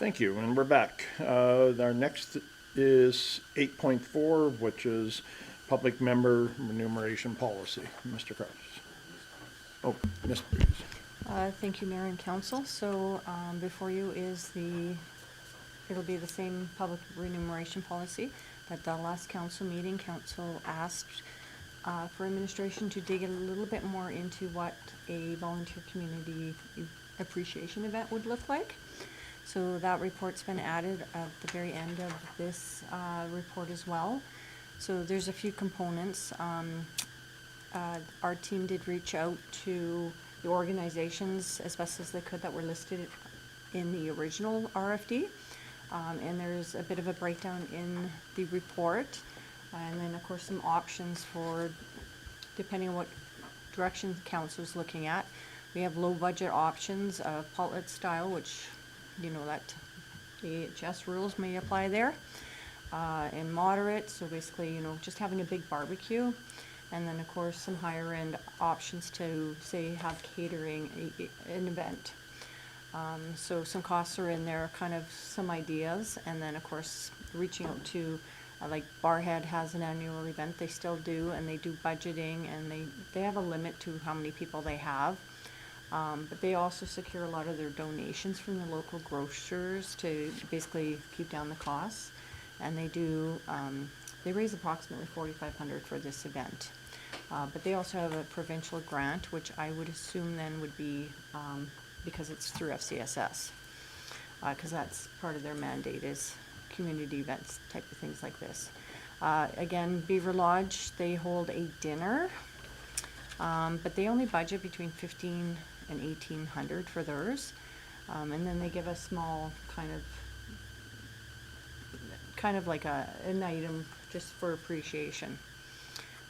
A: Thank you, and we're back. Our next is 8.4, which is public member remuneration policy. Mr. Kraus. Oh, Ms. Breeze.
O: Thank you, Mayor and Council. So before you is it'll be the same public remuneration policy that the last council meeting, council asked for administration to dig a little bit more into what a volunteer community appreciation event would look like. So that report's been added at the very end of this report as well. So there's a few components. Our team did reach out to the organizations as best as they could that were listed in the original RFD. And there's a bit of a breakdown in the report. And then, of course, some options for, depending on what direction the council is looking at. We have low budget options of potluck style, which, you know, that AHS rules may apply there. And moderate, so basically, you know, just having a big barbecue. And then, of course, some higher end options to, say, have catering an event. So some costs are in there, kind of some ideas. And then, of course, reaching out to, like Barhead has an annual event, they still do, and they do budgeting, and they have a limit to how many people they have. But they also secure a lot of their donations from the local grocers to basically keep down the costs. And they do, they raise approximately $4,500 for this event. But they also have a provincial grant, which I would assume then would be, because it's through FCSS. Because that's part of their mandate is community events, type of things like this. Again, Beaver Lodge, they hold a dinner, but they only budget between $1,500 and $1,800 for theirs. And then they give a small kind of like an item just for appreciation.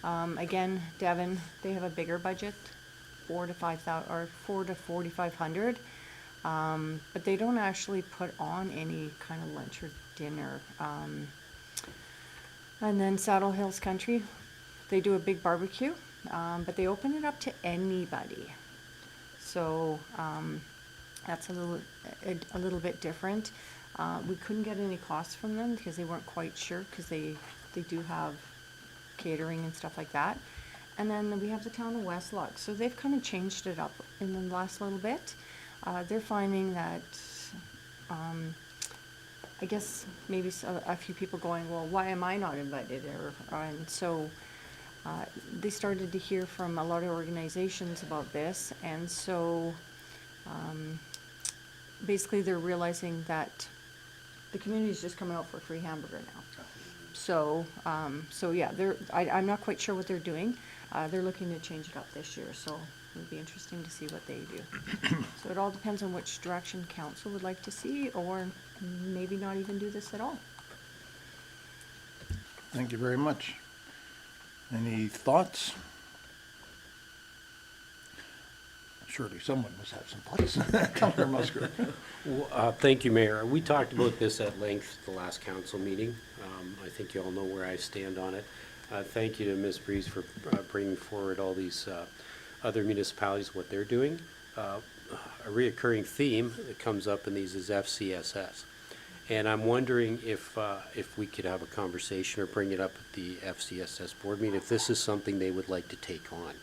O: Again, Devon, they have a bigger budget, $4,000 to $4,500, but they don't actually put on any kind of lunch or dinner. And then Saddle Hills Country, they do a big barbecue, but they open it up to anybody. So that's a little bit different. We couldn't get any costs from them because they weren't quite sure, because they do have catering and stuff like that. And then we have the town of Westlock. So they've kind of changed it up in the last little bit. They're finding that, I guess maybe a few people going, well, why am I not invited? And so they started to hear from a lot of organizations about this. And so basically they're realizing that the community is just coming out for a free hamburger now. So, yeah, I'm not quite sure what they're doing. They're looking to change it up this year, so it'll be interesting to see what they do. So it all depends on which direction council would like to see, or maybe not even do this at all.
A: Thank you very much. Any thoughts? Surely someone must have some thoughts. Councilor Musgrave.
I: Thank you, Mayor. We talked about this at length at the last council meeting. I think you all know where I stand on it. Thank you to Ms. Breeze for bringing forward all these other municipalities, what they're doing. A reoccurring theme that comes up in these is FCSS. And I'm wondering if we could have a conversation or bring it up at the FCSS board meeting, if this is something they would like to take on,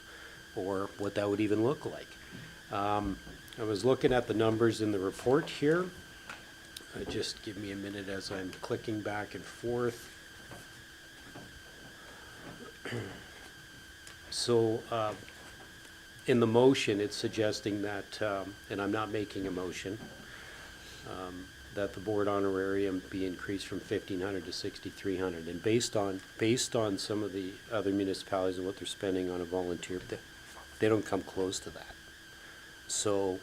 I: or what that would even look like. I was looking at the numbers in the report here. Just give me a minute as I'm clicking back and forth. So in the motion, it's suggesting that, and I'm not making a motion, that the board honorarium be increased from $1,500 to $6,300. And based on some of the other municipalities and what they're spending on a volunteer, they don't come close to that. So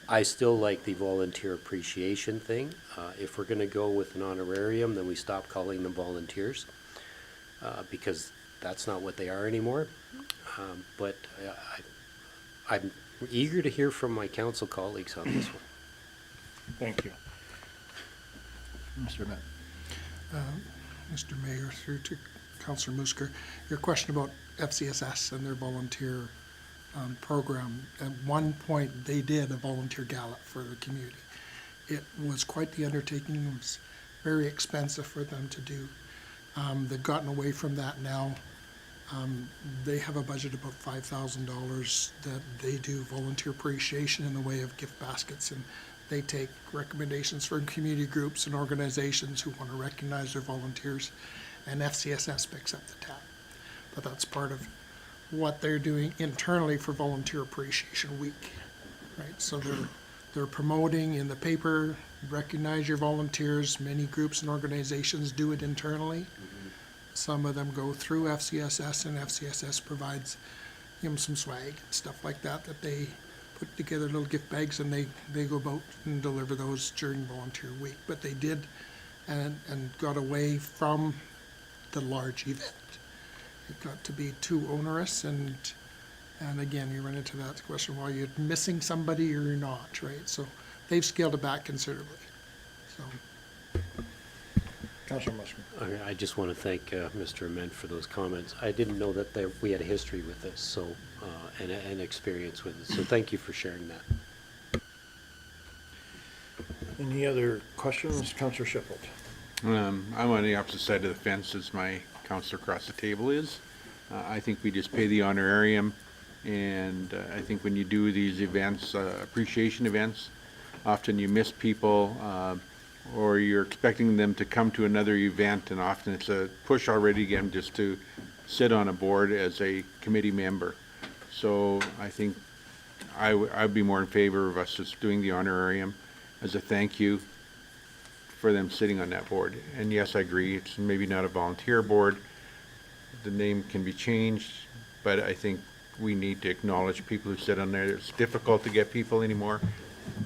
I: I still like the volunteer appreciation thing. If we're going to go with an honorarium, then we stop calling them volunteers, because that's not what they are anymore. But I'm eager to hear from my council colleagues on this one.
A: Thank you. Mr. Met.
L: Mr. Mayor, through to Councillor Musker, your question about FCSS and their volunteer program. At one point, they did a volunteer gala for the community. it was quite the undertaking. It was very expensive for them to do. They've gotten away from that now. They have a budget of about $5,000 that they do volunteer appreciation in the way of gift baskets, and they take recommendations from community groups and organizations who want to recognize their volunteers, and FCSS picks up the tab. But that's part of what they're doing internally for Volunteer Appreciation Week, right? So they're promoting in the paper, recognize your volunteers. Many groups and organizations do it internally. Some of them go through FCSS, and FCSS provides some swag and stuff like that they put together little gift bags, and they go about and deliver those during Volunteer Week. But they did and got away from the large event. It got to be too onerous, and again, you run into that question, well, you're missing somebody or you're not, right? So they've scaled it back considerably. So.
A: Councillor Musgrave.
I: I just want to thank Mr. Ament for those comments. I didn't know that we had a history with this, so and experience with it. So thank you for sharing that.
A: Any other questions? Councillor Shipple.
B: I'm on the opposite side of the fence as my counselor across the table is. I think we just pay the honorarium, and I think when you do these events, appreciation events, often you miss people, or you're expecting them to come to another event, and often it's a push already again just to sit on a board as a committee member. So I think I'd be more in favor of us just doing the honorarium as a thank you for them sitting on that board. And yes, I agree, it's maybe not a volunteer board. The name can be changed, but I think we need to acknowledge people who sit on there. It's difficult to get people anymore.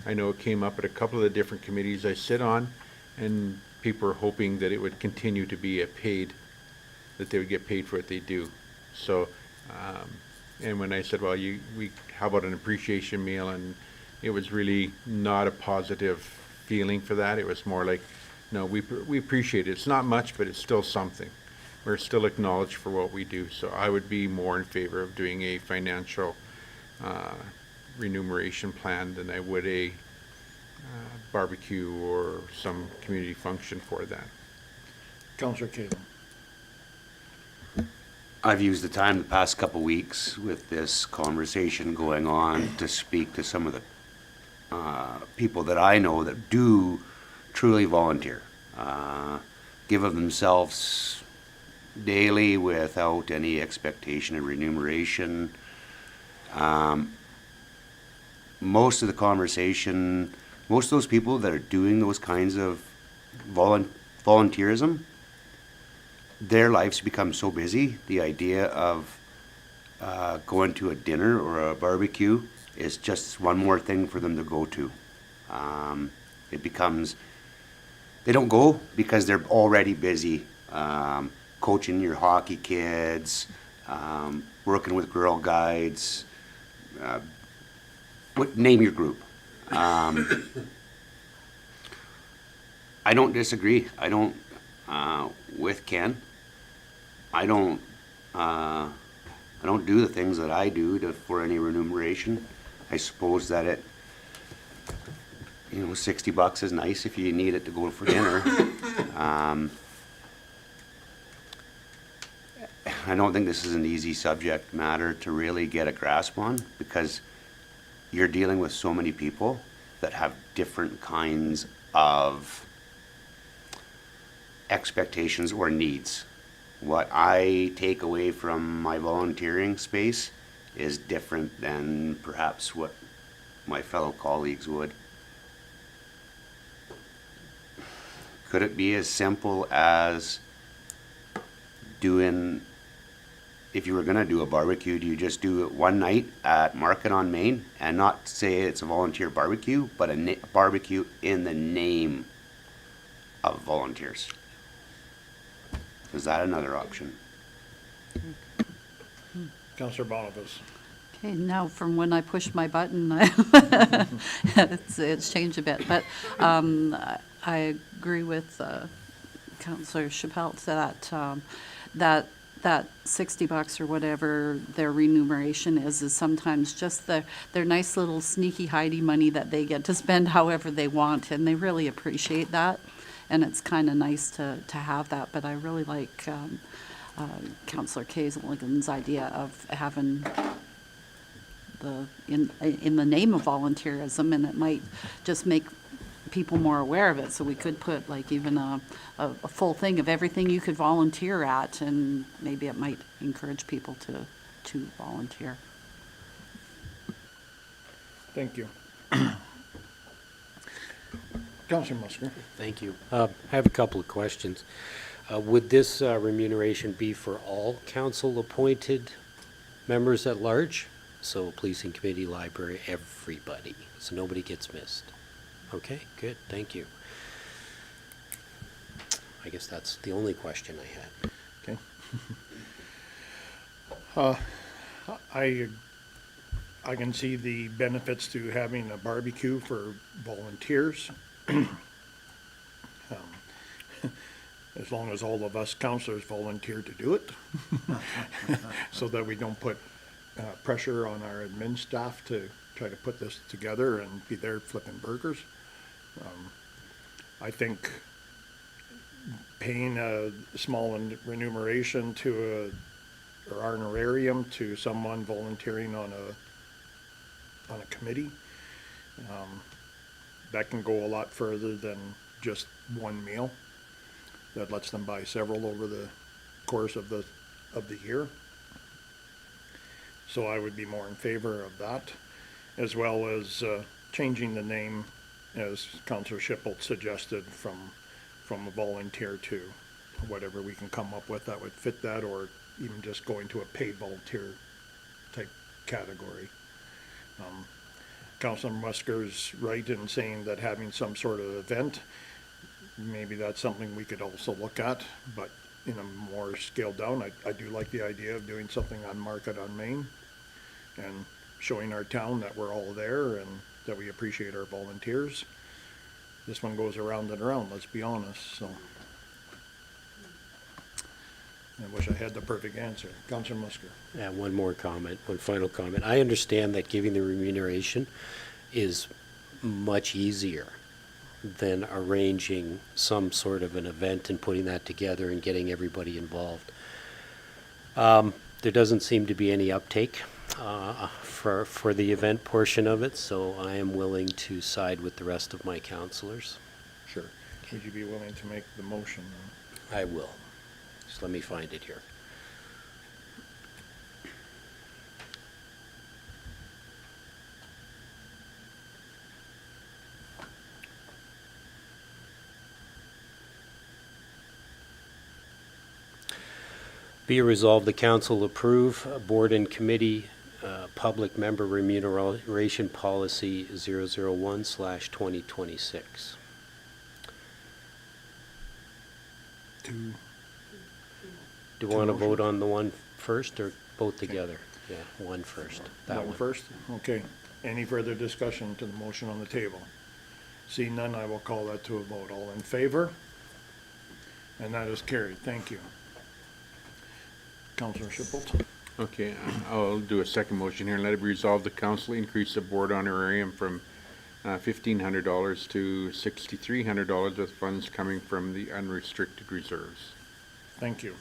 B: I know it came up at a couple of the different committees I sit on, and people are hoping that it would continue to be that they would get paid for what they do. So, and when I said, well, how about an appreciation meal, and it was really not a positive feeling for that. It was more like, no, we appreciate it. It's not much, but it's still something. We're still acknowledged for what we do. So I would be more in favor of doing a financial remuneration plan than I would a barbecue or some community function for that.
A: Councillor Kalim.
K: I've used the time the past couple weeks with this conversation going on to speak to some of the people that I know that do truly volunteer, give of themselves daily without any expectation of remuneration. Most of the conversation, most of those people that are doing those kinds of volunteerism, their lives become so busy, the idea of going to a dinner or a barbecue is just one more thing for them to go to. It becomes, they don't go because they're already busy coaching your hockey kids, working with Girl Guides, name your group. I don't disagree. I don't, with Ken, I don't do the things that I do for any remuneration. I suppose that it, $60 is nice if you need it to go for dinner. I don't think this is an easy subject matter to really get a grasp on, because you're dealing with so many people that have different kinds of expectations or needs. What I take away from my volunteering space is different than perhaps what my fellow colleagues would. Could it be as simple as doing, if you were gonna do a barbecue, do you just do it one night at Market on Main and not say it's a volunteer barbecue, but a barbecue in the name of volunteers? Is that another option?
A: Councillor Bonavas.
D: Okay, now from when I pushed my button, it's changed a bit, but I agree with Councillor Chappelle that that $60 or whatever their remuneration is sometimes just their nice little sneaky hidey money that they get to spend however they want, and they really appreciate that. And it's kind of nice to have that, but I really like Councillor Kazelman's idea of having in the name of volunteerism, and it might just make people more aware of it. So we could put like even a full thing of everything you could volunteer at, and maybe it might encourage people to volunteer.
A: Thank you. Councillor Musker.
I: Thank you. I have a couple of questions. Would this remuneration be for all council-appointed members at large? So policing committee, library, everybody, so nobody gets missed? Okay, good, thank you. I guess that's the only question I had.
A: Okay. I can see the benefits to having a barbecue for volunteers. As long as all of us councillors volunteer to do it, so that we don't put pressure on our admin staff to try to put this together and be there flipping burgers. I think paying a small remuneration to or honorarium to someone volunteering on a committee, that can go a lot further than just one meal. That lets them buy several over the course of the year. So I would be more in favor of that, as well as changing the name, as Councillor Schipholt suggested, from a volunteer to whatever we can come up with that would fit that, or even just going to a paid volunteer type category. Councillor Musker's right in saying that having some sort of event, maybe that's something we could also look at, but in a more scaled down. I do like the idea of doing something on Market on Main and showing our town that we're all there and that we appreciate our volunteers. This one goes around and around, let's be honest, so. I wish I had the perfect answer. Councillor Musker.
I: Yeah, one more comment, one final comment. I understand that giving the remuneration is much easier than arranging some sort of an event and putting that together and getting everybody involved. There doesn't seem to be any uptake for the event portion of it, so I am willing to side with the rest of my councillors.
A: Sure. Would you be willing to make the motion?
I: I will. Just let me find it here. Be it resolved, the council approve board and committee public member remuneration policy 001/2026. Do you want to vote on the one first or both together? Yeah, one first. That one
A: first? Okay. Any further discussion to the motion on the table? Seeing none, I will call that to a vote. All in favor? And that is carried. Thank you. Councillor Schipholt.
B: Okay, I'll do a second motion here and let it be resolved the council increase the board honorarium from $1,500 to $6,300 with funds coming from the unrestricted reserves.
A: Thank you.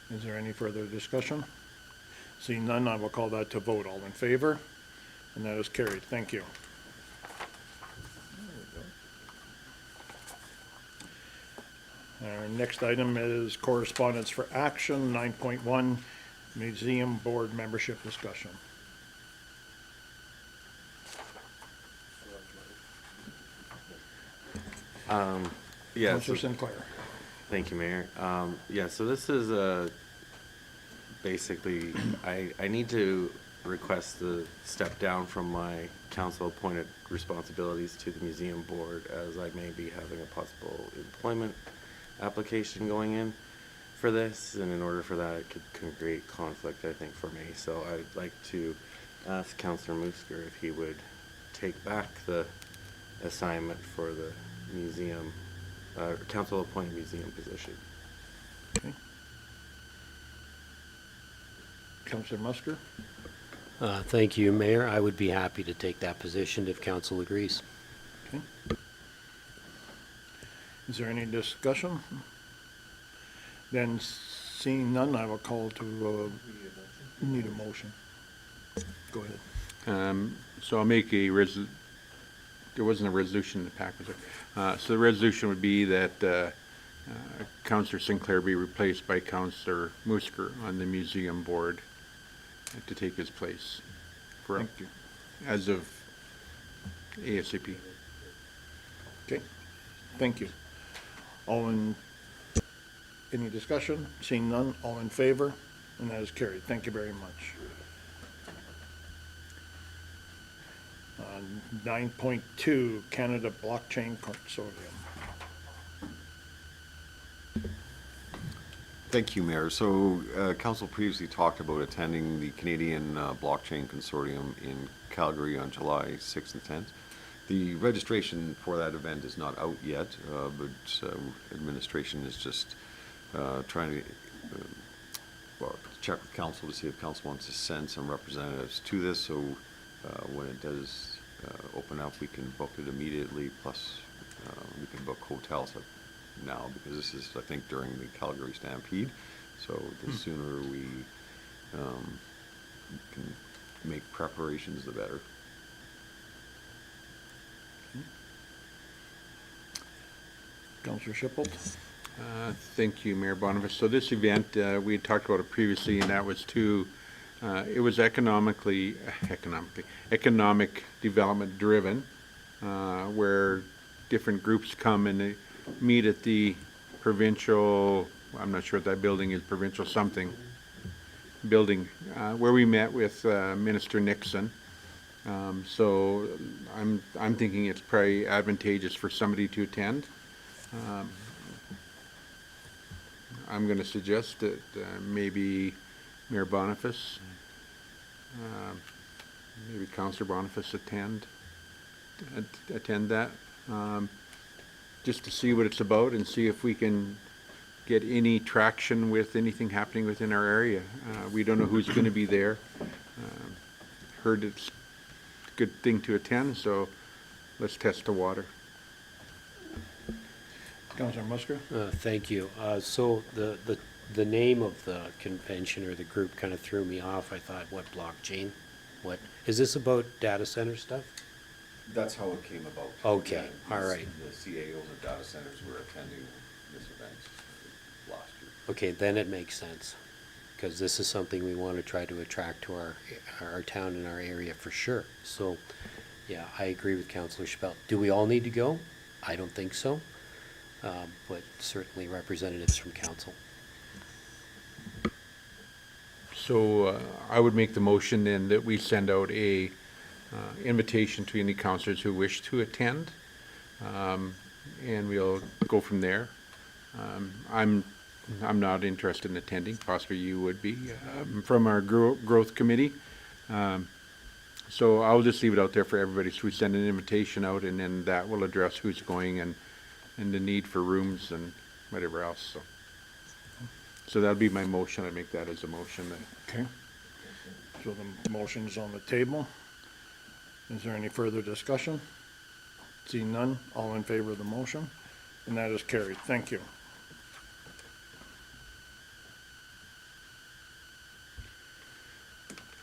A: Is there any further discussion? Seeing none, I will call that to vote. All in favor? And that is carried. Thank you. Our next item is correspondence for action, 9.1, museum board membership discussion.
P: Yeah.
A: Councillor Sinclair.
P: Thank you, Mayor. Yeah, so this is basically, I need to request the step down from my council-appointed responsibilities to the museum board, as I may be having a possible employment application going in for this, and in order for that, it could create conflict, I think, for me. So I'd like to ask Councillor Musker if he would take back the assignment for the museum, council-appointed museum position.
A: Okay. Councillor Musker?
I: Thank you, Mayor. I would be happy to take that position if council agrees.
A: Okay. Is there any discussion? Then seeing none, I will call to, need a motion. Go ahead.
B: So I'll make there wasn't a resolution in the pack, was there? So the resolution would be that Councillor Sinclair be replaced by Councillor Musker on the museum board to take his place for,
A: Thank you.
B: as of ASAP.
A: Okay, thank you. Any discussion? Seeing none, all in favor? And that is carried. Thank you very much. 9.2, Canada Blockchain Consortium.
J: Thank you, Mayor. So, council previously talked about attending the Canadian Blockchain Consortium in Calgary on July 6th and 10th. The registration for that event is not out yet, but administration is just trying to check with council to see if council wants to send some representatives to this. So when it does open up, we can book it immediately. Plus, we can book hotels now because this is, I think, during the Calgary Stampede. So the sooner we can make preparations, the better.
A: Councillor Shipple?
B: Thank you, Mayor Boniface. So this event, we had talked about it previously, and that was to, it was economic development driven, where different groups come and they meet at the provincial, I'm not sure what that building is, provincial something building, where we met with Minister Nixon. So I'm thinking it's probably advantageous for somebody to attend. I'm going to suggest that maybe Mayor Boniface, maybe Councillor Boniface attend that, just to see what it's about and see if we can get any traction with anything happening within our area. We don't know who's going to be there. Heard it's a good thing to attend, so let's test the water.
A: Councillor Musker?
I: Thank you. So the name of the convention or the group kind of threw me off. I thought, what blockchain? What, is this about data center stuff?
J: That's how it came about.
I: Okay, all right.
J: The CAOs of data centers were attending this event last year.
I: Okay, then it makes sense, because this is something we want to try to attract to our town and our area for sure. So, yeah, I agree with Councillor Chappelle. Do we all need to go? I don't think so, but certainly representatives from council.
B: So I would make the motion then that we send out a invitation to any councillors who wish to attend, and we'll go from there. I'm not interested in attending. Possibly you would be from our growth committee. So I'll just leave it out there for everybody. So we send an invitation out, and then that will address who's going and the need for rooms and whatever else. So that'll be my motion. I make that as a motion.
A: Okay. So the motion's on the table. Is there any further discussion? Seeing none, all in favor of the motion? And that is carried. Thank you.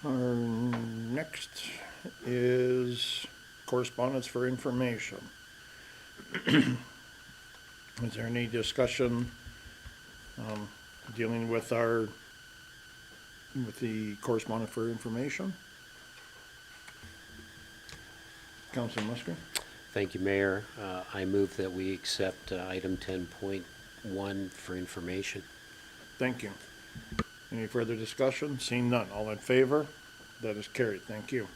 A: Our next is correspondence for information. Is there any discussion dealing with the correspondence for information? Councillor Musker?
I: Thank you, Mayor. I move that we accept item 10.1 for information.
A: Thank you. Any further discussion? Seeing none. All in favor? That is carried. Thank you.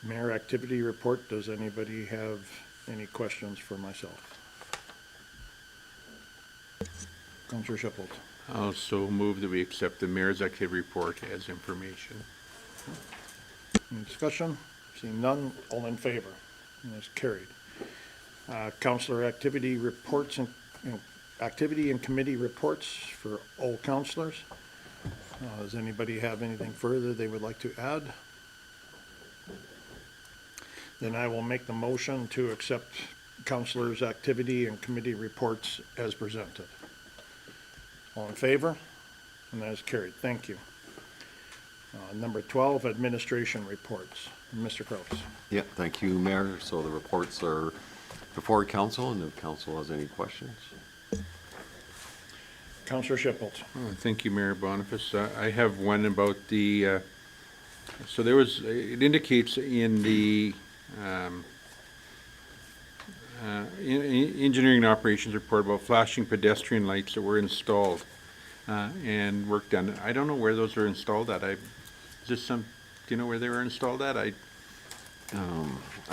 A: Mayor activity report. Does anybody have any questions for myself? Councillor Shipple.
B: I'll also move that we accept the mayor's activity report as information.
A: Any discussion? Seeing none, all in favor? And that's carried. Councillor activity reports and activity and committee reports for all councillors. Does anybody have anything further they would like to add? Then I will make the motion to accept counselors' activity and committee reports as presented. All in favor? And that is carried. Thank you. Number 12, administration reports. Mr. Kraus.
J: Yeah, thank you, Mayor. So the reports are before council, and if council has any questions.
A: Councillor Shipple.
B: Oh, thank you, Mayor Boniface. I have one about the, so there was, it indicates in the engineering and operations report about flashing pedestrian lights that were installed and work done. I don't know where those are installed at. Is this some, do you know where they were installed at?
J: I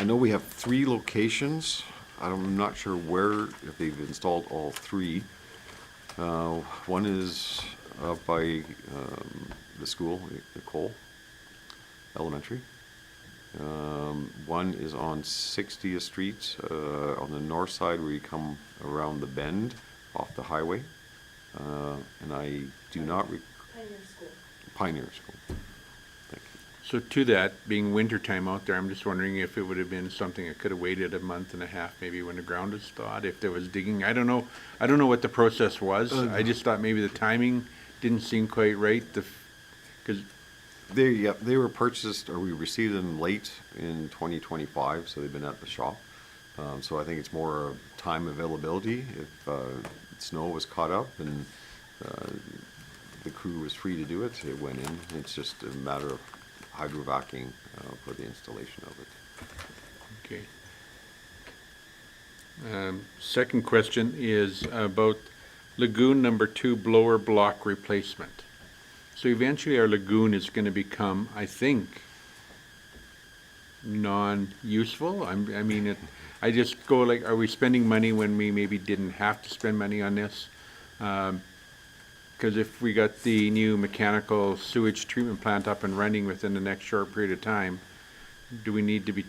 J: know we have 3 locations. I'm not sure where, if they've installed all 3. One is up by the school, Nicole Elementary. One is on 60th Street on the north side where you come around the bend off the highway. And I do not... Pioneer School. Pioneer School. Thank you.
B: So to that, being winter time out there, I'm just wondering if it would have been something that could have waited a month and a half, maybe when the ground was thawed, if there was digging. I don't know what the process was. I just thought maybe the timing didn't seem quite right, because
J: They were purchased, or we received them late in 2025, so they've been at the shop. So I think it's more time availability. If snow was caught up and the crew was free to do it, it went in. It's just a matter of hydrovacing for the installation of it.
B: Okay. Second question is about lagoon number 2 blower block replacement. So eventually our lagoon is going to become, I think, non-useful. I just go like, are we spending money when we maybe didn't have to spend money on this? Because if we got the new mechanical sewage treatment plant up and running within the next short period of time, do we need to be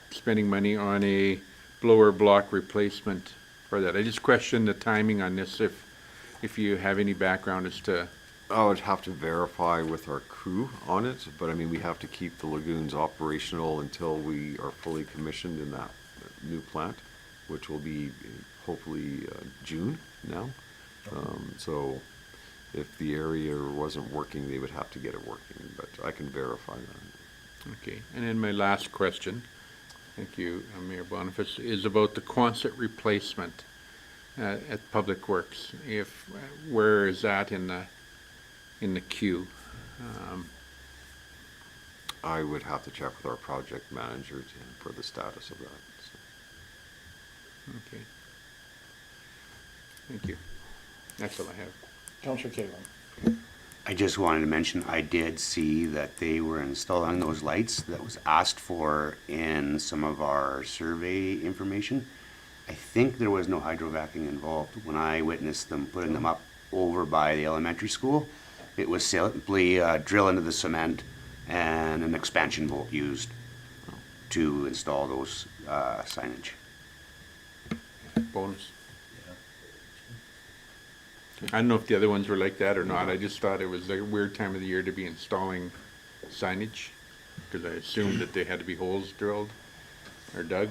B: spending money on a blower block replacement for that? I just question the timing on this, if you have any background as to...
J: I would have to verify with our crew on it, but I mean, we have to keep the lagoons operational until we are fully commissioned in that new plant, which will be hopefully June now. So if the area wasn't working, they would have to get it working, but I can verify that.
B: Okay, and then my last question, thank you, Mayor Boniface, is about the Quonset replacement at Public Works. Where is that in the queue?
J: I would have to check with our project manager for the status of that. So.
B: Okay. Thank you. That's all I have.
A: Councillor Kaelin.
K: I just wanted to mention, I did see that they were installing those lights that was asked for in some of our survey information. I think there was no hydrovacing involved when I witnessed them putting them up over by the elementary school. It was simply drill into the cement and an expansion bolt used to install those signage.
B: Bonus. I don't know if the other ones were like that or not. I just thought it was a weird time of the year to be installing signage, because I assumed that they had to be holes drilled or dug,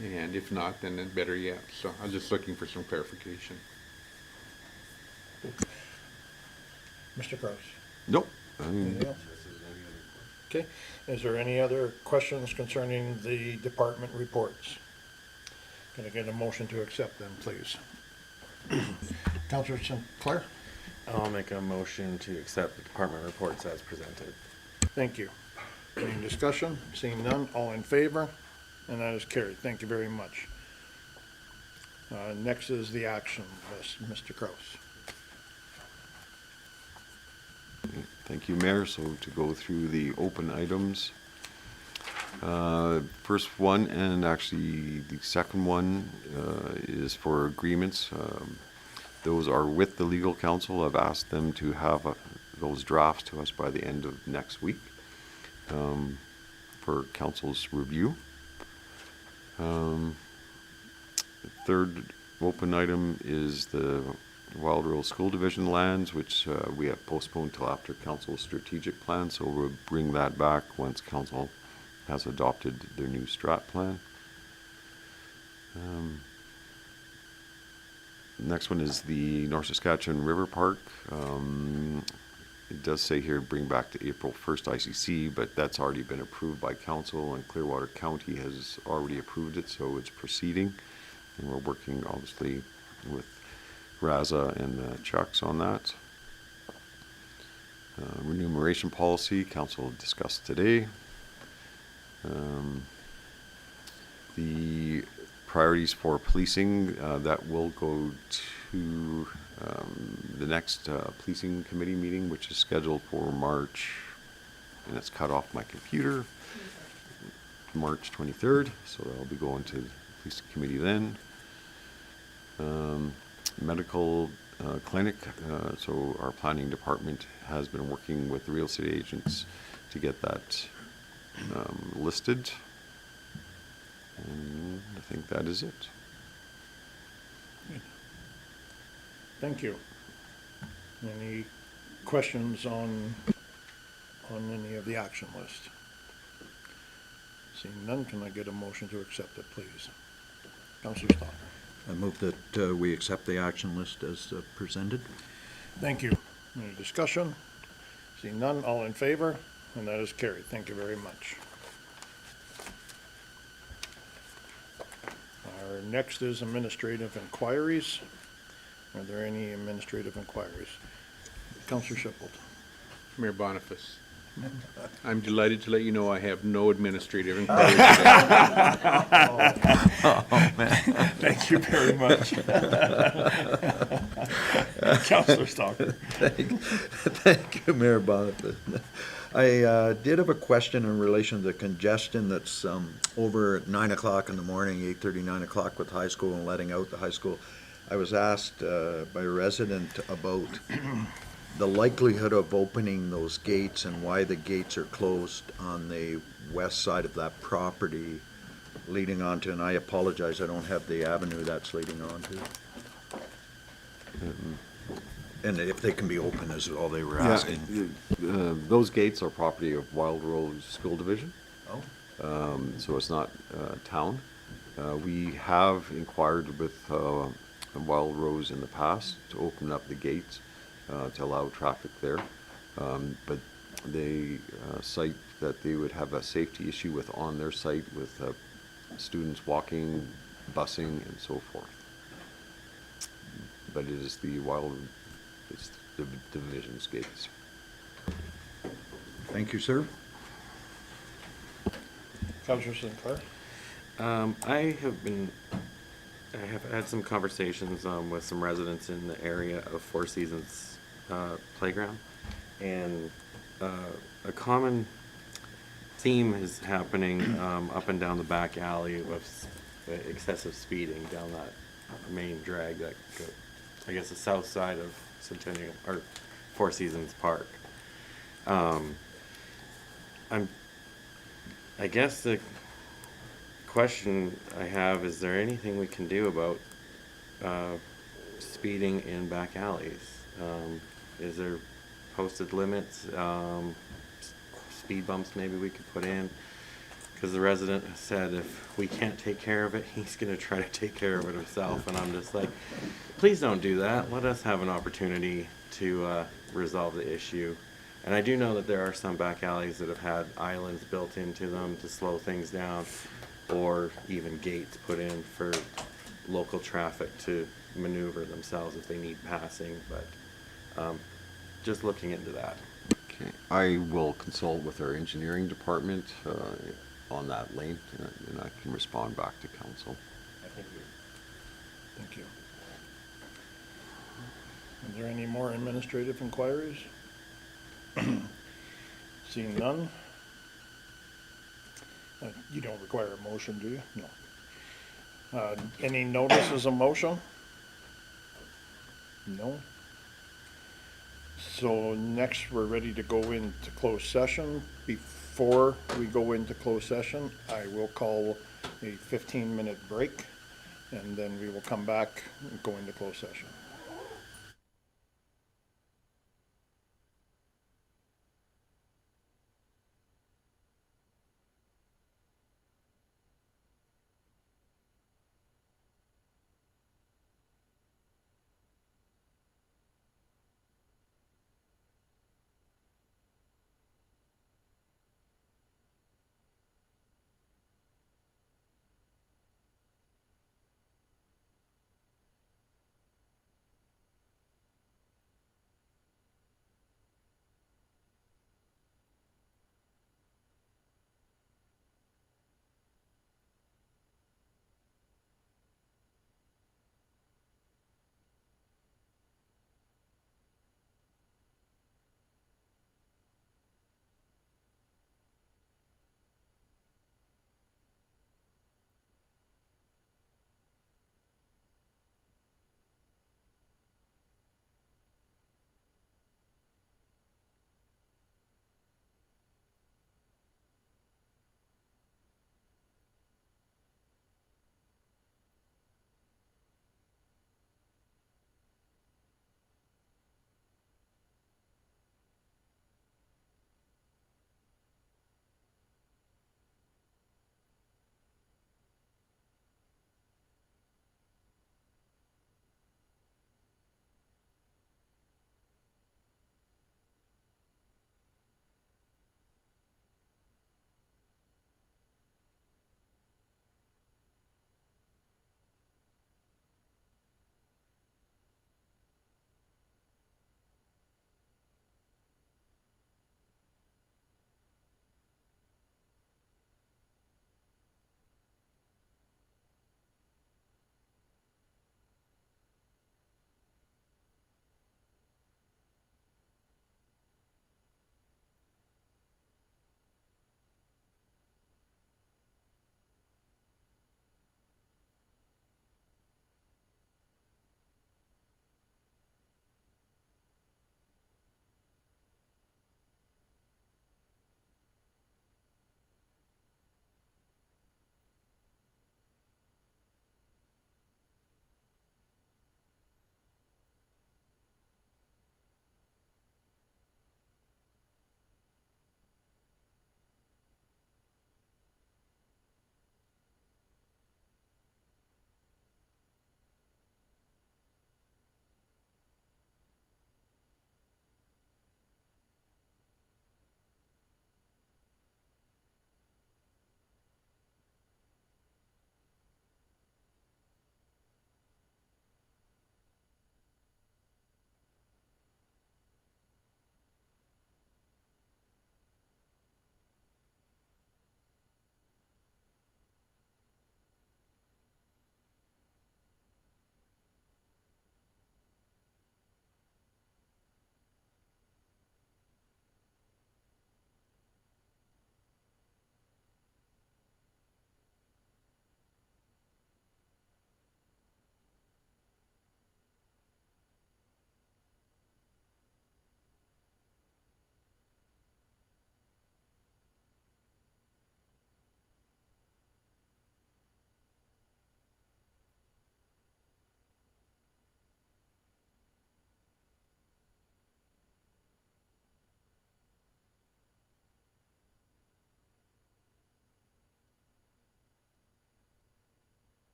B: and if not, then better yet. So I was just looking for some clarification.
A: Mr. Kraus.
J: Nope.
A: Anything else? Okay. Is there any other questions concerning the department reports? Can I get a motion to accept them, please? Councillor Sinclair?
P: I'll make a motion to accept the department reports as presented.
A: Thank you. Any discussion? Seeing none, all in favor? And that is carried. Thank you very much. Next is the action list. Mr. Kraus.
J: Thank you, Mayor. So to go through the open items, first one, and actually the second one, is for agreements. Those are with the legal counsel. I've asked them to have those drafts to us by the end of next week for council's review. The third open item is the Wild Rose School Division lands, which we have postponed till after council's strategic plan, so we'll bring that back once council has adopted their new strat plan. Next one is the North Saskatchewan River Park. It does say here bring back to April 1st ICC, but that's already been approved by council, and Clearwater County has already approved it, so it's proceeding. And we're working obviously with Raza and Chucks on that. Remuneration policy, council discussed today. The priorities for policing, that will go to the next policing committee meeting, which is scheduled for March, and it's cut off my computer, March 23rd, so that'll be going to the policing committee then. Medical clinic, so our planning department has been working with the real estate agents to get that listed. And I think that is it.
A: Thank you. Any questions on any of the action list? Seeing none, can I get a motion to accept it, please? Councillor Stocker.
G: I move that we accept the action list as presented.
A: Thank you. Any discussion? Seeing none, all in favor? And that is carried. Thank you very much. Our next is administrative inquiries. Are there any administrative inquiries? Councillor Shippold.
B: Mayor Boniface, I'm delighted to let you know I have no administrative inquiries today.
A: Oh, man. Thank you very much. Councillor Stocker.
G: Thank you, Mayor Boniface. I did have a question in relation to the congestion that's over at 9 o'clock in the morning, 8:30, 9 o'clock with high school and letting out the high school. I was asked by a resident about the likelihood of opening those gates and why the gates are closed on the west side of that property leading onto, and I apologize, I don't have the avenue that's leading onto. And if they can be open is all they were asking.
J: Those gates are property of Wild Rose School Division.
G: Oh.
J: So it's not town. We have inquired with Wild Rose in the past to open up the gates to allow traffic there. But they cite that they would have a safety issue with on their site with students walking, busing, and so forth. But it is the it's the division's gates.
G: Thank you, sir.
A: Councillor Sinclair.
P: I have had some conversations with some residents in the area of Four Seasons playground, and a common theme is happening up and down the back alley with excessive speeding down that main drag that I guess the south side of Centennial or Four Seasons Park. I guess the question I have, is there anything we can do about speeding in back alleys? Is there posted limits, speed bumps maybe we could put in? Because the resident said if we can't take care of it, he's going to try to take care of it himself. And I'm just like, please don't do that. Let us have an opportunity to resolve the issue. And I do know that there are some back alleys that have had islands built into them to slow things down, or even gates put in for local traffic to maneuver themselves if they need passing. But just looking into that.
J: Okay, I will consult with our engineering department on that lane, and I can respond back to council.
A: Thank you. Is there any more administrative inquiries? Seeing none. You don't require a motion, do you? No. Any notices of motion? No. So next, we're ready to go into closed session. Before we go into closed session, I will call a 15-minute break, and then we will come back and go into closed session.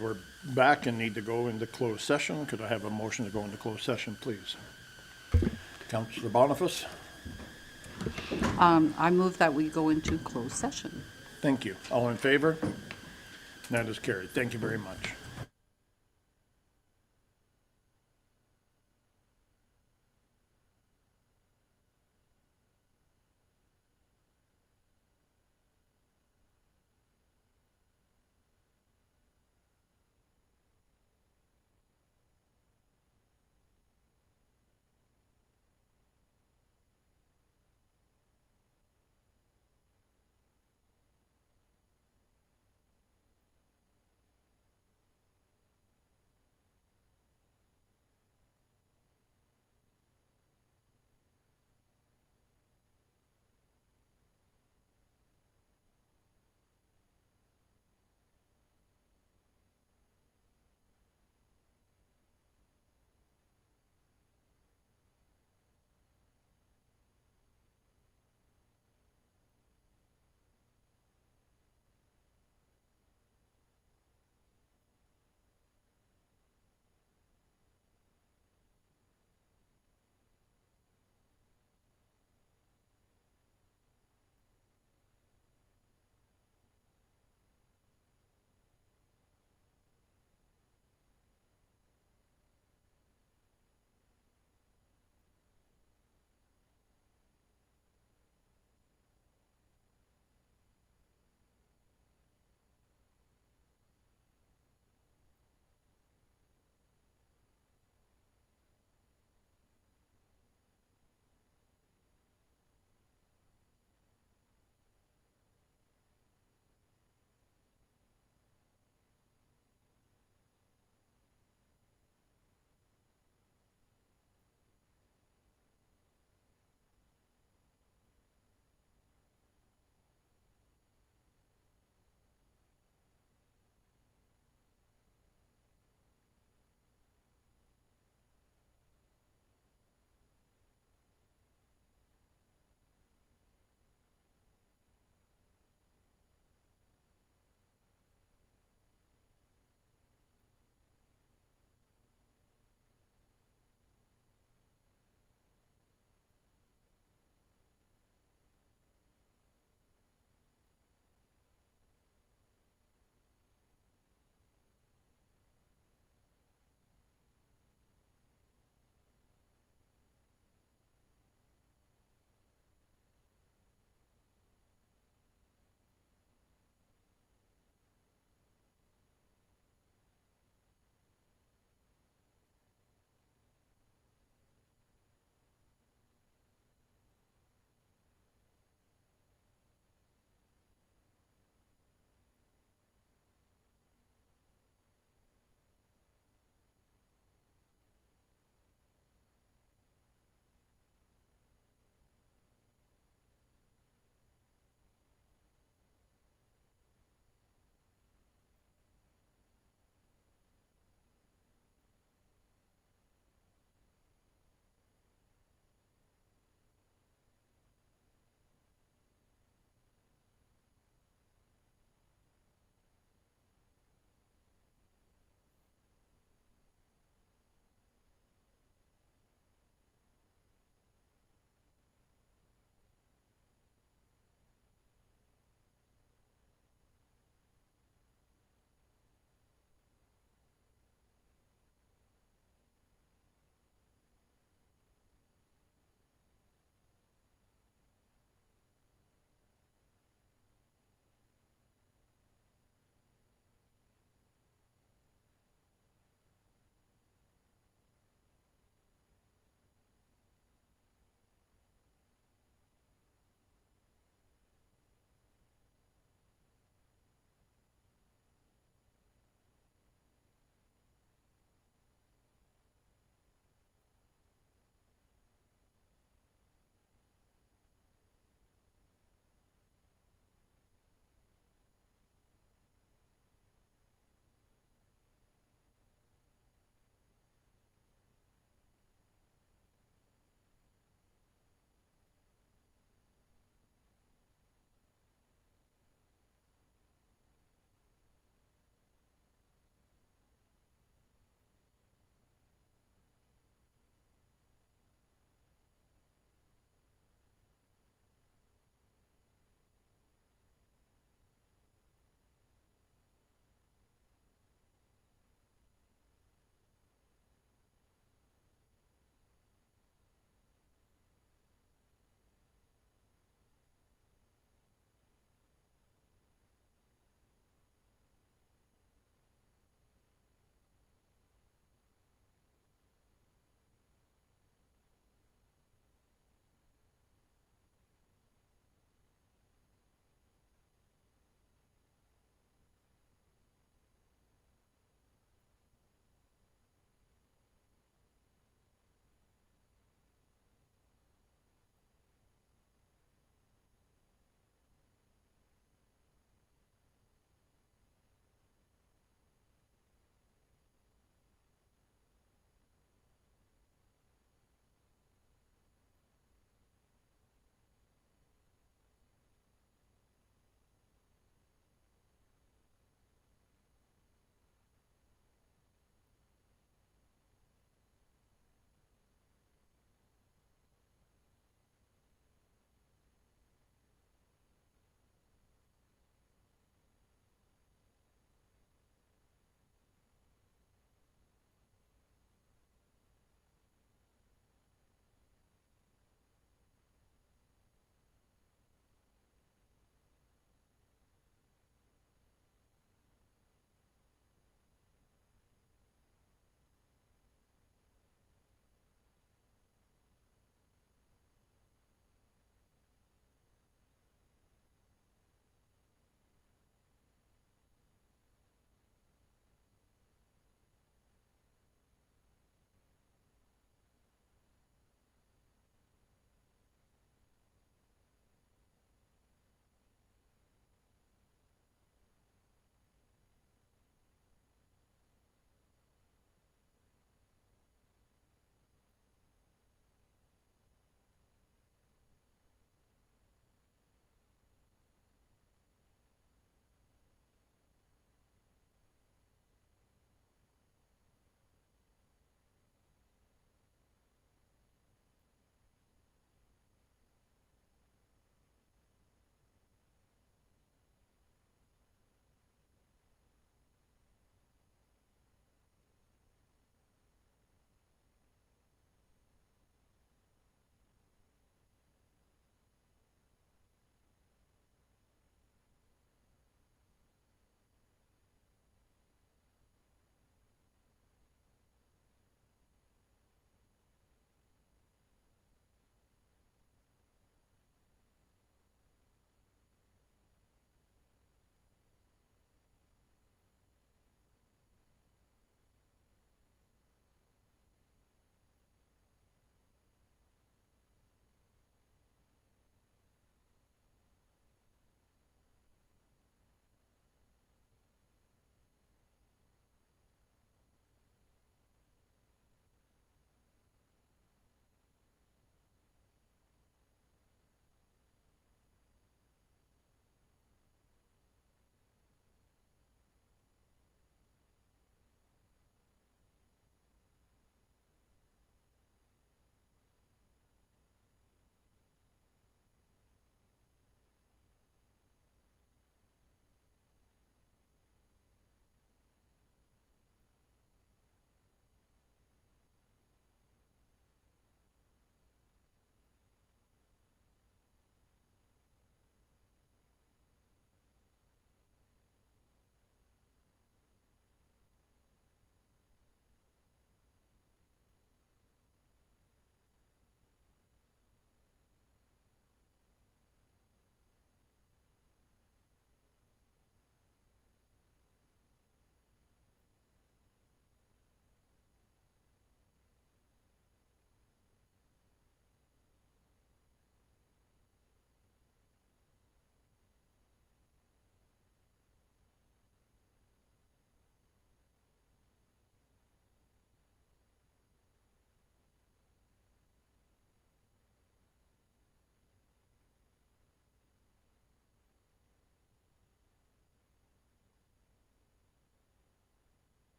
A: We're back and need to go into closed session. Could I have a motion to go into closed session, please? Councillor Boniface?
D: I move that we go into closed session.
A: Thank you. All in favor? That is carried. Thank you very much.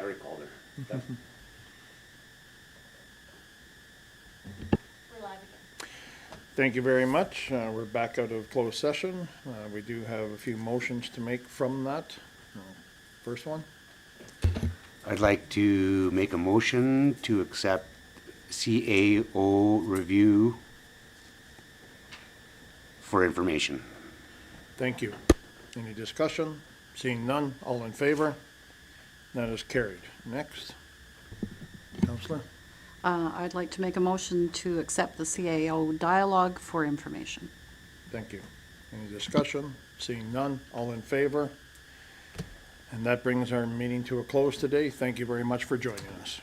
K: battery called her.
M: We're live again.
A: Thank you very much. We're back out of closed session. We do have a few motions to make from that. First one?
K: I'd like to make a motion to accept CAO review for information.
A: Thank you. Any discussion? Seeing none, all in favor? That is carried. Next. Counselor?
D: I'd like to make a motion to accept the CAO dialogue for information.
A: Thank you. Any discussion? Seeing none, all in favor? And that brings our meeting to a close today. Thank you very much for joining us.